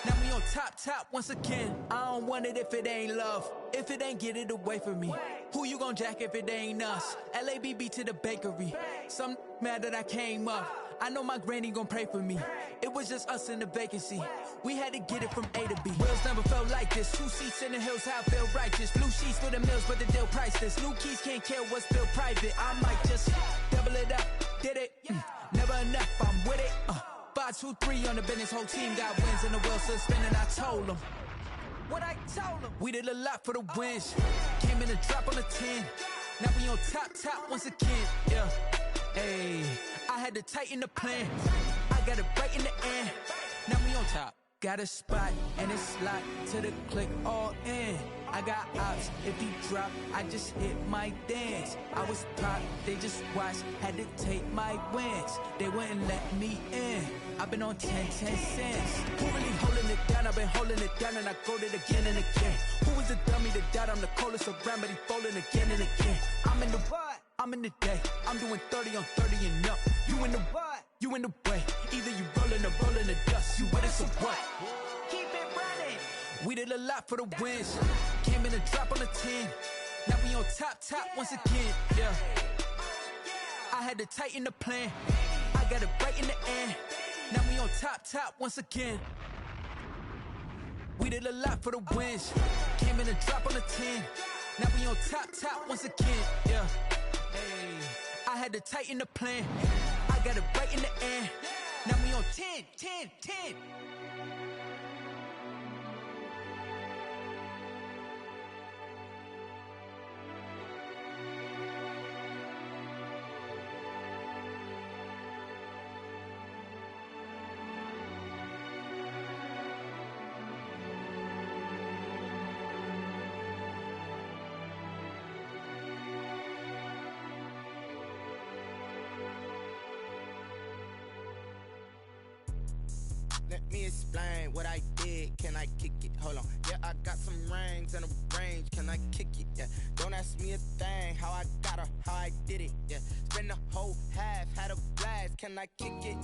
now we on top once again. I don't want it if it ain't love. If it ain't, get it away from me. Who you gon' jack if it ain't us? LABB to the bakery. Some mad that I came up. I know my granny gon' pray for me. It was just us in the vacancy. We had to get it from A to B. Wheels never felt like this. 2 seats in the hills, how I feel righteous. Blue sheets for the mills, but the deal priceless. New keys can't care what's still private. I might just double it up. Did it? Never enough, I'm with it. 5, 2, 3 on the business. Whole team got wins and the wheels still spinning. I told them what I told them. We did a lot for the wins. Came in a drop on the 10. Now we on top once again, yeah. Hey, I had to tighten the plan. I got it right in the end. Now we on top. Got a spot and it's locked to the click all in. I got ops, if he drop, I just hit my dance. I was pop, they just watched, had to take my wins. They wouldn't let me in. I've been on 10 cents. Who really holding it down? I've been holding it down and I go it again and again. Who was the dummy that doubt? I'm the coldest around, but he folding again and again. I'm in the what? I'm in the day. I'm doing 30 on 30 and up. You in the what? You in the way. Either you rolling or rolling the dust. You with us or what? Keep it running. We did a lot for the wins. Came in a drop on the 10. Now we on top once again, yeah. I had to tighten the plan. I got it right in the end. Now we on top once again. We did a lot for the wins. Came in a drop on the 10. Now we on top once again, yeah. Hey, I had to tighten the plan. I got it right in the end. Now we on 10. Let me explain what I did. Can I kick it? Hold on. Yeah, I got some rings and a range. Can I kick it? Yeah. Don't ask me a thing. How I got her, how I did it. Yeah. Spend the whole half, had a blast. Can I kick it?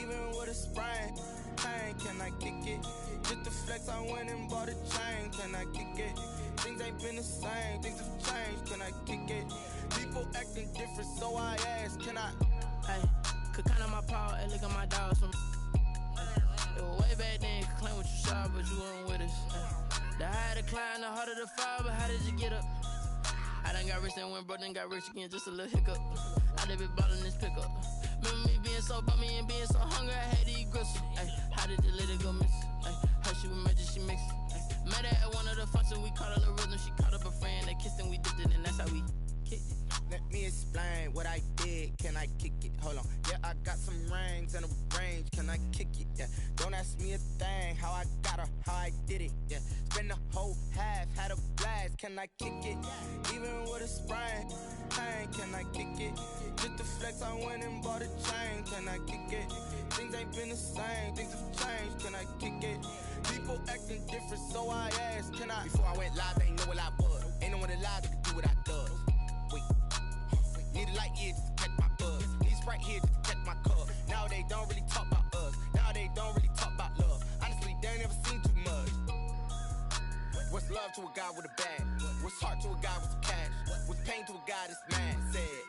Even with a sprain. Pain, can I kick it? Just the flex, I went and bought a chain. Can I kick it? Things ain't been the same. Things have changed. Can I kick it? People acting different, so I ask. Can I? Hey, could count on my power and look at my dogs from. It was way back then, could claim what you saw, but you weren't with us. The higher the climb, the harder the fall, but how did you get up? I done got rich and went broke, then got rich again, just a little hiccup. I done been ballin' this pickup. Remember me being so bummy and being so hungry, I had to eat gristle. Ay, how did the little go miss? Ay, her she was magic, she mixed. Met her at one of the functions, we caught a little rhythm, she caught up a friend, they kissed and we dipped it, and that's how we kicked it. Let me explain what I did. Can I kick it? Hold on. Yeah, I got some rings and a range. Can I kick it? Yeah. Don't ask me a thing. How I got her, how I did it. Yeah. Spend the whole half, had a blast. Can I kick it? Even with a sprain. Pain, can I kick it? Just the flex, I went and bought a chain. Can I kick it? Things ain't been the same. Things have changed. Can I kick it? People acting different, so I asked. Can I? Before I went live, they ain't know what I was. Ain't no one alive that could do what I does. Need a light here just to catch my buzz. Need Sprite here just to catch my cup. Now they don't really talk about us. Now they don't really talk about love. Honestly, they ain't never seen too much. What's love to a guy with a bag? What's heart to a guy with some cash? What's pain to a guy that's mad? Said.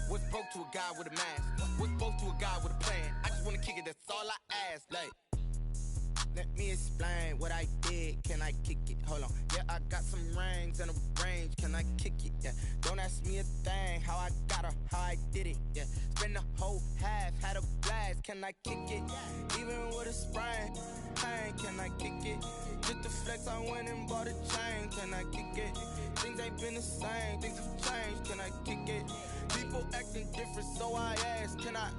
What's broke to a guy with a mask? What's both to a guy with a plan? I just wanna kick it, that's all I ask. Like, let me explain what I did. Can I kick it? Hold on. Yeah, I got some rings and a range. Can I kick it? Yeah. Don't ask me a thing. How I got her, how I did it. Yeah. Spend the whole half, had a blast. Can I kick it? Even with a sprain. Pain, can I kick it? Just the flex, I went and bought a chain. Can I kick it? Things ain't been the same. Things have changed. Can I kick it? People acting different, so I ask. Can I?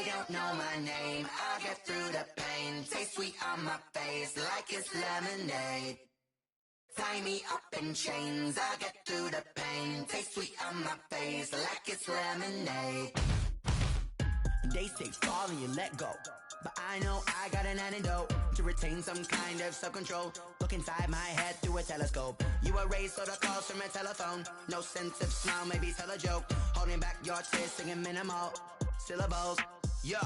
don't know my name. I'll get through the pain. Taste sweet on my face like it's lemonade. Tie me up in chains. I'll get through the pain. Taste sweet on my face like it's lemonade. They say fall and you let go, but I know I got an antidote to retain some kind of self-control. Look inside my head through a telescope. You erase all the calls from a telephone. No sense of smile, maybe tell a joke. Holding back your tears, singing minimal syllables. Yeah,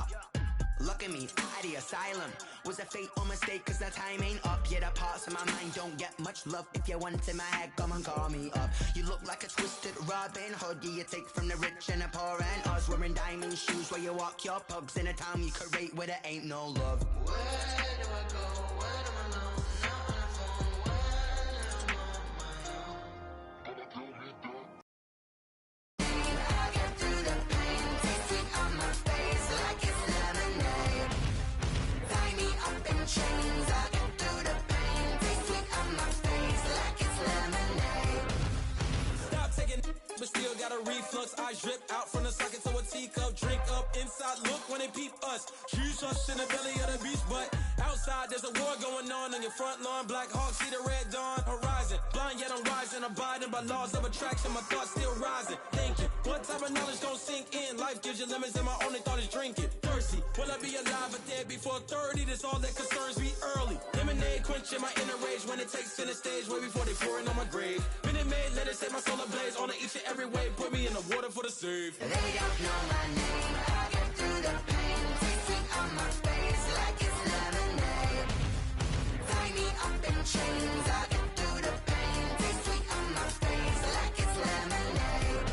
look at me, out the asylum. Was a fate or mistake, cause the time ain't up. Yeah, the parts of my mind don't get much love. If you want in my head, come and call me up. You look like a twisted Robin Hood. Yeah, you take from the rich and the poor and us. Wearing diamond shoes where you walk your pugs in a town you create where there ain't no love. Where do I go? When am I alone? Not on the phone. When am I on my own? I get through the pain. Taste sweet on my face like it's lemonade. Tie me up in chains. I get through the pain. Taste sweet on my face like it's lemonade. Stop taking, but still got a reflux. I drip out from the socket to a teacup. Drink up inside, look when they peep us. Choose us in the belly of the beast, but outside there's a war going on your front lawn. Black Hawk, see the red dawn horizon. Blind yet I'm rising, abiding by laws of attraction. My thoughts still rising, thinking what type of knowledge don't sink in. Life gives you limits and my only thought is drinking. Thirsty, will I be alive or dead before 30? That's all that concerns me early. Lemonade quenching my inner rage when it takes center stage, way before they pour it on my grave. Minute Maid, let it set my soul ablaze on each and every way. Put me in the water for the save. They don't know my name. I get through the pain. Taste sweet on my face like it's lemonade. Tie me up in chains. I get through the pain. Taste sweet on my face like it's lemonade.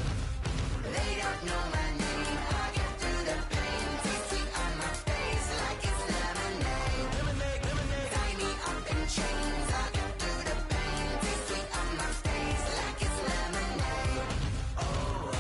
They don't know my name. I get through the pain. Taste sweet on my face like it's lemonade. Lemonade, lemonade. Tie me up in chains. I get through the pain. Taste sweet on my face like it's lemonade. Oh.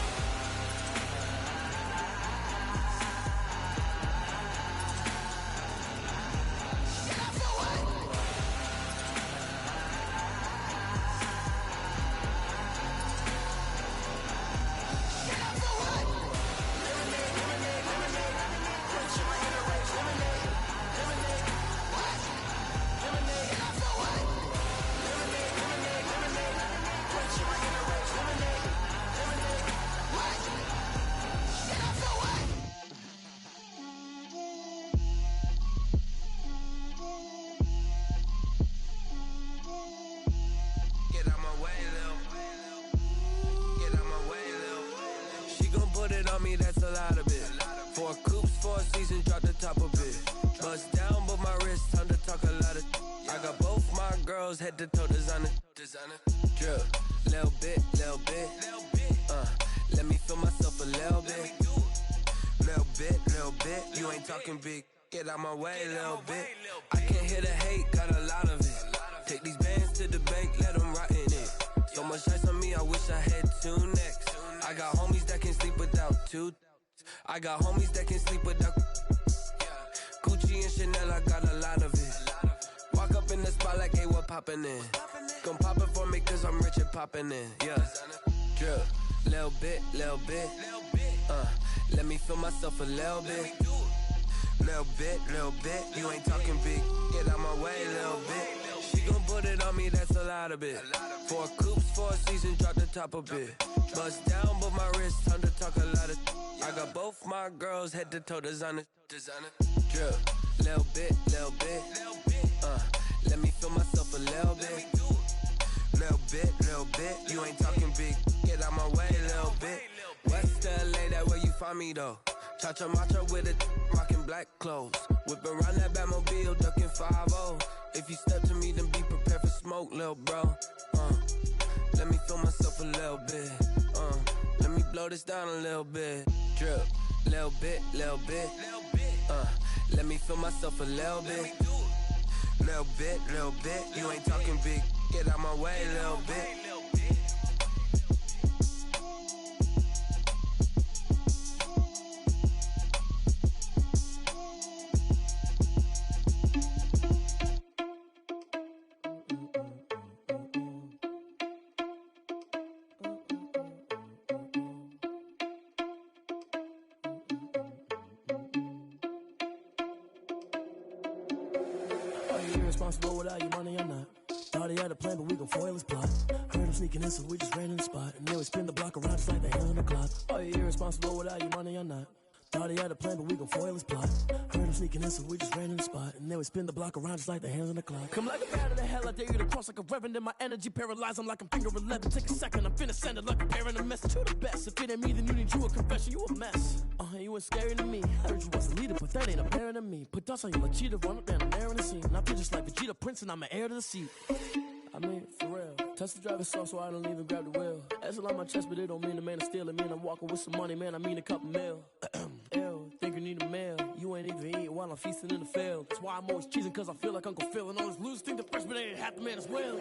Get out my way, Lil. Get out my way, Lil. She gon' put it on me, that's a lot of it. 4 coops, 4 seasons, drop the top of it. Bust down, but my wrist, time to talk a lot of. I got both my girls, head to toe designer. Drip, little bit, little bit. Let me feel myself a little bit. Little bit, you ain't talking big. Get out my way, little bit. I can't hear the hate, got a lot of it. Take these bands to the bank, let them rot in it. So much ice on me, I wish I had 2 necks. I got homies that can sleep without 2. I got homies that can sleep without Gucci and Chanel, I got a lot of it. Walk up in the spot like, hey, what poppin' in? Gon' pop it for me cause I'm rich and poppin' in, yeah. Drip, little bit, little bit. Let me feel myself a little bit. Little bit, you ain't talking big. Get out my way, little bit. She gon' put it on me, that's a lot of it. 4 coops, 4 seasons, drop the top of it. Bust down, but my wrist, time to talk a lot of. I got both my girls, head to toe designer. Drip, little bit, little bit. Let me feel myself a little bit. Little bit, you ain't talking big. Get out my way, little bit. West LA, that where you find me though. Cha-cha matcha with it, rockin' black clothes. Whip around that Batmobile, ducking 5-0. If you step to me, then be prepared for smoke, lil' bro. Let me feel myself a little bit. Let me blow this down a little bit. Drip, little bit, little bit. Let me feel myself a little bit. Little bit. You ain't talking big. Get out my way, little bit. irresponsible without your money or not. Thought he had a plan, but we gon' foil his plot. Heard him sneaking in, so we just ran in the spot. And then we spin the block around just like the hands on the clock. Are you irresponsible without your money or not? Thought he had a plan, but we gon' foil his plot. Heard him sneaking in, so we just ran in the spot. And then we spin the block around just like the hands on the clock. Come like a bat of the hell, I dare you to cross like a reverend. In my energy paralyzed, I'm like I'm finger 11. Take a second, I'm finna send it like a parent a message to the best. If it ain't me, then you need you a confession, you a mess. You ain't scary to me. Heard you was a leader, but that ain't apparent to me. Put dust on you like cheetah, run up and I'm there in the scene. And I feel just like Vegeta Prince and I'm an heir to the seat. I mean, for real. Touch the driver's soft so I don't even grab the wheel. That's on my chest, but it don't mean the man is stealing. Man, I'm walking with some money, man, I mean a couple mil. Ew, think you need a meal. You ain't even eating while I'm feasting in the field. That's why I'm always cheesing, cause I feel like Uncle Phil. And all those losers think the freshman ain't half the man as well.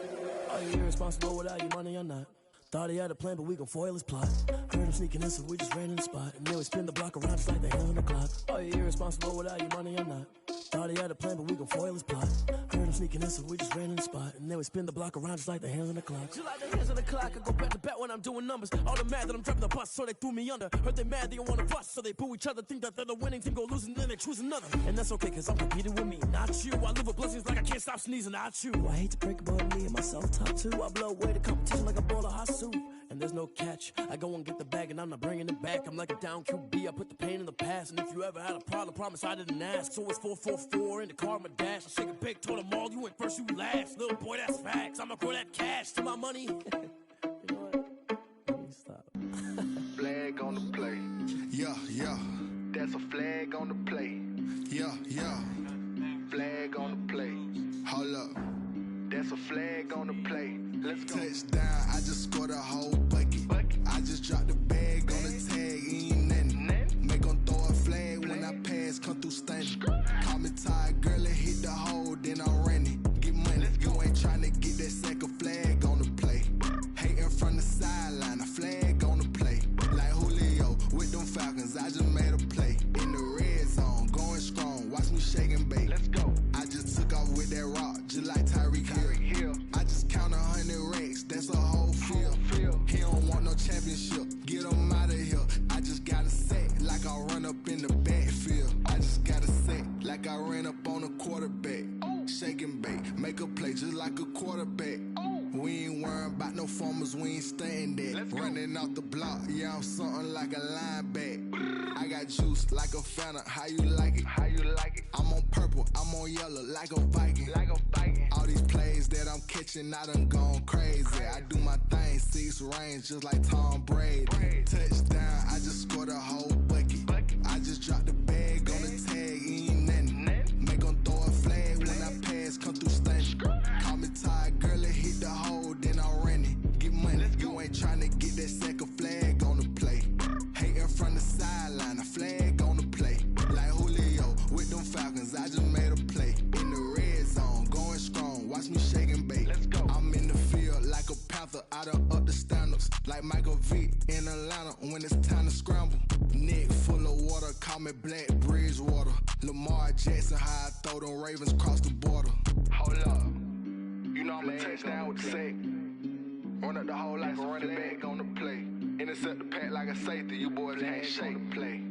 Are you irresponsible without your money or not? Thought he had a plan, but we gon' foil his plot. Heard him sneaking in, so we just ran in the spot. And then we spin the block around just like the hands on the clock. Are you irresponsible without your money or not? Thought he had a plan, but we gon' foil his plot. Heard him sneaking in, so we just ran in the spot. And then we spin the block around just like the hands on the clock. Just like the hands on the clock, I go back to back when I'm doing numbers. All the mad that I'm driving the bus, so they threw me under. Heard they mad, they don't wanna fuss, so they boo each other. Think that they're the winning team, go losing, then they choose another. And that's okay, cause I'm competing with me, not you. I live with blessings like I can't stop sneezing, not you. I hate to break about me and myself top two. I blow away the competition like a bowl of hot soup. And there's no catch. I go and get the bag and I'm not bringing it back. I'm like a down QB, I put the pain in the past. And if you ever had a problem, promise I didn't ask. So it's 444 in the car, my dash. I shake a big, told them all, you went first, you last. Little boy, that's facts. I'ma grow that cash to my money. You know what? Let me stop. Flag on the play. Yeah, yeah. That's a flag on the play. Yeah, yeah. Flag on the play. Hold up. That's a flag on the play. Let's go. Touchdown, I just scored a whole bucket. I just dropped the bag on the tag, ain't nothing. Make 'em throw a flag when I pass, come through stunning. Call me tired, girl, and hit the hole, then I'm running. Get money, you ain't tryna get that second flag on the play. Hating from the sideline, a flag on the play. Like Julio with them Falcons, I just made a play. In the red zone, going strong, watch me shake and bake. Let's go. I just took off with that rock, just like Tyreek Hill. I just count 100 racks, that's a whole field. He don't want no championship, get him out of here. I just got a set, like I run up in the backfield. I just got a set, like I ran up on a quarterback. Shake and bake, make a play just like a quarterback. We ain't worrying about no formers, we ain't staying there. Running off the block, yeah, I'm something like a linebacker. I got juice like a Fanta, how you like it? How you like it? I'm on purple, I'm on yellow, like a Viking. Like a Viking. All these plays that I'm catching, I done gone crazy. I do my thing, 6 range, just like Tom Brady. Touchdown, I just scored a whole bucket. I just dropped the bag on the tag, ain't nothing. Make 'em throw a flag when I pass, come through stunning. Call me tired, girl, and hit the hole, then I'm running. Get money, you ain't tryna get that second flag on the play. Hating from the sideline, a flag on the play. Like Julio with them Falcons, I just made a play. In the red zone, going strong, watch me shake and bake. Let's go. I'm in the field like a Panther, I done up the standards. Like Michael Vick in Atlanta when it's time to scramble. Neck full of water, call me Black Bridgewater. Lamar Jackson, how I throw them Ravens across the border. Hold up. You know I'm a touchdown with the sack. Run up the hole like a running back on the play. Intercept the pack like a safety, you boys ain't shake the play.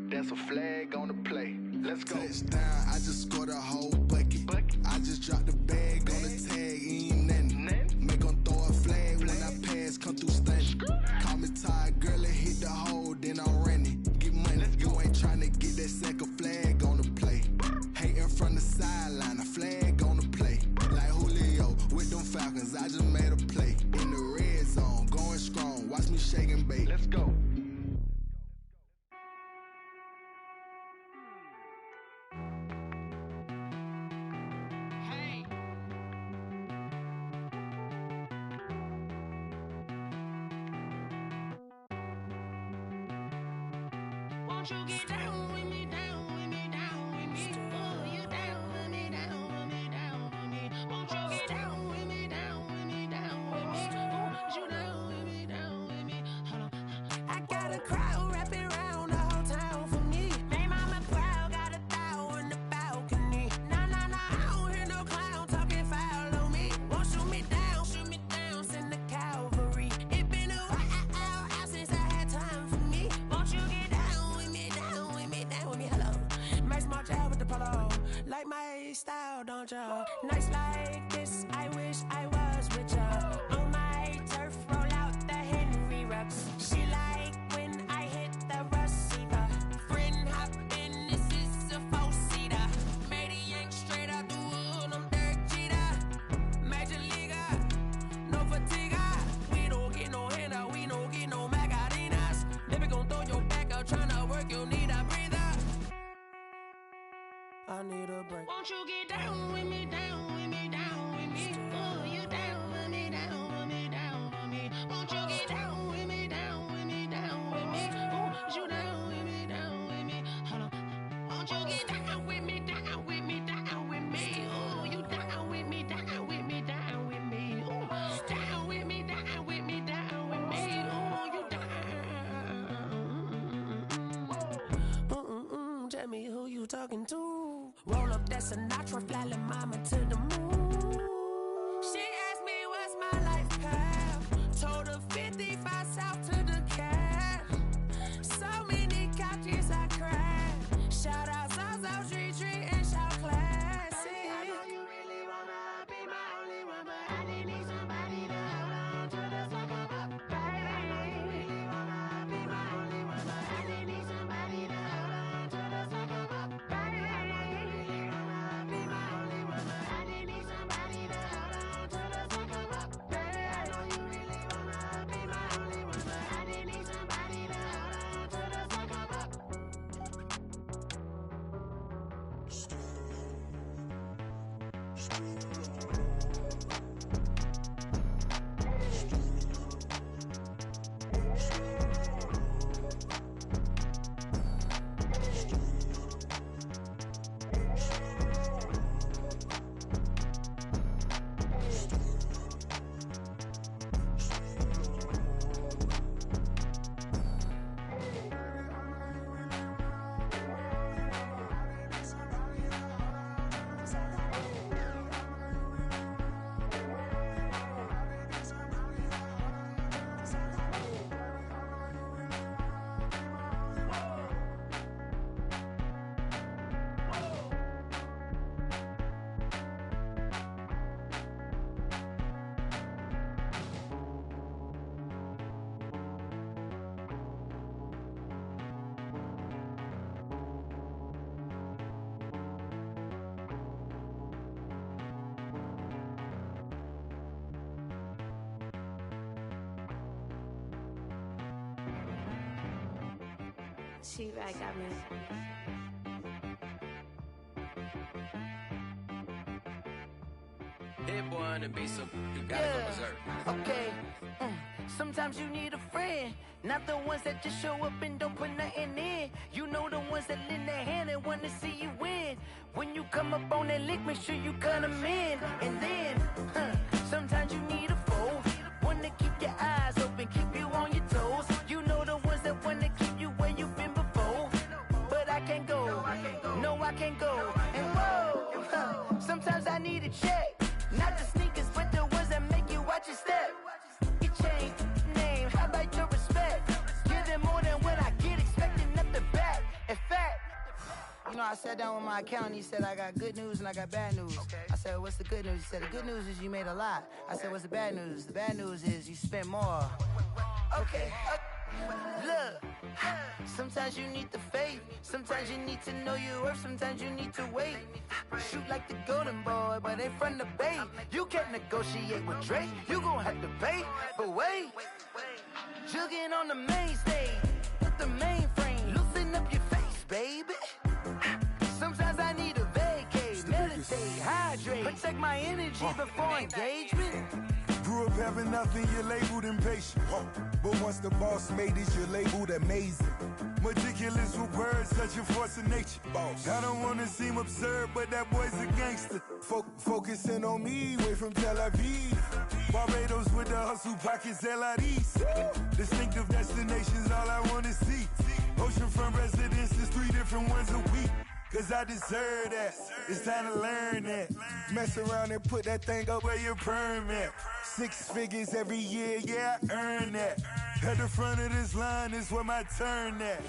That's a flag on the play. Let's go. Touchdown, I just scored a whole bucket. I just dropped the bag on the tag, ain't nothing. Make 'em throw a flag when I pass, come through stunning. Call me tired, girl, and hit the hole, then I'm running. Get money, you ain't tryna get that second flag on the play. Hating from the sideline, a flag on the play. Like Julio with them Falcons, I just made a play. In the red zone, going strong, watch me shake and bake. Let's go. Won't you get down with me, down with me, down with me? Oh, you down with me, down with me, down with me. Won't you get down with me, down with me, down with me? Oh, you down with me, down with me? Hold on. I got a crowd wrapping around the whole town for me. Made mama proud, got a thou in the balcony. Nah, nah, nah, I don't hear no clown talking foul on me. Won't shoot me down, send the cavalry. It been a while since I had time for me. Won't you get down with me, down with me, down with me? Hello. ya. Nights like this, I wish I was with ya. On my turf, roll out the Henry rocks. She like when I hit the receiver. Friend hop in, this is a four-seater. Made a yank straight out the wood, I'm Derek Jeter. Major leaguer, no fatigue. We don't get no handout, we don't get no Macarinas. Never gon' throw your back out, tryna work, you need a breather. I need a break. Won't you get down with me, down with me, down with me? Oh, you down with me, down with me, down with me. Won't you get down with me, down with me, down with me? Oh, you down with me, down with me? Hold on. Won't you get down with me, down with me, down with me? Oh, you down with me, down with me, down with me? Oh, down with me, down with me, down with me? Oh, you down. Tell me who you talking to. Roll up that Sinatra, fly la mama to the moon. She asked me what's my life path. Told her 55 south to the cat. So many couches I cried. Shout out South Street Tree and shout classic. I know you really wanna be my only one, but I didn't need somebody to hold on to the sucker up, baby. I know you really wanna be my only one, but I didn't need somebody to hold on to the sucker up, baby. I know you really wanna be my only one, but I didn't need somebody to hold on to the sucker up, baby. I know you really wanna be my only one, but I didn't need somebody to hold on to the sucker up. She back at me. Hit boy on the beat, so you gotta go berserk. Okay. Sometimes you need a friend, not the ones that just show up and don't put nothing in. You know the ones that lend their hand and want to see you win. When you come up on that lick, make sure you cut them in. And then, sometimes you need a foe, one to keep your eyes open, keep you on your toes. You know the ones that want to keep you where you've been before. But I can't go, no I can't go. And whoa, sometimes I need a check. Not the sneakers, but the ones that make you watch your step. You change name, how about your respect? Give them more than what I get, expecting nothing back. In fact, you know, I sat down with my accountant, he said I got good news and I got bad news. I said, what's the good news? He said, the good news is you made a lot. I said, what's the bad news? The bad news is you spent more. Okay, look, sometimes you need the faith, sometimes you need to know your worth, sometimes you need to wait. Shoot like the golden boy, but ain't from the bay. You can't negotiate with Drake, you gon' have to pay. But wait, jugging on the main stage, with the mainframe, loosen up your face, baby. Sometimes I need a vacate, meditate, hydrate, protect my energy before engagement. Grew up having nothing, you're labeled impatient. But once the boss made it, you're labeled amazing. Meticulous with words, such a force of nature. Boss. I don't wanna seem absurd, but that boy's a gangster. Focusing on me, way from Tel Aviv. Barbados with the hustle pockets, LIDs. Distinctive destinations, all I wanna see. Oceanfront residences, 3 different ones a week. Cause I deserve that, it's time to learn that. Mess around and put that thing up where your perm at. 6 figures every year, yeah, I earn that. At the front of this line is where my turn at.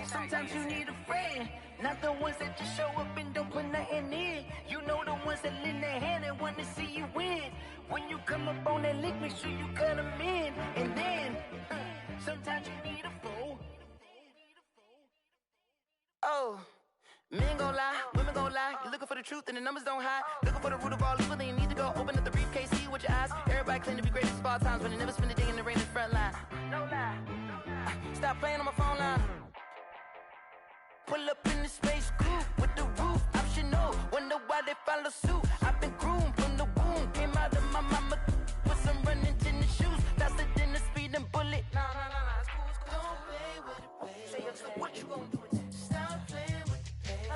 Sometimes you need a friend, not the ones that just show up and don't put nothing in. You know the ones that lend their hand and want to see you win. When you come up on that lick, make sure you cut them in. And then, sometimes you need a fool. Oh, men gon' lie, women gon' lie. You're looking for the truth and the numbers don't hide. Looking for the root of all evil, then you need to go open up the briefcase, see with your eyes. Everybody claim to be greatest of all times, but they never spend a day in the rain in the front line. No lie. Stop playing on my phone line. Pull up in the space coupe with the roof optional. Wonder why they follow suit. I've been groomed from the womb. Came out of my mama with some running tennis shoes. Faster than a speeding bullet. No, it's cool, it's cool. Don't play with it, baby. Say yo, so what you gon' do with it? Stop playing with it, baby. No.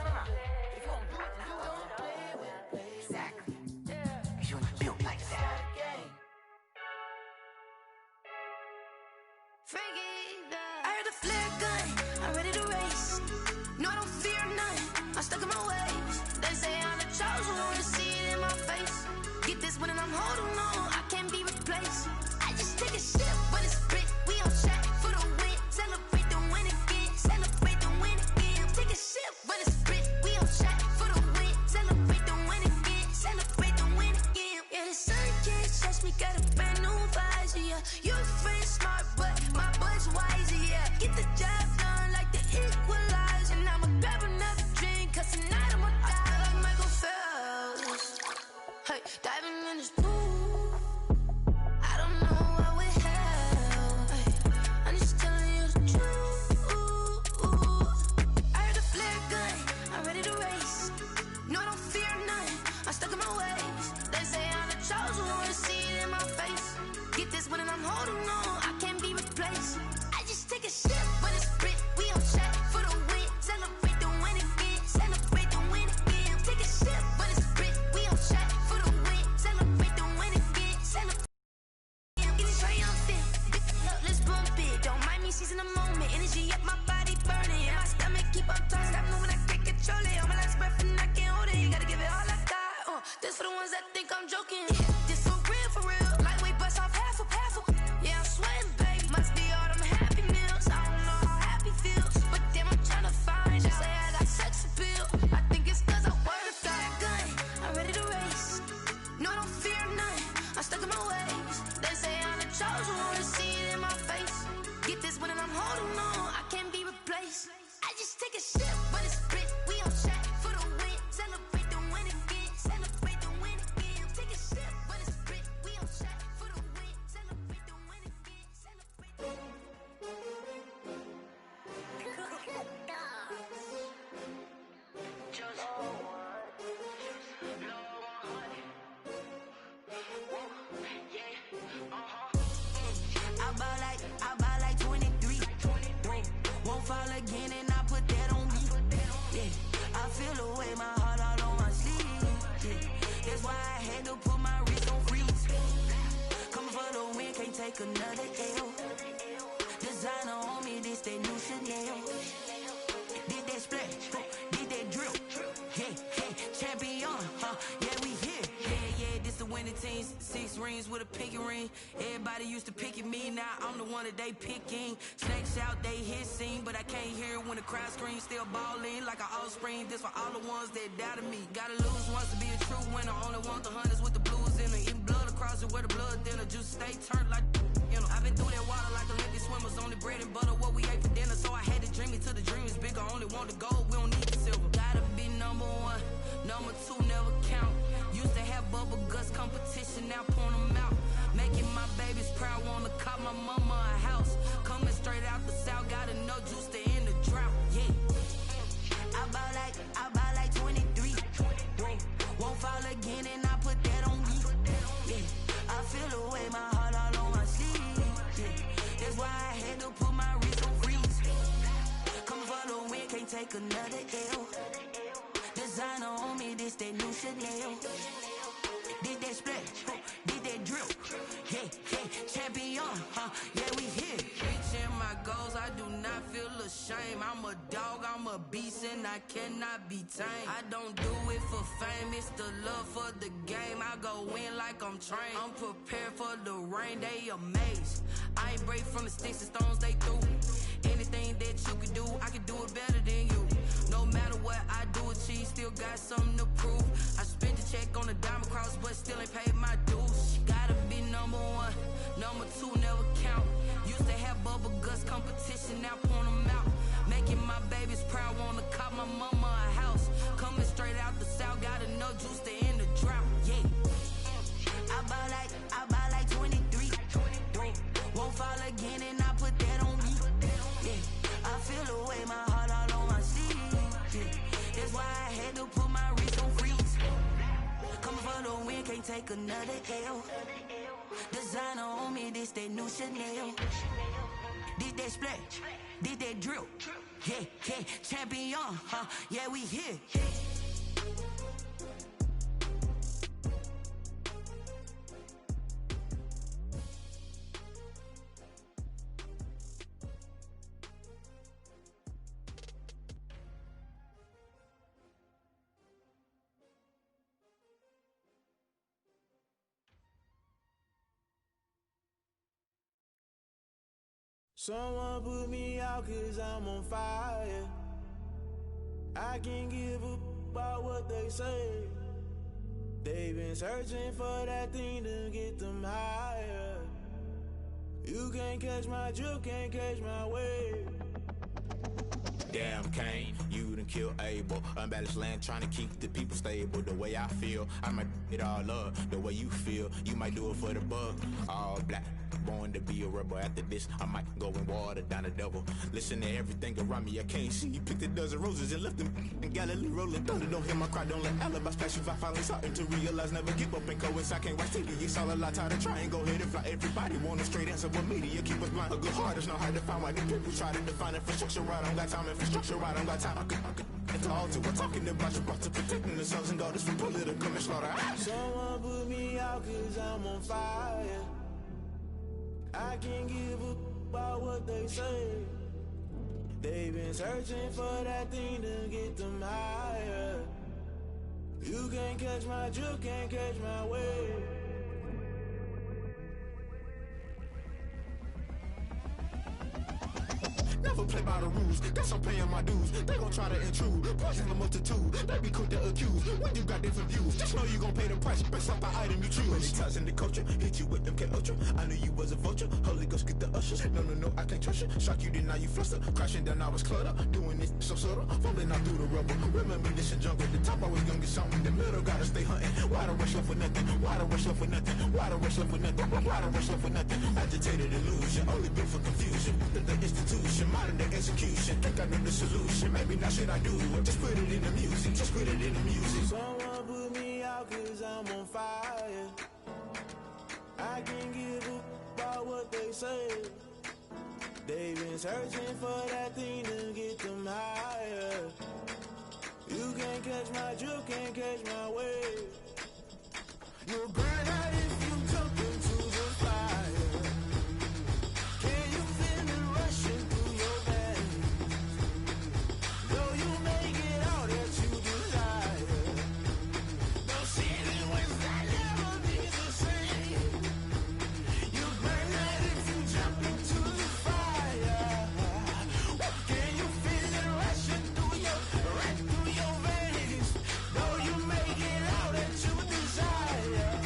If you gon' do it, then you don't play with it, baby. Exactly. Yeah. Cause you ain't built like that. I heard the flare gun. I'm ready to race. No, I don't fear none. I'm stuck in my ways. They say I'm the chosen one, to see it in my face. Get this one and I'm holding on. I can't be replaced. I just take a sip when it's split. We on track for the win. Celebrate the win again. Celebrate the win again. Take a sip when it's split. We on track for the win. Celebrate the win again. Celebrate the win again. Yeah, the sun can't touch me. Got a brand new visor. Yeah, you're friend smart, but my boy's wiser. Yeah, get the job done like the equalizer. And I'ma grab another drink, cause tonight I'ma die like Michael Phelps. Hey, diving in this pool. I don't know what we have. Hey, I'm just telling you the truth. I heard a flare gun, I'm ready to race. No, I don't fear none. I'm stuck in my ways. They say I'm the chosen one, to see it in my face. Get this one and I'm holding on. I can't be replaced. I just take a sip when it's split. We on track for the win. Celebrate the win again. Celebrate the win again. Take a sip when it's split. We on track for the win. Celebrate the win again. Celebrate. Getting triumphant. Look, let's bump it. Don't mind me seizing the moment. Energy up my body burning. And my stomach keep on turning. Stop moving, I can't control it. On my last breath and I can't hold it. You gotta give it all I got. This for the ones that think I'm joking. This for real, for real. Lightweight bust off half a. Yeah, I'm sweating, babe. Must be all them happy meals. I don't know how happy feels, but damn, I'm trying to find out. Say I got sex appeal. I think it's cause I wear the fire gun. I'm ready to race. No, I don't fear none. I'm stuck in my ways. They say I'm the chosen one, to see it in my face. Get this one and I'm holding on. I can't be replaced. I just take a sip when it's split. We on track for the win. Celebrate the win again. Celebrate the win again. Take a sip when it's split. We on track for the win. Celebrate the win again. Celebrate the win. I buy like 23. Won't fall again and I put that on me. Yeah, I feel the way my heart all on my sleeve. Yeah, that's why I had to put my wrist on freeze. Coming for the win, can't take another L. Designer on me, this that new Chanel. Did that splash, did that drill. Yeah, champion, yeah, we here. Yeah, this the winning team. 6 rings with a pinky ring. Everybody used to pick at me, now I'm the one that they picking. Snakes out, they hit scene, but I can't hear it when the crowd screams. Still balling like an offspring. This for all the ones that doubted me. Gotta lose once to be a true winner. Only want the hunters with the blues in it. Eating blood across it where the blood thinner. Just stay turned like, you know. I've been through that water like Olympic swimmers. Only bread and butter, what we ate for dinner. So I had to dream it till the dream is bigger. Only want the gold, we don't need the silver. Gotta be number 1, number 2 never count. Used to have bubble guts competition, now point them out. Making my babies proud, wanna cop my mama a house. Coming straight out the south, got enough juice to end the drought. Yeah, I buy like 23. Won't fall again and I put that on me. Yeah, I feel the way my heart all on my sleeve. Yeah, that's why I had to put my wrist on freeze. Coming for the win, can't take another L. Designer on me, this that new Chanel. Did that splash, did that drill. Yeah, champion, yeah, we here. Reaching my goals, I do not feel ashamed. I'm a dog, I'm a beast, and I cannot be tamed. I don't do it for fame, it's the love for the game. I go in like I'm trained. I'm prepared for the rain, they amazed. I ain't break from the sticks and stones they threw. Anything that you can do, I can do it better than you. No matter what I do, achieve, still got something to prove. I spent the check on the diamond cross, but still ain't paid my dues. Gotta be number one, number two never count. Used to have bubble guts competition, now point them out. Making my babies proud, wanna cop my mama a house. Coming straight out the south, got enough juice to end the drought. Yeah, I buy like 23. Won't fall again, and I put that on me. Yeah, I feel the way, my heart all on my sleeve. Yeah, that's why I had to put my wrist on freeze. Coming for the win, can't take another L. Designer on me, this that new Chanel. Did that splash, did that drill. Yeah, yeah, champion, huh? Yeah, we here. Someone put me out 'cause I'm on fire. I can't give up about what they say. They've been searching for that thing to get them higher. You can't catch my drift, can't catch my wave. Damn Kane, you done killed Abel. Unbalanced land trying to keep the people stable. The way I feel, I might it all up. The way you feel, you might do it for the buck. All black, born to be a rebel. After this, I might go and water down the devil. Listen to everything around me, I can't see. Picked a dozen roses and left them in Galilee rolling thunder. Don't hear my cry, don't let alibis pass you. I finally starting to realize, never give up and coincide. Can't watch TV, it's all a lot. Tired of trying, go ahead and fly. Everybody want a straight answer, but media keep us blind. A good heart is not hard to find. Why the people try to define infrastructure right? I don't got time, infrastructure right, I don't got time. I could talk to. We're talking about you, about to protecting the sons and daughters from political and slaughter. Someone put me out 'cause I'm on fire. I can't give up about what they say. They've been searching for that thing to get them higher. You can't catch my drift, can't catch my wave. Never play by the rules, guess I'm paying my dues. They gon' try to intrude, poison the multitude. They be quick to accuse, when you got different views. Just know you gon' pay the price, based off the item you choose. When it ties in the culture, hit you with MK Ultra. I knew you was a vulture, Holy Ghost get the ushers. No, I can't trust you. Shock you, then now you fluster. Crashing down, I was cluttered. Doing this so subtle, falling out through the rubble. Remember this in jungle, the top I was gonna get something. In the middle, gotta stay hunting. Why the rush left with nothing? Why the rush left with nothing? Why the rush left with nothing? Why the rush left with nothing? Agitated illusion, only built for confusion. The institution, modern day execution. Think I know the solution. Maybe not shit I do. Just put it in the music. Just put it in the music. Someone put me out 'cause I'm on fire. I can't give up about what they say. They've been searching for that thing to get them higher. You can't catch my drift, can't catch my wave. You'll burn out if you jump into the fire. Can you feel it rushing through your veins? Though you make it all that you desire. No ceiling without never be the same. You burn out if you jump into the fire. Can you feel it rushing through your veins? Though you make it all that you desire.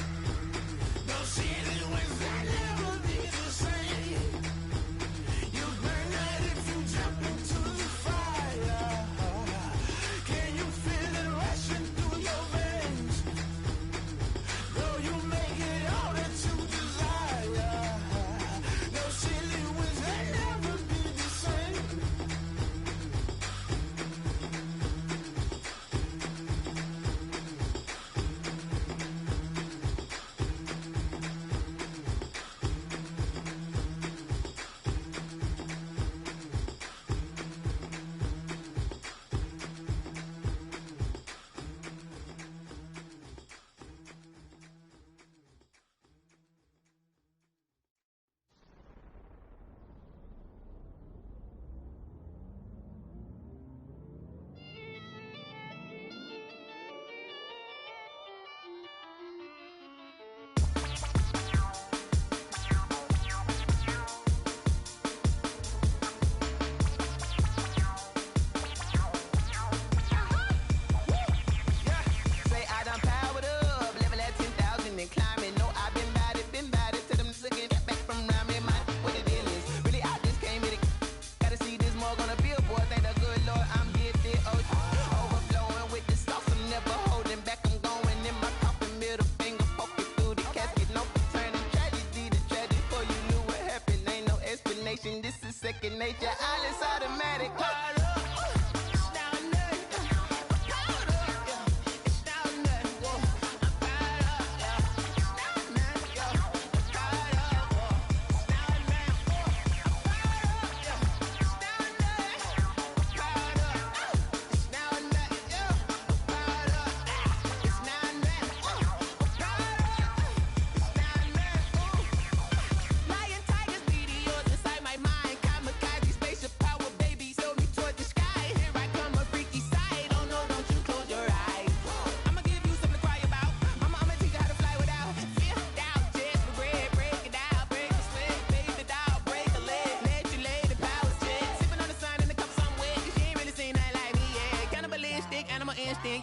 wireless automatic.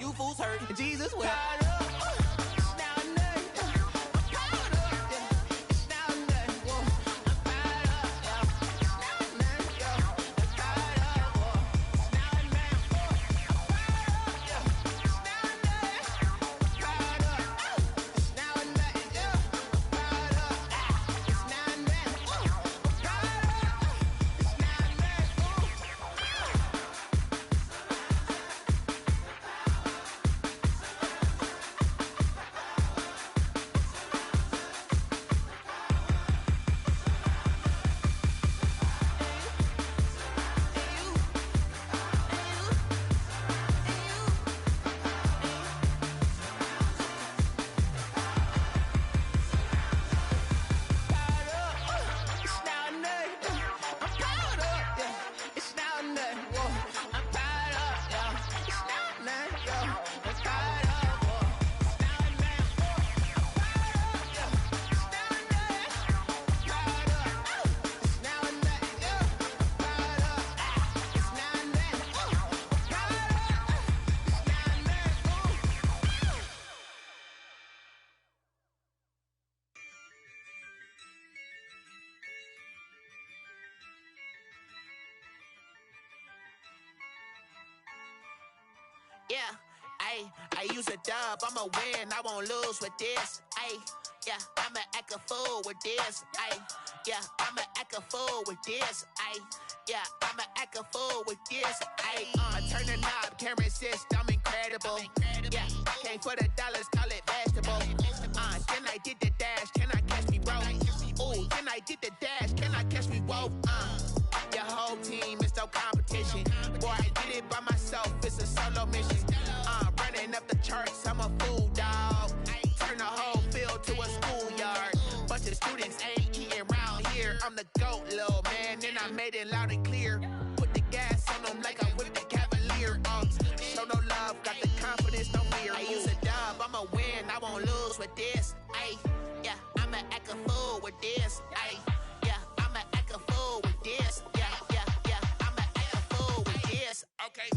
You fools hurt. Jesus will. Yeah, I use a dub, I'ma win, I won't lose with this. Yeah, I'ma act a fool with this. Yeah, I'ma act a fool with this. Yeah, I'ma act a fool with this. I turn the knob, camera assist, I'm incredible. Yeah, came for the dollars, call it vegetable. Then I did the dash, can I catch me, bro? Ooh, then I did the dash, can I catch me, whoa? Your whole team is no competition. Boy, I did it by myself, it's a solo mission. Running up the charts, I'm a fool, dog. Turn the whole field to a schoolyard. Bunch of students ain't eating round here. I'm the GOAT, little man, and I made it loud and clear. Put the gas on them like I'm with the Cavalier. Show no love, got the confidence, no fear. I use a dub, I'ma win, I won't lose with this. Yeah, I'ma act a fool with this. Yeah, I'ma act a fool with this. Yeah, I'ma act a fool with this. Okay,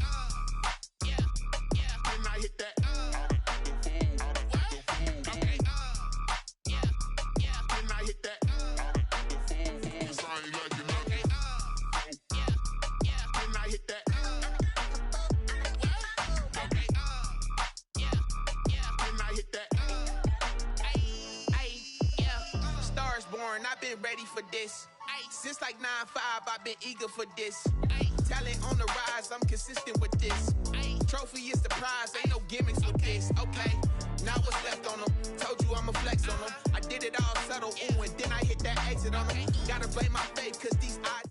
yeah, can I hit that? Okay, yeah, can I hit that? Can I hit that? Okay, can I hit that? Yeah, stars born, I've been ready for this. Since like 9-5, I've been eager for this. Talent on the rise, I'm consistent with this. Trophy is the prize, ain't no gimmicks with this. Okay, now what's left on them? Told you I'ma flex on them. I did it all subtle, ooh, and then I hit that exit on them. Gotta blame my fate, cause these odds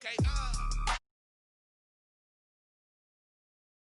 Okay,